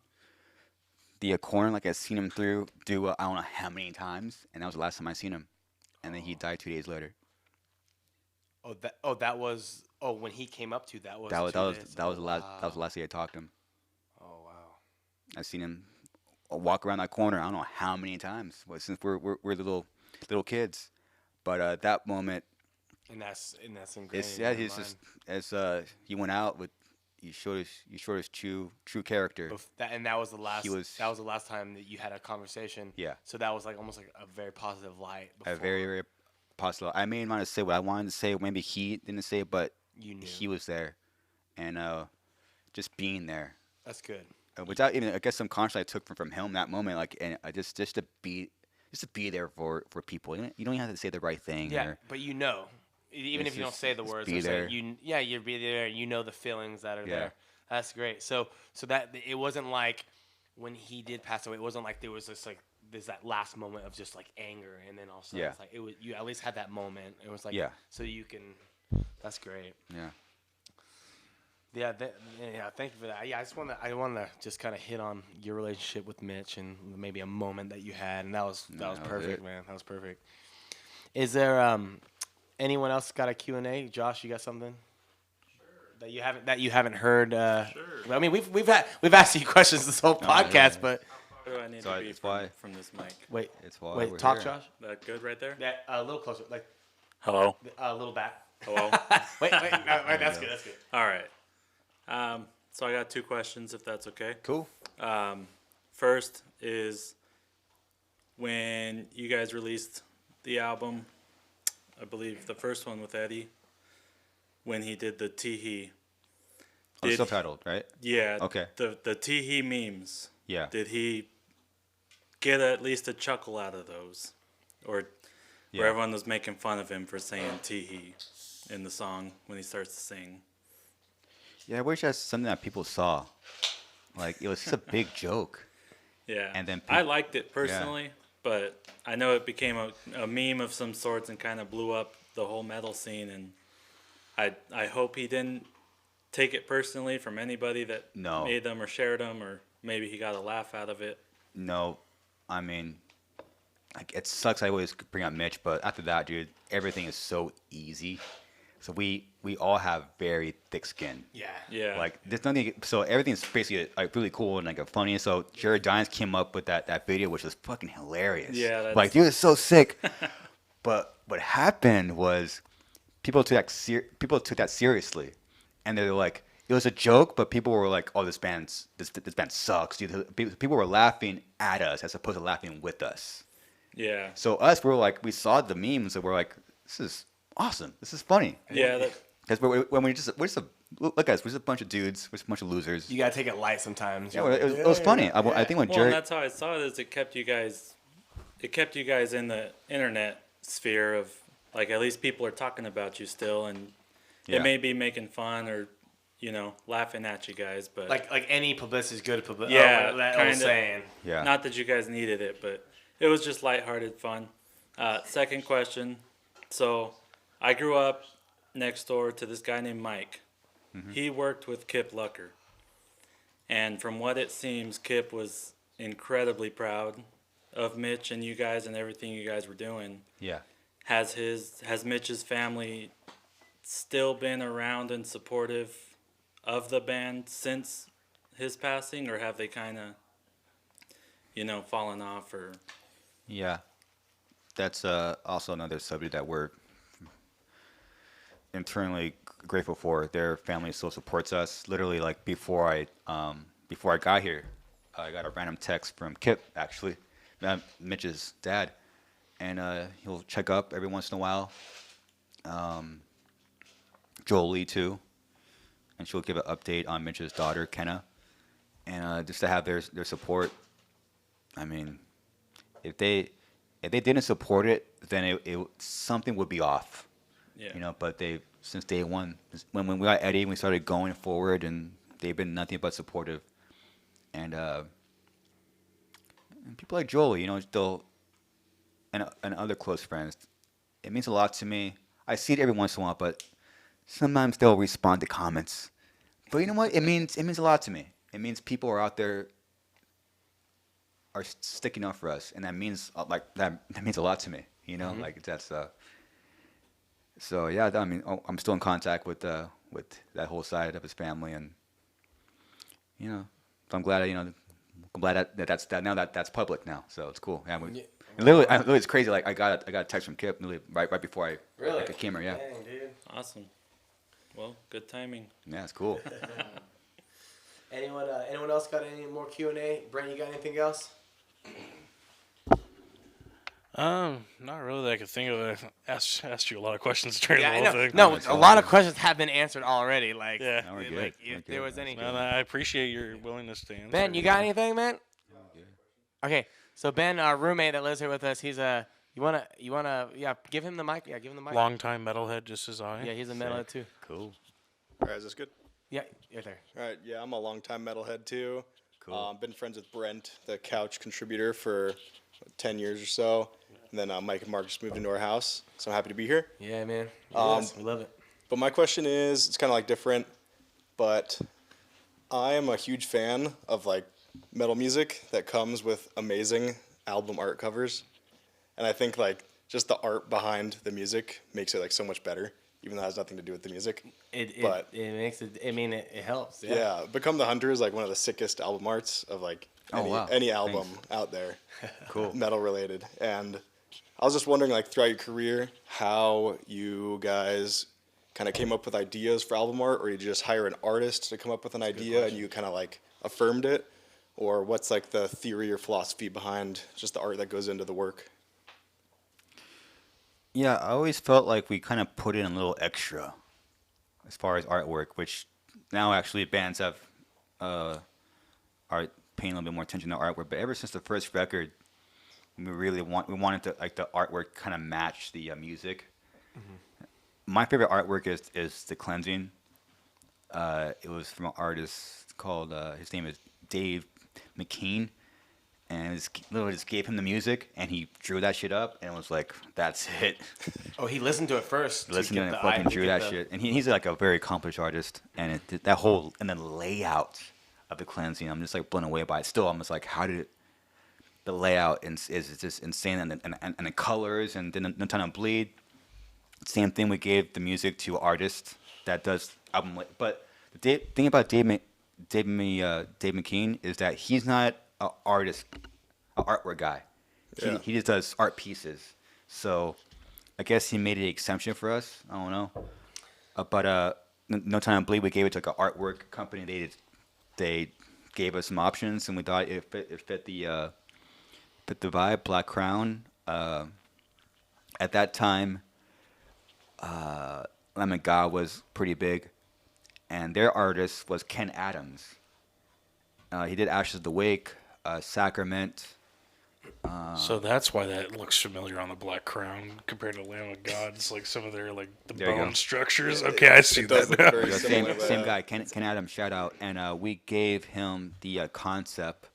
the corner like I've seen him do I don't know how many times, and that was the last time I seen him, and then he died 2 days later. That was when he came up to you, that was the last day I talked to him. Oh wow! I've seen him walk around that corner I don't know how many times since we're little kids, but that moment, and that's ingrained. It's he's just as he went out with you showed his true character. That was the last. That was the last time that you had a conversation. Yeah. So that was like almost like a very positive light. A very, very positive. I may not say what I wanted to say. Maybe he didn't say it, but you knew. He was there, and just being there. That's good. Without even, I guess, some conscience I took from him that moment, like, and I just to be there for people. You don't even have to say the right thing. Yeah, but even if you don't say the words, be there. You're be there. You know the feelings that are there. That's great. So that it wasn't like when he did pass away. It wasn't like there was just like there's that last moment of just like anger, and then also it's like it was you at least had that moment. It was like so you can. That's great. Yeah. Yeah, thank you for that. Yeah, I want to just kind of hit on your relationship with Mitch and maybe a moment that you had, and that was perfect, man. That was perfect. Is there anyone else got a Q&A? Josh, you got something? Sure. That you haven't heard? Sure. I mean, we've asked you questions this whole podcast, but where do I need to be from this mic? Wait, we're talk, here. Josh. That good right there? Yeah, a little closer, like hello. A little back. Hello. wait, no, that's good. That's good. All right. So I got 2 questions, if that's okay. Cool. First is when you guys released the album, I believe the first one with Eddie, when he did the Tee-hee. Subtitled, right? Yeah. Okay. The Tee-hee memes. Yeah. Did he get at least a chuckle out of those? Or where everyone was making fun of him for saying Tee-hee in the song when he starts to sing? Yeah, I wish that's something that people saw. Like, it was just a big joke. Yeah. And then I liked it personally, but I know it became a meme of some sorts and kind of blew up the whole metal scene. And I hope he didn't take it personally from anybody that made them or shared them, or maybe he got a laugh out of it. No, I mean, like, it sucks I always bring up Mitch, but after that, dude, everything is so easy. So we all have very thick skin. Yeah. Yeah. Like there's nothing. So everything's basically like really cool and like funny. So Jared Dines came up with that video, which was fucking hilarious. Yeah, that's- like dude, it's so sick. But what happened was people took that seriously, and they're like, it was a joke, but people were like, oh, this band sucks. Dude. People were laughing at us as opposed to laughing with us. Yeah. So us, we saw the memes and we're like, this is awesome. This is funny. Yeah. Because we're just look at us. We're just a bunch of dudes. We're just a bunch of losers. You gotta take it light sometimes. Yeah, it was funny. I think when Well, Jared, and that's how I saw it. Is it kept you guys in the internet sphere of like at least people are talking about you still, and Yeah. it may be making fun or laughing at you guys, but like any publicity is good publicity. Yeah, that kinda. old saying. yeah, not that you guys needed it, but it was just lighthearted fun. Second question. So I grew up next door to this guy named Mike. Mm-hmm. He worked with Kip Lucker. And from what it seems, Kip was incredibly proud of Mitch and you guys and everything you guys were doing. yeah. Has Mitch's family still been around and supportive of the band since his passing, or have they kind of, fallen off? Or Yeah, that's also another subject that we're internally grateful for. Their family still supports us. Literally, like before I got here, I got a random text from Kip, actually, Mitch's dad, and he'll check up every once in a while. Jolie too, and she'll give an update on Mitch's daughter Kenna, and just to have their support. I mean, if they didn't support it, then it something would be off. yeah, But they, since day one, when we got Eddie, we started going forward, and they've been nothing but supportive. And people like Jolie, still, and other close friends, it means a lot to me. I see it every once in a while, but sometimes they'll respond to comments. But you know what? It means a lot to me. It means people are out there are sticking up for us, and that means that means a lot to me. Like that's So yeah, I mean, I'm still in contact with that whole side of his family, and so I'm glad that's public now. So it's cool. Yeah, and literally, it's crazy. Like I got a text from Kip literally right before I came here. Yeah, Dang, dude. awesome. Well, good timing. yeah, it's cool. Anyone else got any more Q&A? Brent, you got anything else? Not really that I could think of. I asked you a lot of questions during Yeah, the I whole know. thing. No, That's a all lot good. of questions have been answered already. Like, Yeah. No, we're good. like We're if good. there was any. And I appreciate your willingness to answer. Ben, you got anything, man? Okay, so Ben, our roommate that lives here with us, he's you wanna give him the mic. Yeah, give him the mic. Longtime metalhead, just as I am. Yeah, he's a metalhead too. Cool. All right, is this good? Yeah, you're there. All right, yeah, I'm a longtime metalhead too. Cool. Been friends with Brent, the couch contributor, for 10 years or so. And then Mike and Mark just moved into our house, so I'm happy to be here. Yeah, man. Yes, we love it. But my question is, it's kind of like different, but I am a huge fan of like metal music that comes with amazing album art covers. And I think like just the art behind the music makes it like so much better, even though it has nothing to do with the music. It makes it. I mean, it helps. Yeah. Yeah, Become the Hunter is like one of the sickest album arts of like any album out there, Cool. metal related. And I was just wondering, like throughout your career, how you guys kind of came up with ideas for album art, or did you just hire an artist to come up with an idea and you kind of like affirmed it, or what's like the theory or philosophy behind just the art that goes into the work? Yeah, I always felt like we kind of put in a little extra as far as artwork, which now actually bands have are paying a little bit more attention to artwork. But ever since the first record, we wanted to like the artwork kind of match the music. Mm-hmm. My favorite artwork is The Cleansing. It was from an artist called his name is Dave McKean. And literally just gave him the music, and he drew that shit up, and it was like, that's it. Oh, he listened to it first. Listened to it and fucking drew that shit. And he's like a very accomplished artist, and and the layout of The Cleansing, I'm just like blown away by it. Still, I'm just like, how did the layout is just insane, and the colors, and then No Time to Bleed. same thing. We gave the music to an artist that does album. But the thing about Dave McKean is that he's not an artist, an artwork guy. Yeah. He just does art pieces. So I guess he made an exception for us. I don't know. But No Time to Bleed, we gave it to like an artwork company. They gave us some options, and we thought it fit the vibe. Black Crown. At that time, Lemon God was pretty big, and their artist was Ken Adams. He did Ashes of the Wake, Sacrament. So that's why that looks familiar on the Black Crown compared to Lamb of God. It's like some of their like the There you go. bone structures. Okay, I see It does that look now. very Yeah, similar. same guy, Ken Adams, shout out. And we gave him the concept,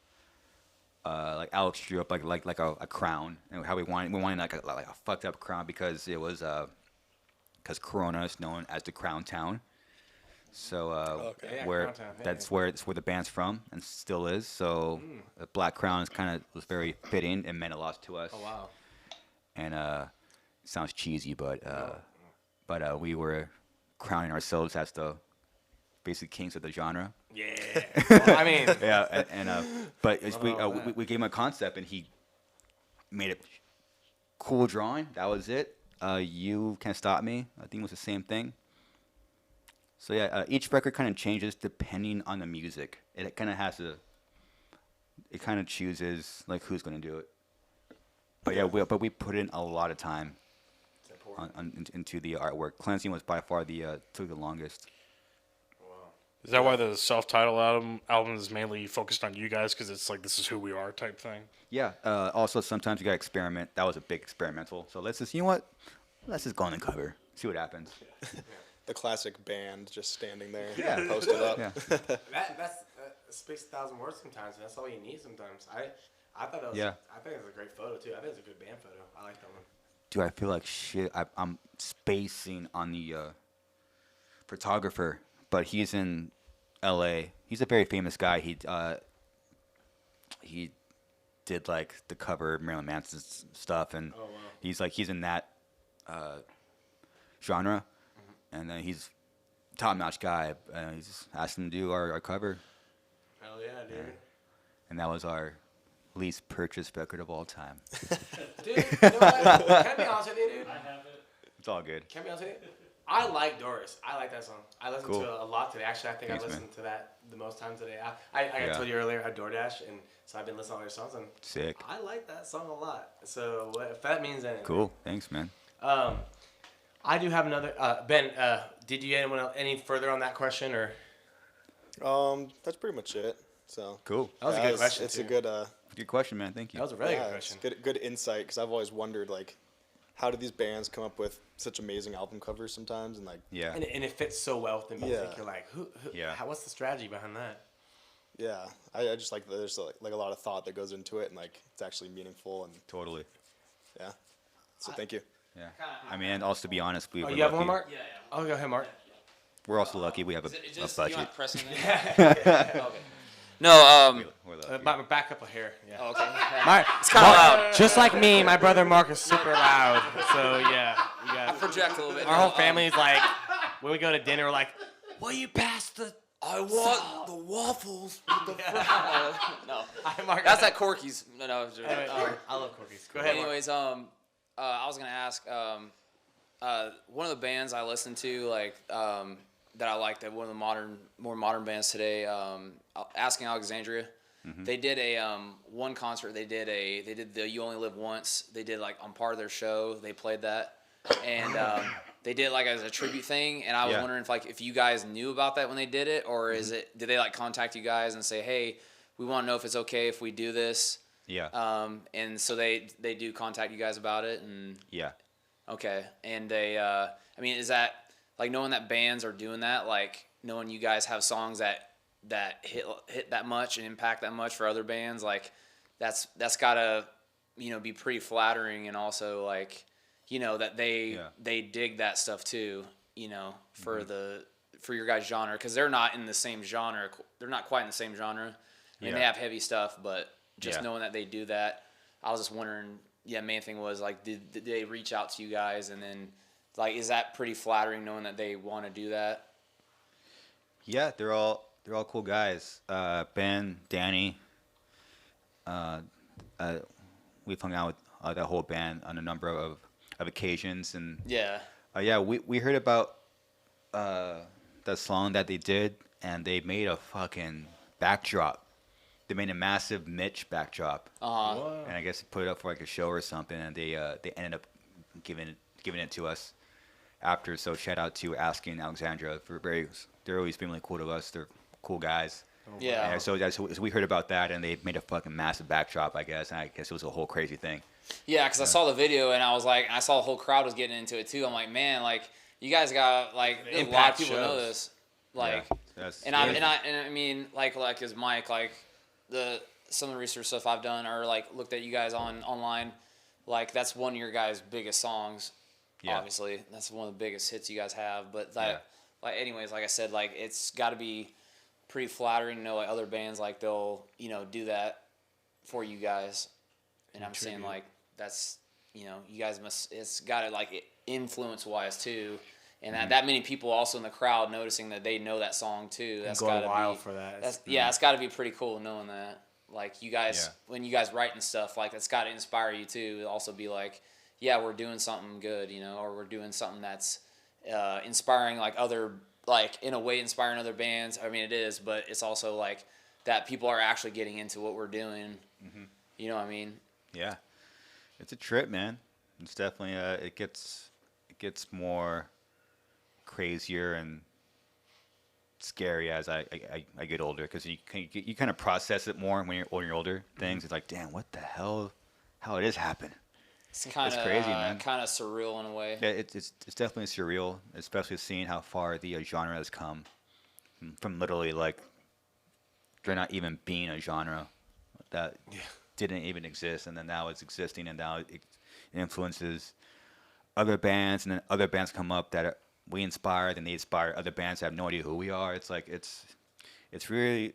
like Alex drew up like a crown, and how we wanted like a fucked up crown because it was because Corona is known as the Crown Town. So Okay. Yeah, where Crown Town, yeah, that's where the band's from and still is. So the Black Crown is was very fitting and meant a lot to us. Oh wow. And it sounds cheesy, but we were crowning ourselves as the basic kings of the genre. Yeah. Well, I mean, Yeah, but all that. we gave him a concept and he made a cool drawing. That was it. You Can't Stop Me, I think was the same thing. So yeah, each record kind of changes depending on the music. It kind of it kind of chooses like who's going to do it. But yeah, we put in a lot of time into the artwork. Cleansing was by far took the longest. Is that why the self-titled album is mainly focused on you guys? Because it's like this is who we are type thing. Yeah. Also, sometimes you got to experiment. That was a big experimental. So let's just go on the cover, see what happens. The classic band just standing there, Yeah. posted up. Yeah. that speaks 1,000 words sometimes. And that's all you need sometimes. I thought it was. Yeah. I think it was a great photo too. I think it's a good band photo. I like that one. Dude, I feel like shit. I'm spacing on the photographer, but he's in L.A. He's a very famous guy. He did like the cover of Marilyn Manson's stuff, and Oh wow. he's in that genre, and then he's top-notch guy. He's asked him to do our cover, Hell yeah, dude. and that was our least purchased record of all time. Dude, you know what? Can I be honest with you, dude? It's all good. Can I be honest with you? I like Doris. I like that song. I listened Cool. to it a lot today. Actually, I think Thanks, I man. listened to that the most times today. I Yeah. told you earlier I DoorDash, and so I've been listening to all your songs, and Sick. I like that song a lot. So if that means anything. Cool. Thanks, man. I do have another. Ben, did you any further on that question or? That's pretty much it. So Cool. That was a good question. It's too. a good. Good question, man. Thank you. That was a really Yeah, good it's question. good insight because I've always wondered like, how do these bands come up with such amazing album covers sometimes and like. Yeah. And it fits so well with the music. Yeah. You're like, who Yeah. what's the strategy behind that? Yeah, I just like there's like a lot of thought that goes into it and like it's actually meaningful and Totally. yeah. So thank you. Yeah. I mean, and also to be honest, Oh, we're you have lucky. one, Mark? Yeah, Oh, go ahead, Mark. We're also lucky. We have a budget. pressing that? Okay. No, We're lucky. Back up a hair. Yeah. okay. It's kinda loud. Just like me, my brother Mark is super loud. So yeah, we got Project a little bit. our whole family's like, when we go to dinner, we're like, will you pass the? I want the waffles. No, Mark, that's at Corky's. No. Anyway, I love cookies. Go ahead. Mark. Anyways, I was gonna ask, one of the bands I listen to, like, that I like, that one of the more modern bands today, Asking Alexandria. They did a one concert. They did the You Only Live Once. They did like on part of their show. They played that, and they did like as a tribute thing. And I was Yeah. wondering if you guys knew about that when they did it, or did they like contact you guys and say, hey, we want to know if it's okay if we do this. Yeah. And so they do contact you guys about it, and Yeah. okay. And they, I mean, is that like knowing that bands are doing that, like knowing you guys have songs that hit that much and impact that much for other bands, like that's gotta, be pretty flattering, and also like, that they dig that stuff too, for for your guys' genre, because they're not in the same genre. They're not quite in the same genre. I mean, they have heavy stuff, but just knowing that they do that, I was just wondering. Yeah, main thing was like, did they reach out to you guys and then Like, is that pretty flattering knowing that they want to do that? Yeah, they're all cool guys. Ben, Danny. We've hung out with that whole band on a number of occasions, and Yeah. we heard about that song that they did, and they made a fucking backdrop. They made a massive Mitch backdrop, and I guess they put it up for like a show or something, and they ended up giving it to us after. So shout out to Asking and Alexandra they're always been really cool to us. They're cool guys. Yeah. And so we heard about that, and they made a fucking massive backdrop, I guess. And I guess it was a whole crazy thing. Yeah, because I saw the video and I was like, I saw the whole crowd was getting into it too. I'm like, man, like you guys got like a lot of Impact people know shows. this, like, That's and I mean like as Mike, like some of the research stuff I've done or like looked at you guys online, like that's one of your guys' biggest songs. Yeah. Obviously, that's one of the biggest hits you guys have. But that, like, anyways, like I said, like it's got to be pretty flattering to know like other bands like they'll do that for you guys. And I'm saying like that's you guys must it's got to like influence wise too. And that many people also in the crowd noticing that they know that song too. That's got to wild be for that. it's got to be pretty cool knowing that. Like you guys, when you guys write and stuff, like that's got to inspire you too. To also be like, yeah, we're doing something good, or we're doing something that's inspiring like other, like in a way inspiring other bands. I mean, it is, but it's also like that people are actually getting into what we're doing. Mm-hmm. You know what I mean? Yeah, it's a trip, man. It's definitely it gets more crazier and scary as I get older, because you kind of process it more when you're older. Things it's like, damn, what the hell? How it is happening? It's kind of crazy, man. Kind of surreal in a way. Yeah, it's definitely surreal, especially seeing how far the genre has come from literally like there not even being a genre that didn't even exist, and then now it's existing, and now it influences other bands, and then other bands come up that we inspired, and they inspire other bands that have no idea who we are. It's like it's really,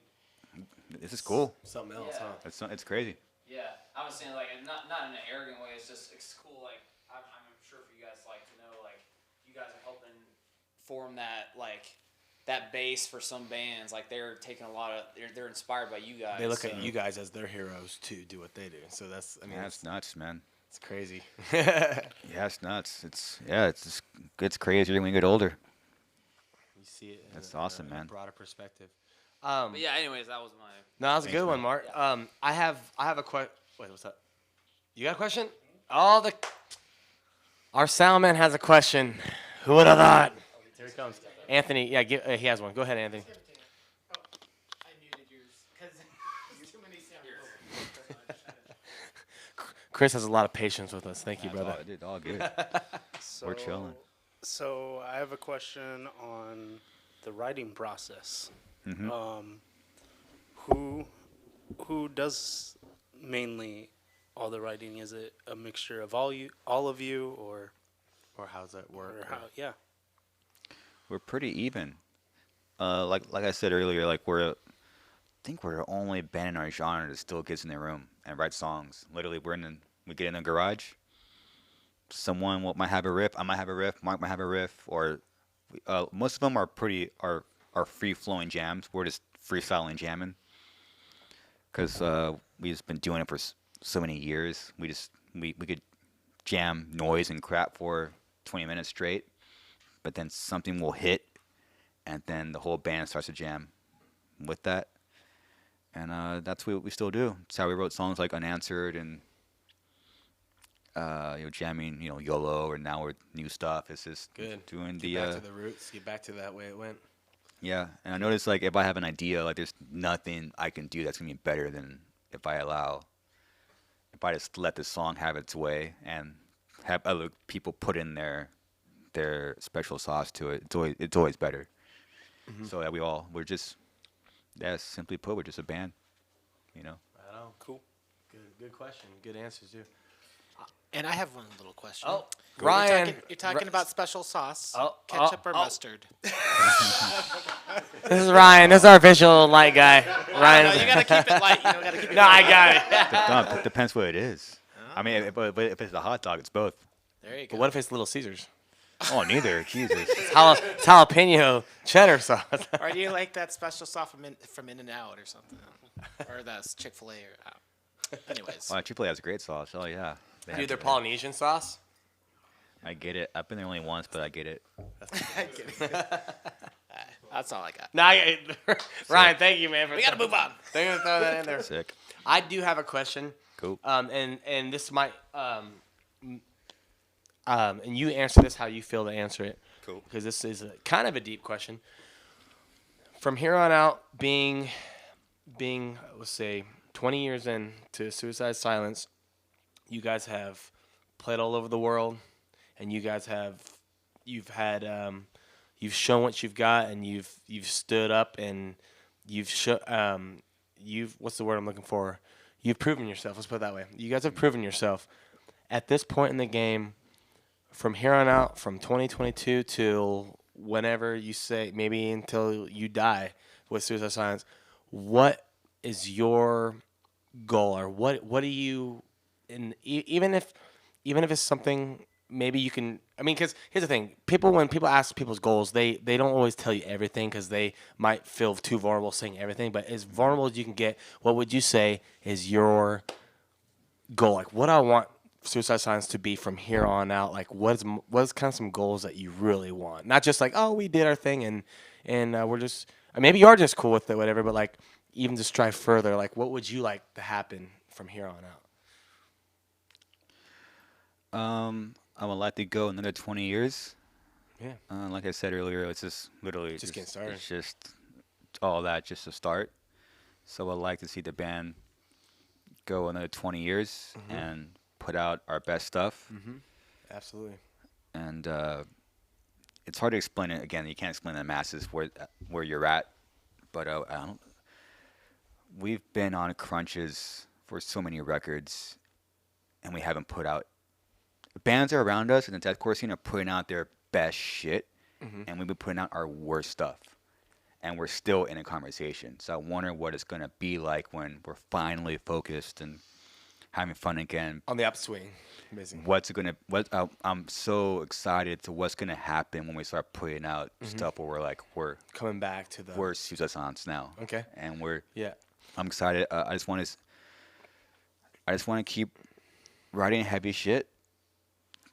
this is cool. Something else, huh? It's crazy. Yeah, I was saying like not in an arrogant way. It's cool. Like I'm sure for you guys like to know like you guys are helping form that base for some bands. Like they're taking they're inspired by you guys. They look at you guys as their heroes to do what they do. So that's That's nuts, man. It's crazy. Yeah, it's nuts. It's crazier when you get older. You see it. That's awesome, man. Broader perspective. But yeah. Anyways, that was my. No, that was a good one, Mark. I have a question. Wait, what's up? You got a question? Our sound man has a question. Who would have thought? Here he comes. Anthony, yeah, he has one. Go ahead, Anthony. I muted yours because there's too many samples. Chris has a lot of patience with us. Thank you, brother. All good. We're chilling. So I have a question on the writing process. Mm-hmm. Who does mainly all the writing? Is it a mixture of all of you, or how's that work? or how? Yeah. We're pretty even. Like I said earlier, like I think we're the only band in our genre that still gets in the room and writes songs. Literally, we get in the garage. Someone might have a riff. I might have a riff. Mark might have a riff. Or most of them are free flowing jams. We're just freestyling jamming. Because we've just been doing it for so many years. We could jam noise and crap for 20 minutes straight. But then something will hit, and then the whole band starts to jam with that. And that's what we still do. It's how we wrote songs like Unanswered and jamming, YOLO, and now we're new stuff. It's just Good. doing Get back to the roots. Get back to that way it went. Yeah, and I noticed like if I have an idea, like there's nothing I can do that's gonna be better than if I just let the song have its way and have other people put in their special sauce to it. It's always better. Mm-hmm. So that we're just, simply put, we're just a band, I know. Cool. Good question. Good answers too. And I have one little question. Oh, Ryan. You're talking about special sauce, Oh, ketchup or mustard. This is Ryan. This is our official light guy. Ryan. No, you gotta keep it light. You gotta keep it No, I got it. Depends what it is. I mean, but if it's a hot dog, it's both. There you go. But what if it's Little Caesars? Oh, neither. Jesus. It's jalapeno cheddar sauce. Or do you like that special sauce from In-N-Out or something? Or that's Chick-fil-A or anyways. Oh, Chipotle has a great sauce. Oh yeah. They Dude, have their that. Polynesian sauce. I get it. I've been there only once, but I get it. That's all I got. Nah, Ryan, thank you, man. We gotta move on. Thank you for throwing that in there. Sick. I do have a question. Cool. And this might and you answer this how you feel to answer it. Cool. Because this is kind of a deep question. From here on out, being let's say 20 years into Suicide Silence, you guys have played all over the world, and you've shown what you've got, and you've stood up, and what's the word I'm looking for? You've proven yourself. Let's put it that way. You guys have proven yourself. At this point in the game, from here on out, from 2022 till whenever you say, maybe until you die with Suicide Silence, what is your goal, or what do you, and even if it's something maybe you can, I mean, because here's the thing, when people ask people's goals, they don't always tell you everything because they might feel too vulnerable saying everything, but as vulnerable as you can get, what would you say is your goal? Like, what I want Suicide Silence to be from here on out, like what's kind of some goals that you really want, not just like, oh, we did our thing and we're just, maybe you are just cool with it, whatever, but like even to strive further, like what would you like to happen from here on out? I would like to go another 20 years. Yeah. Like I said earlier, it's just literally Just getting started. It's just all that just to start. So I'd like to see the band go another 20 years and put out our best stuff. Absolutely. And it's hard to explain it. Again, you can't explain to the masses where you're at. But we've been on crunches for so many records, and we haven't put out. Bands are around us in the deathcore scene are putting out their best shit, and we've been putting out our worst stuff, and we're still in a conversation. So I wonder what it's gonna be like when we're finally focused and having fun again. On the upswing, amazing. I'm so excited to what's gonna happen when we start putting out stuff where we're Coming back to the we're Suicide Silence now. Okay. And Yeah. I'm excited. I just want to keep writing heavy shit.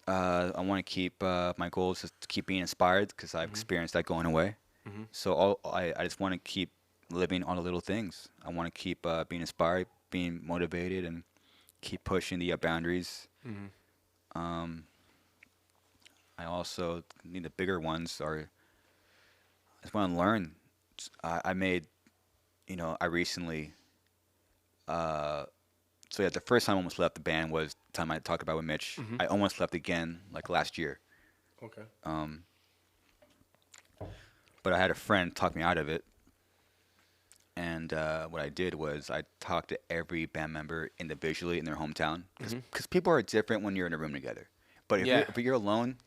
I want to keep my goal is just to keep being inspired because I've experienced that going away. So I just want to keep living on the little things. I want to keep being inspired, being motivated, and keep pushing the boundaries. I also need the bigger ones. I just want to learn. I recently. So yeah, the first time I almost left the band was the time I talked about with Mitch. I almost left again, like last year. Okay. But I had a friend talk me out of it. And what I did was I talked to every band member individually in their hometown. Because people are different when you're in a room together. But if you're alone,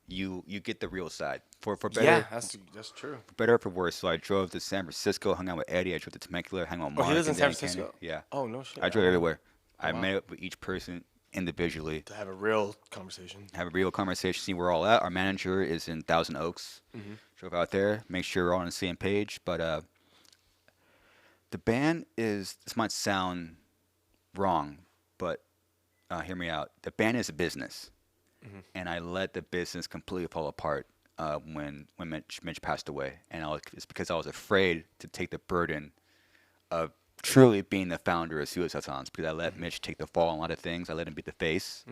you get the real side. For better, Yeah, that's true. for better or for worse. So I drove to San Francisco, hung out with Eddie. I drove to Temecula, hung out with Mark. Oh, he lives in and San Dan Francisco? Cannon. Yeah. Oh, no shit. I drove everywhere. I wow. met up with each person individually. To have a real conversation. Have a real conversation, see where we're all at. Our manager is in Thousand Oaks. Drove out there, make sure we're all on the same page. But the band this might sound wrong, but hear me out. The band is a business. And I let the business completely fall apart when Mitch passed away. And it's because I was afraid to take the burden of truly being the founder of Suicide Silence, because I let Mitch take the fall on a lot of things. I let him be the face.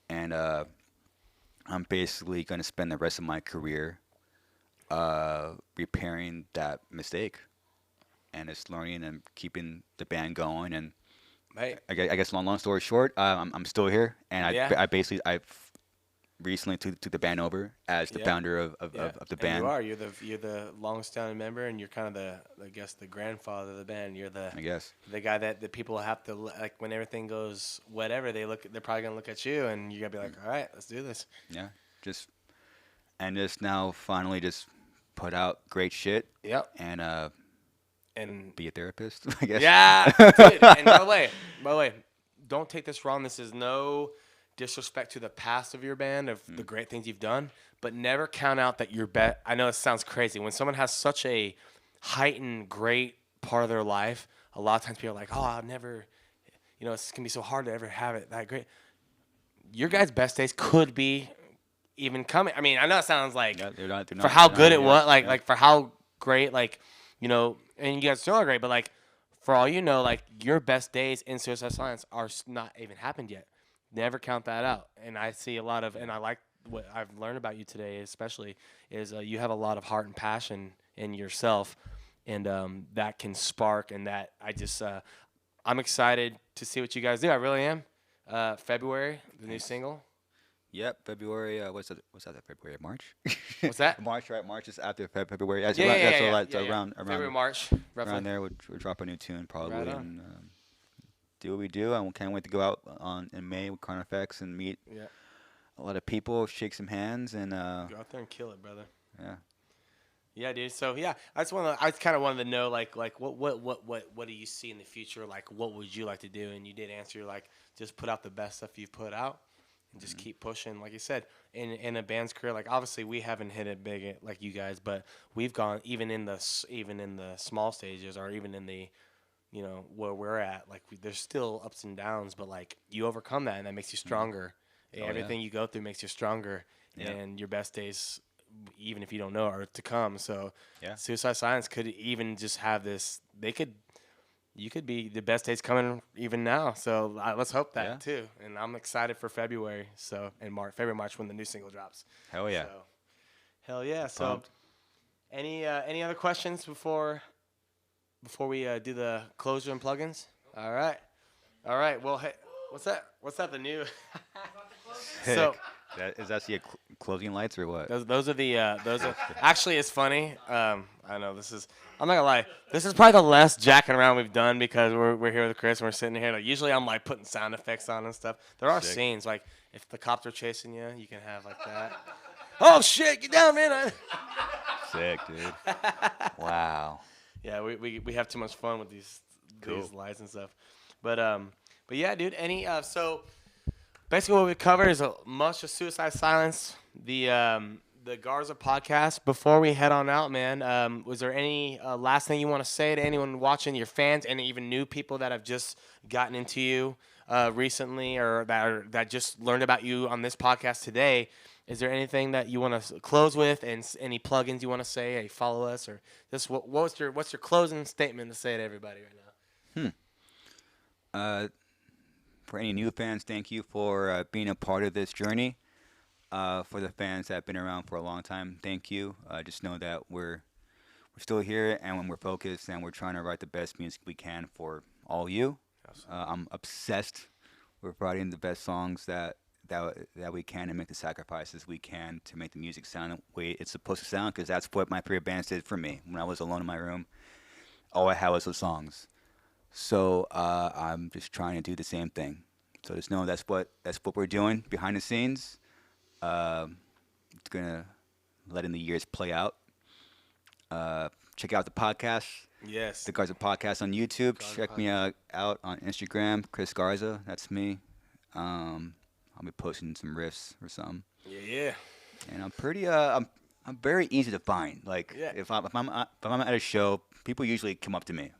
And I'm basically going to spend the rest of my career repairing that mistake and just learning and keeping the band going. And Hey. I guess long story short, I'm still here, and I've recently took the band over as the founder of the band. And you're the longest-standing member, and you're kind of the grandfather of the band. You're the guy that the people have to, like, when everything goes whatever, they're probably gonna look at you, and you're gonna be like, all right, let's do this. Yeah, just now finally just put out great shit. Yep. And be a therapist, I guess. Yeah. Dude, and by the way, don't take this wrong. This is no disrespect to the past of your band, of the great things you've done, but never count out that your bet. I know it sounds crazy. When someone has such a heightened, great part of their life, a lot of times people are like, oh, I'll never, it's going to be so hard to ever have it that great. Your guys' best days could be even coming. I mean, I know it sounds like they're not, for how good it was, like for how great, like, and you guys still are great, but like for all you know, like your best days in Suicide Silence are not even happened yet. Never count that out. And I see a lot of, and I like what I've learned about you today, especially, is you have a lot of heart and passion in yourself, and that can spark. And that I'm excited to see what you guys do. I really am. February, the new single. Yep, February. What's that? February, March. What's that? March, right? March is after February. That's Yeah. around February, March, roughly. around there. We'll drop a new tune probably, Right on. and do what we do. I can't wait to go out in May with Carnifex and meet a lot of people, shake some hands, and Go out there and kill it, brother. yeah. Yeah, dude. So I kind of wanted to know like what do you see in the future? Like, what would you like to do? And you did answer like just put out the best stuff you've put out, and just keep pushing. Like you said, in a band's career, like obviously we haven't hit it big like you guys, but we've gone even in the small stages, or even in the where we're at. Like there's still ups and downs, but like you overcome that, and that makes you stronger. Everything you go through makes you stronger, and your best days, even if you don't know, are to come. So Suicide Silence could even just have this. You could be the best days coming even now. So let's hope that too. And I'm excited for February. So February, March, when the new single drops. Hell yeah. So, hell yeah. So Pumped. any other questions before we do the closure and plugins? All right. Well, hey, what's that? The new? So. Is that the closing lights or what? Those are actually, it's funny. I know I'm not gonna lie. This is probably the last jacking around we've done because we're here with Chris and we're sitting here. Like usually I'm like putting sound effects on and stuff. There are scenes like if the cops are chasing you, you can have like that. Oh shit! Get down, man! Sick, dude. Wow. Yeah, we have too much fun with these lights and stuff. But yeah, dude. So. Basically, what we cover is much of Suicide Silence, the Garza Podcast. Before we head on out, man, was there any last thing you want to say to anyone watching, your fans, and even new people that have just gotten into you recently, or that just learned about you on this podcast today? Is there anything that you want to close with, and any plugins you want to say? Hey, follow us, or just what's your closing statement to say to everybody right now? For any new fans, thank you for being a part of this journey. For the fans that have been around for a long time, thank you. Just know that we're still here, and when we're focused, and we're trying to write the best music we can for all you. I'm obsessed with writing the best songs that we can, and make the sacrifices we can to make the music sound the way it's supposed to sound, because that's what my favorite bands did for me. When I was alone in my room, all I had was those songs. So I'm just trying to do the same thing. So just know that's what we're doing behind the scenes. It's gonna letting the years play out. Check out the podcast. Yes. The Garza Podcast on YouTube. Check me out on Instagram, Chris Garza. That's me. I'll be posting some riffs or something. Yeah. And I'm pretty I'm very easy to find. Like if I'm at a show, people usually come up to me.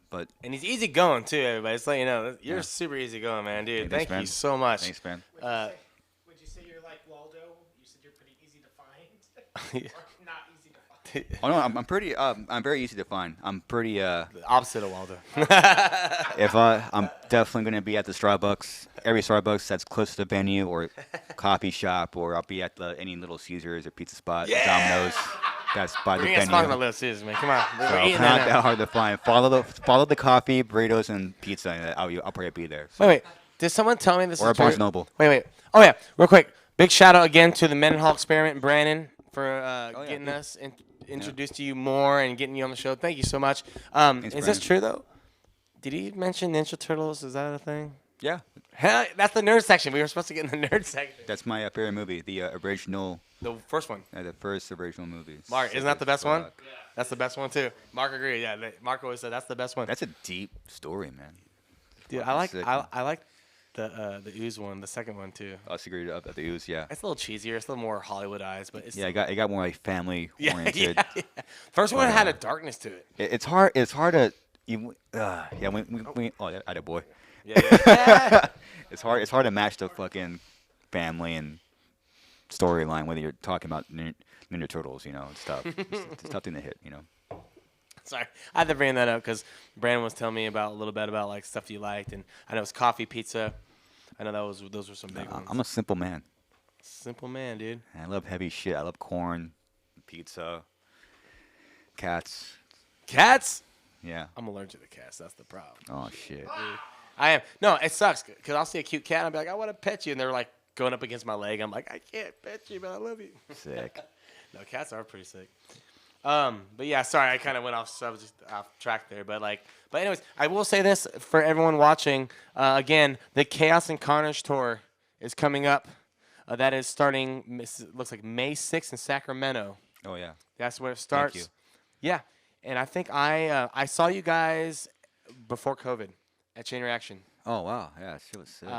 And he's easy going too, everybody. It's like, you're super easy going, man, dude. Thank you so much. Thanks, man. Would you say you're like Waldo? You said you're pretty easy to find, or not easy to find? Oh no, I'm very easy to find. I'm pretty the opposite of Waldo. I'm definitely gonna be at the Starbucks, every Starbucks that's close to the venue, or coffee shop, or I'll be at any Little Caesars or pizza spot, Domino's. That's by the venue. We're gonna Little Caesars, man. Come on. So it's not that hard to find. Follow the coffee, burritos, and pizza. And I'll probably be there. So. Wait. Did someone tell me this or is Barnes true? Noble. Wait. Oh yeah, real quick. Big shout out again to the Mendenhall Experiment, Brandon, for getting us introduced to you more and getting you on the show. Thank you so much. Thanks, is this true though? Did he mention Ninja Turtles? Is that a thing? Yeah. Hell, that's the nerd section. We were supposed to get in the nerd section. That's my favorite movie, the original. The first one. The first original movie. Mark, isn't that the best one? Yeah. That's the best one too. Mark agreed. Yeah, Mark always said that's the best one. That's a deep story, man. Dude, I like the ooze one, the second one too. Oh, cigarette up at the ooze, yeah. It's a little cheesier. It's a little more Hollywoodized, but it's Yeah, it got more like family oriented. yeah. First one had a darkness to it. It's hard to even. Yeah, we oh, yeah, atta boy. Yeah. It's hard to match the fucking family and storyline whether you're talking about Ninja Turtles, and stuff. It's a tough thing to hit, Sorry, I had to bring that up because Brandon was telling me a little bit about like stuff you liked, and I know it was coffee, pizza. I know those were some big ones. I'm a simple man. Simple man, dude. I love heavy shit. I love corn, pizza, cats. Cats? Yeah. I'm allergic to cats. That's the problem. Oh shit. I am. No, it sucks because I'll see a cute cat and I'll be like, I want to pet you, and they're like going up against my leg. I'm like, I can't pet you, but I love you. Sick. No, cats are pretty sick. But yeah, sorry, I kind of went off. So I was just off track there, but anyways, I will say this for everyone watching. Again, the Chaos and Carnage tour is coming up. That is starting. Looks like May 6th in Sacramento. Oh yeah. That's where it starts. Thank you. Yeah, and I think I saw you guys before COVID at Chain Reaction. Oh wow. Yeah, shit was sick.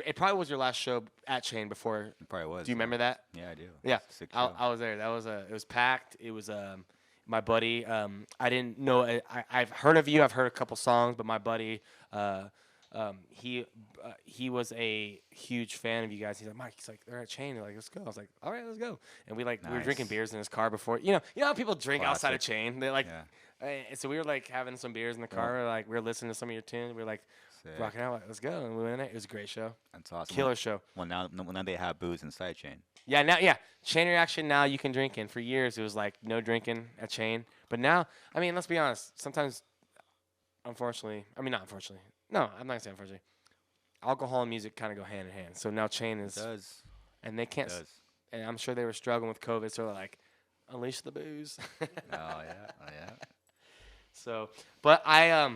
It probably was your last show at Chain before. It probably was. Do you remember that? Yeah, I do. Yeah, Sick show. I was there. That was it was packed. It was my buddy. I didn't know. I've heard of you. I've heard a couple songs, but my buddy, he was a huge fan of you guys. He's like, Mike. He's like, they're at Chain. They're like, let's go. I was like, all right, let's go. And we were drinking beers in his car before. You know how people drink outside of Chain. They like. Yeah. So we were like having some beers in the car. Like we were listening to some of your tunes. We were like rocking out. Like, let's go. And we went in. It was a great show. That's awesome. Killer show. Well, now they have booze inside Chain. Yeah, Chain Reaction now you can drink in. For years it was like no drinking at Chain, but now I mean let's be honest. Sometimes, not unfortunately. No, I'm not gonna say unfortunately. Alcohol and music kind of go hand in hand. So now Chain is. It does. And they can't. And I'm sure they were struggling with COVID, so they're like, unleash the booze. Oh yeah. So, but I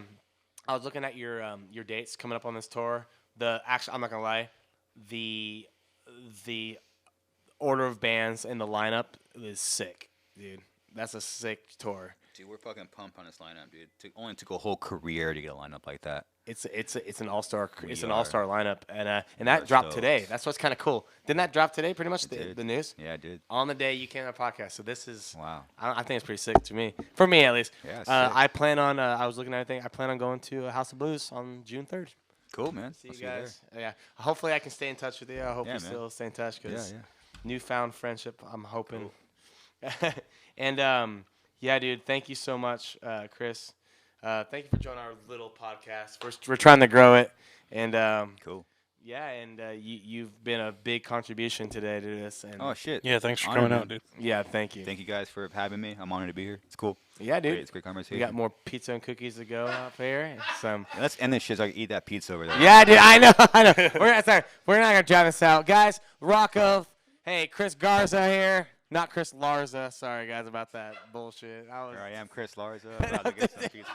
was looking at your dates coming up on this tour. I'm not gonna lie, the order of bands in the lineup is sick, dude. That's a sick tour. Dude, we're fucking pumped on this lineup, dude. Only took a whole career to get a lineup like that. It's an all-star lineup, and that dropped today. That's what's kind of cool. Didn't that drop today? Pretty much the news. Yeah, it did. On the day you came on a podcast. So this is wow. I think it's pretty sick to me. For me at least. Yeah. I plan on. I was looking at everything. I plan on going to House of Blues on June 3rd. Cool, man. See you guys. Yeah. Hopefully I can stay in touch with you. I hope you still stay in touch because newfound friendship. I'm hoping. Cool. And yeah, dude. Thank you so much, Chris. Thank you for joining our little podcast. We're trying to grow it, and cool. Yeah, and you've been a big contribution today to this. And oh shit! Yeah, thanks for coming out, dude. Yeah, thank you. Thank you guys for having me. I'm honored to be here. It's cool. Yeah, dude. It's a great conversation. We got more pizza and cookies to go up here. Let's end this shit so I can eat that pizza over there. Yeah, dude. I know. We're not gonna drive this out, guys. Rocco. Hey, Chris Garza here. Not Chris Larza. Sorry, guys, about that bullshit. Here I am, Chris Larza. About to get some pizza.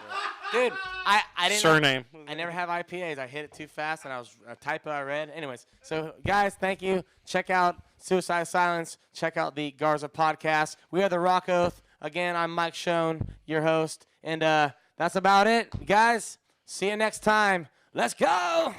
Dude, I didn't. Surname. I never have IPAs. I hit it too fast, and I was a typo I read. Anyways, so guys, thank you. Check out Suicide Silence. Check out the Garza Podcast. We are the Rock Oath. Again, I'm Mike Schoen, your host, and that's about it, guys. See you next time. Let's go.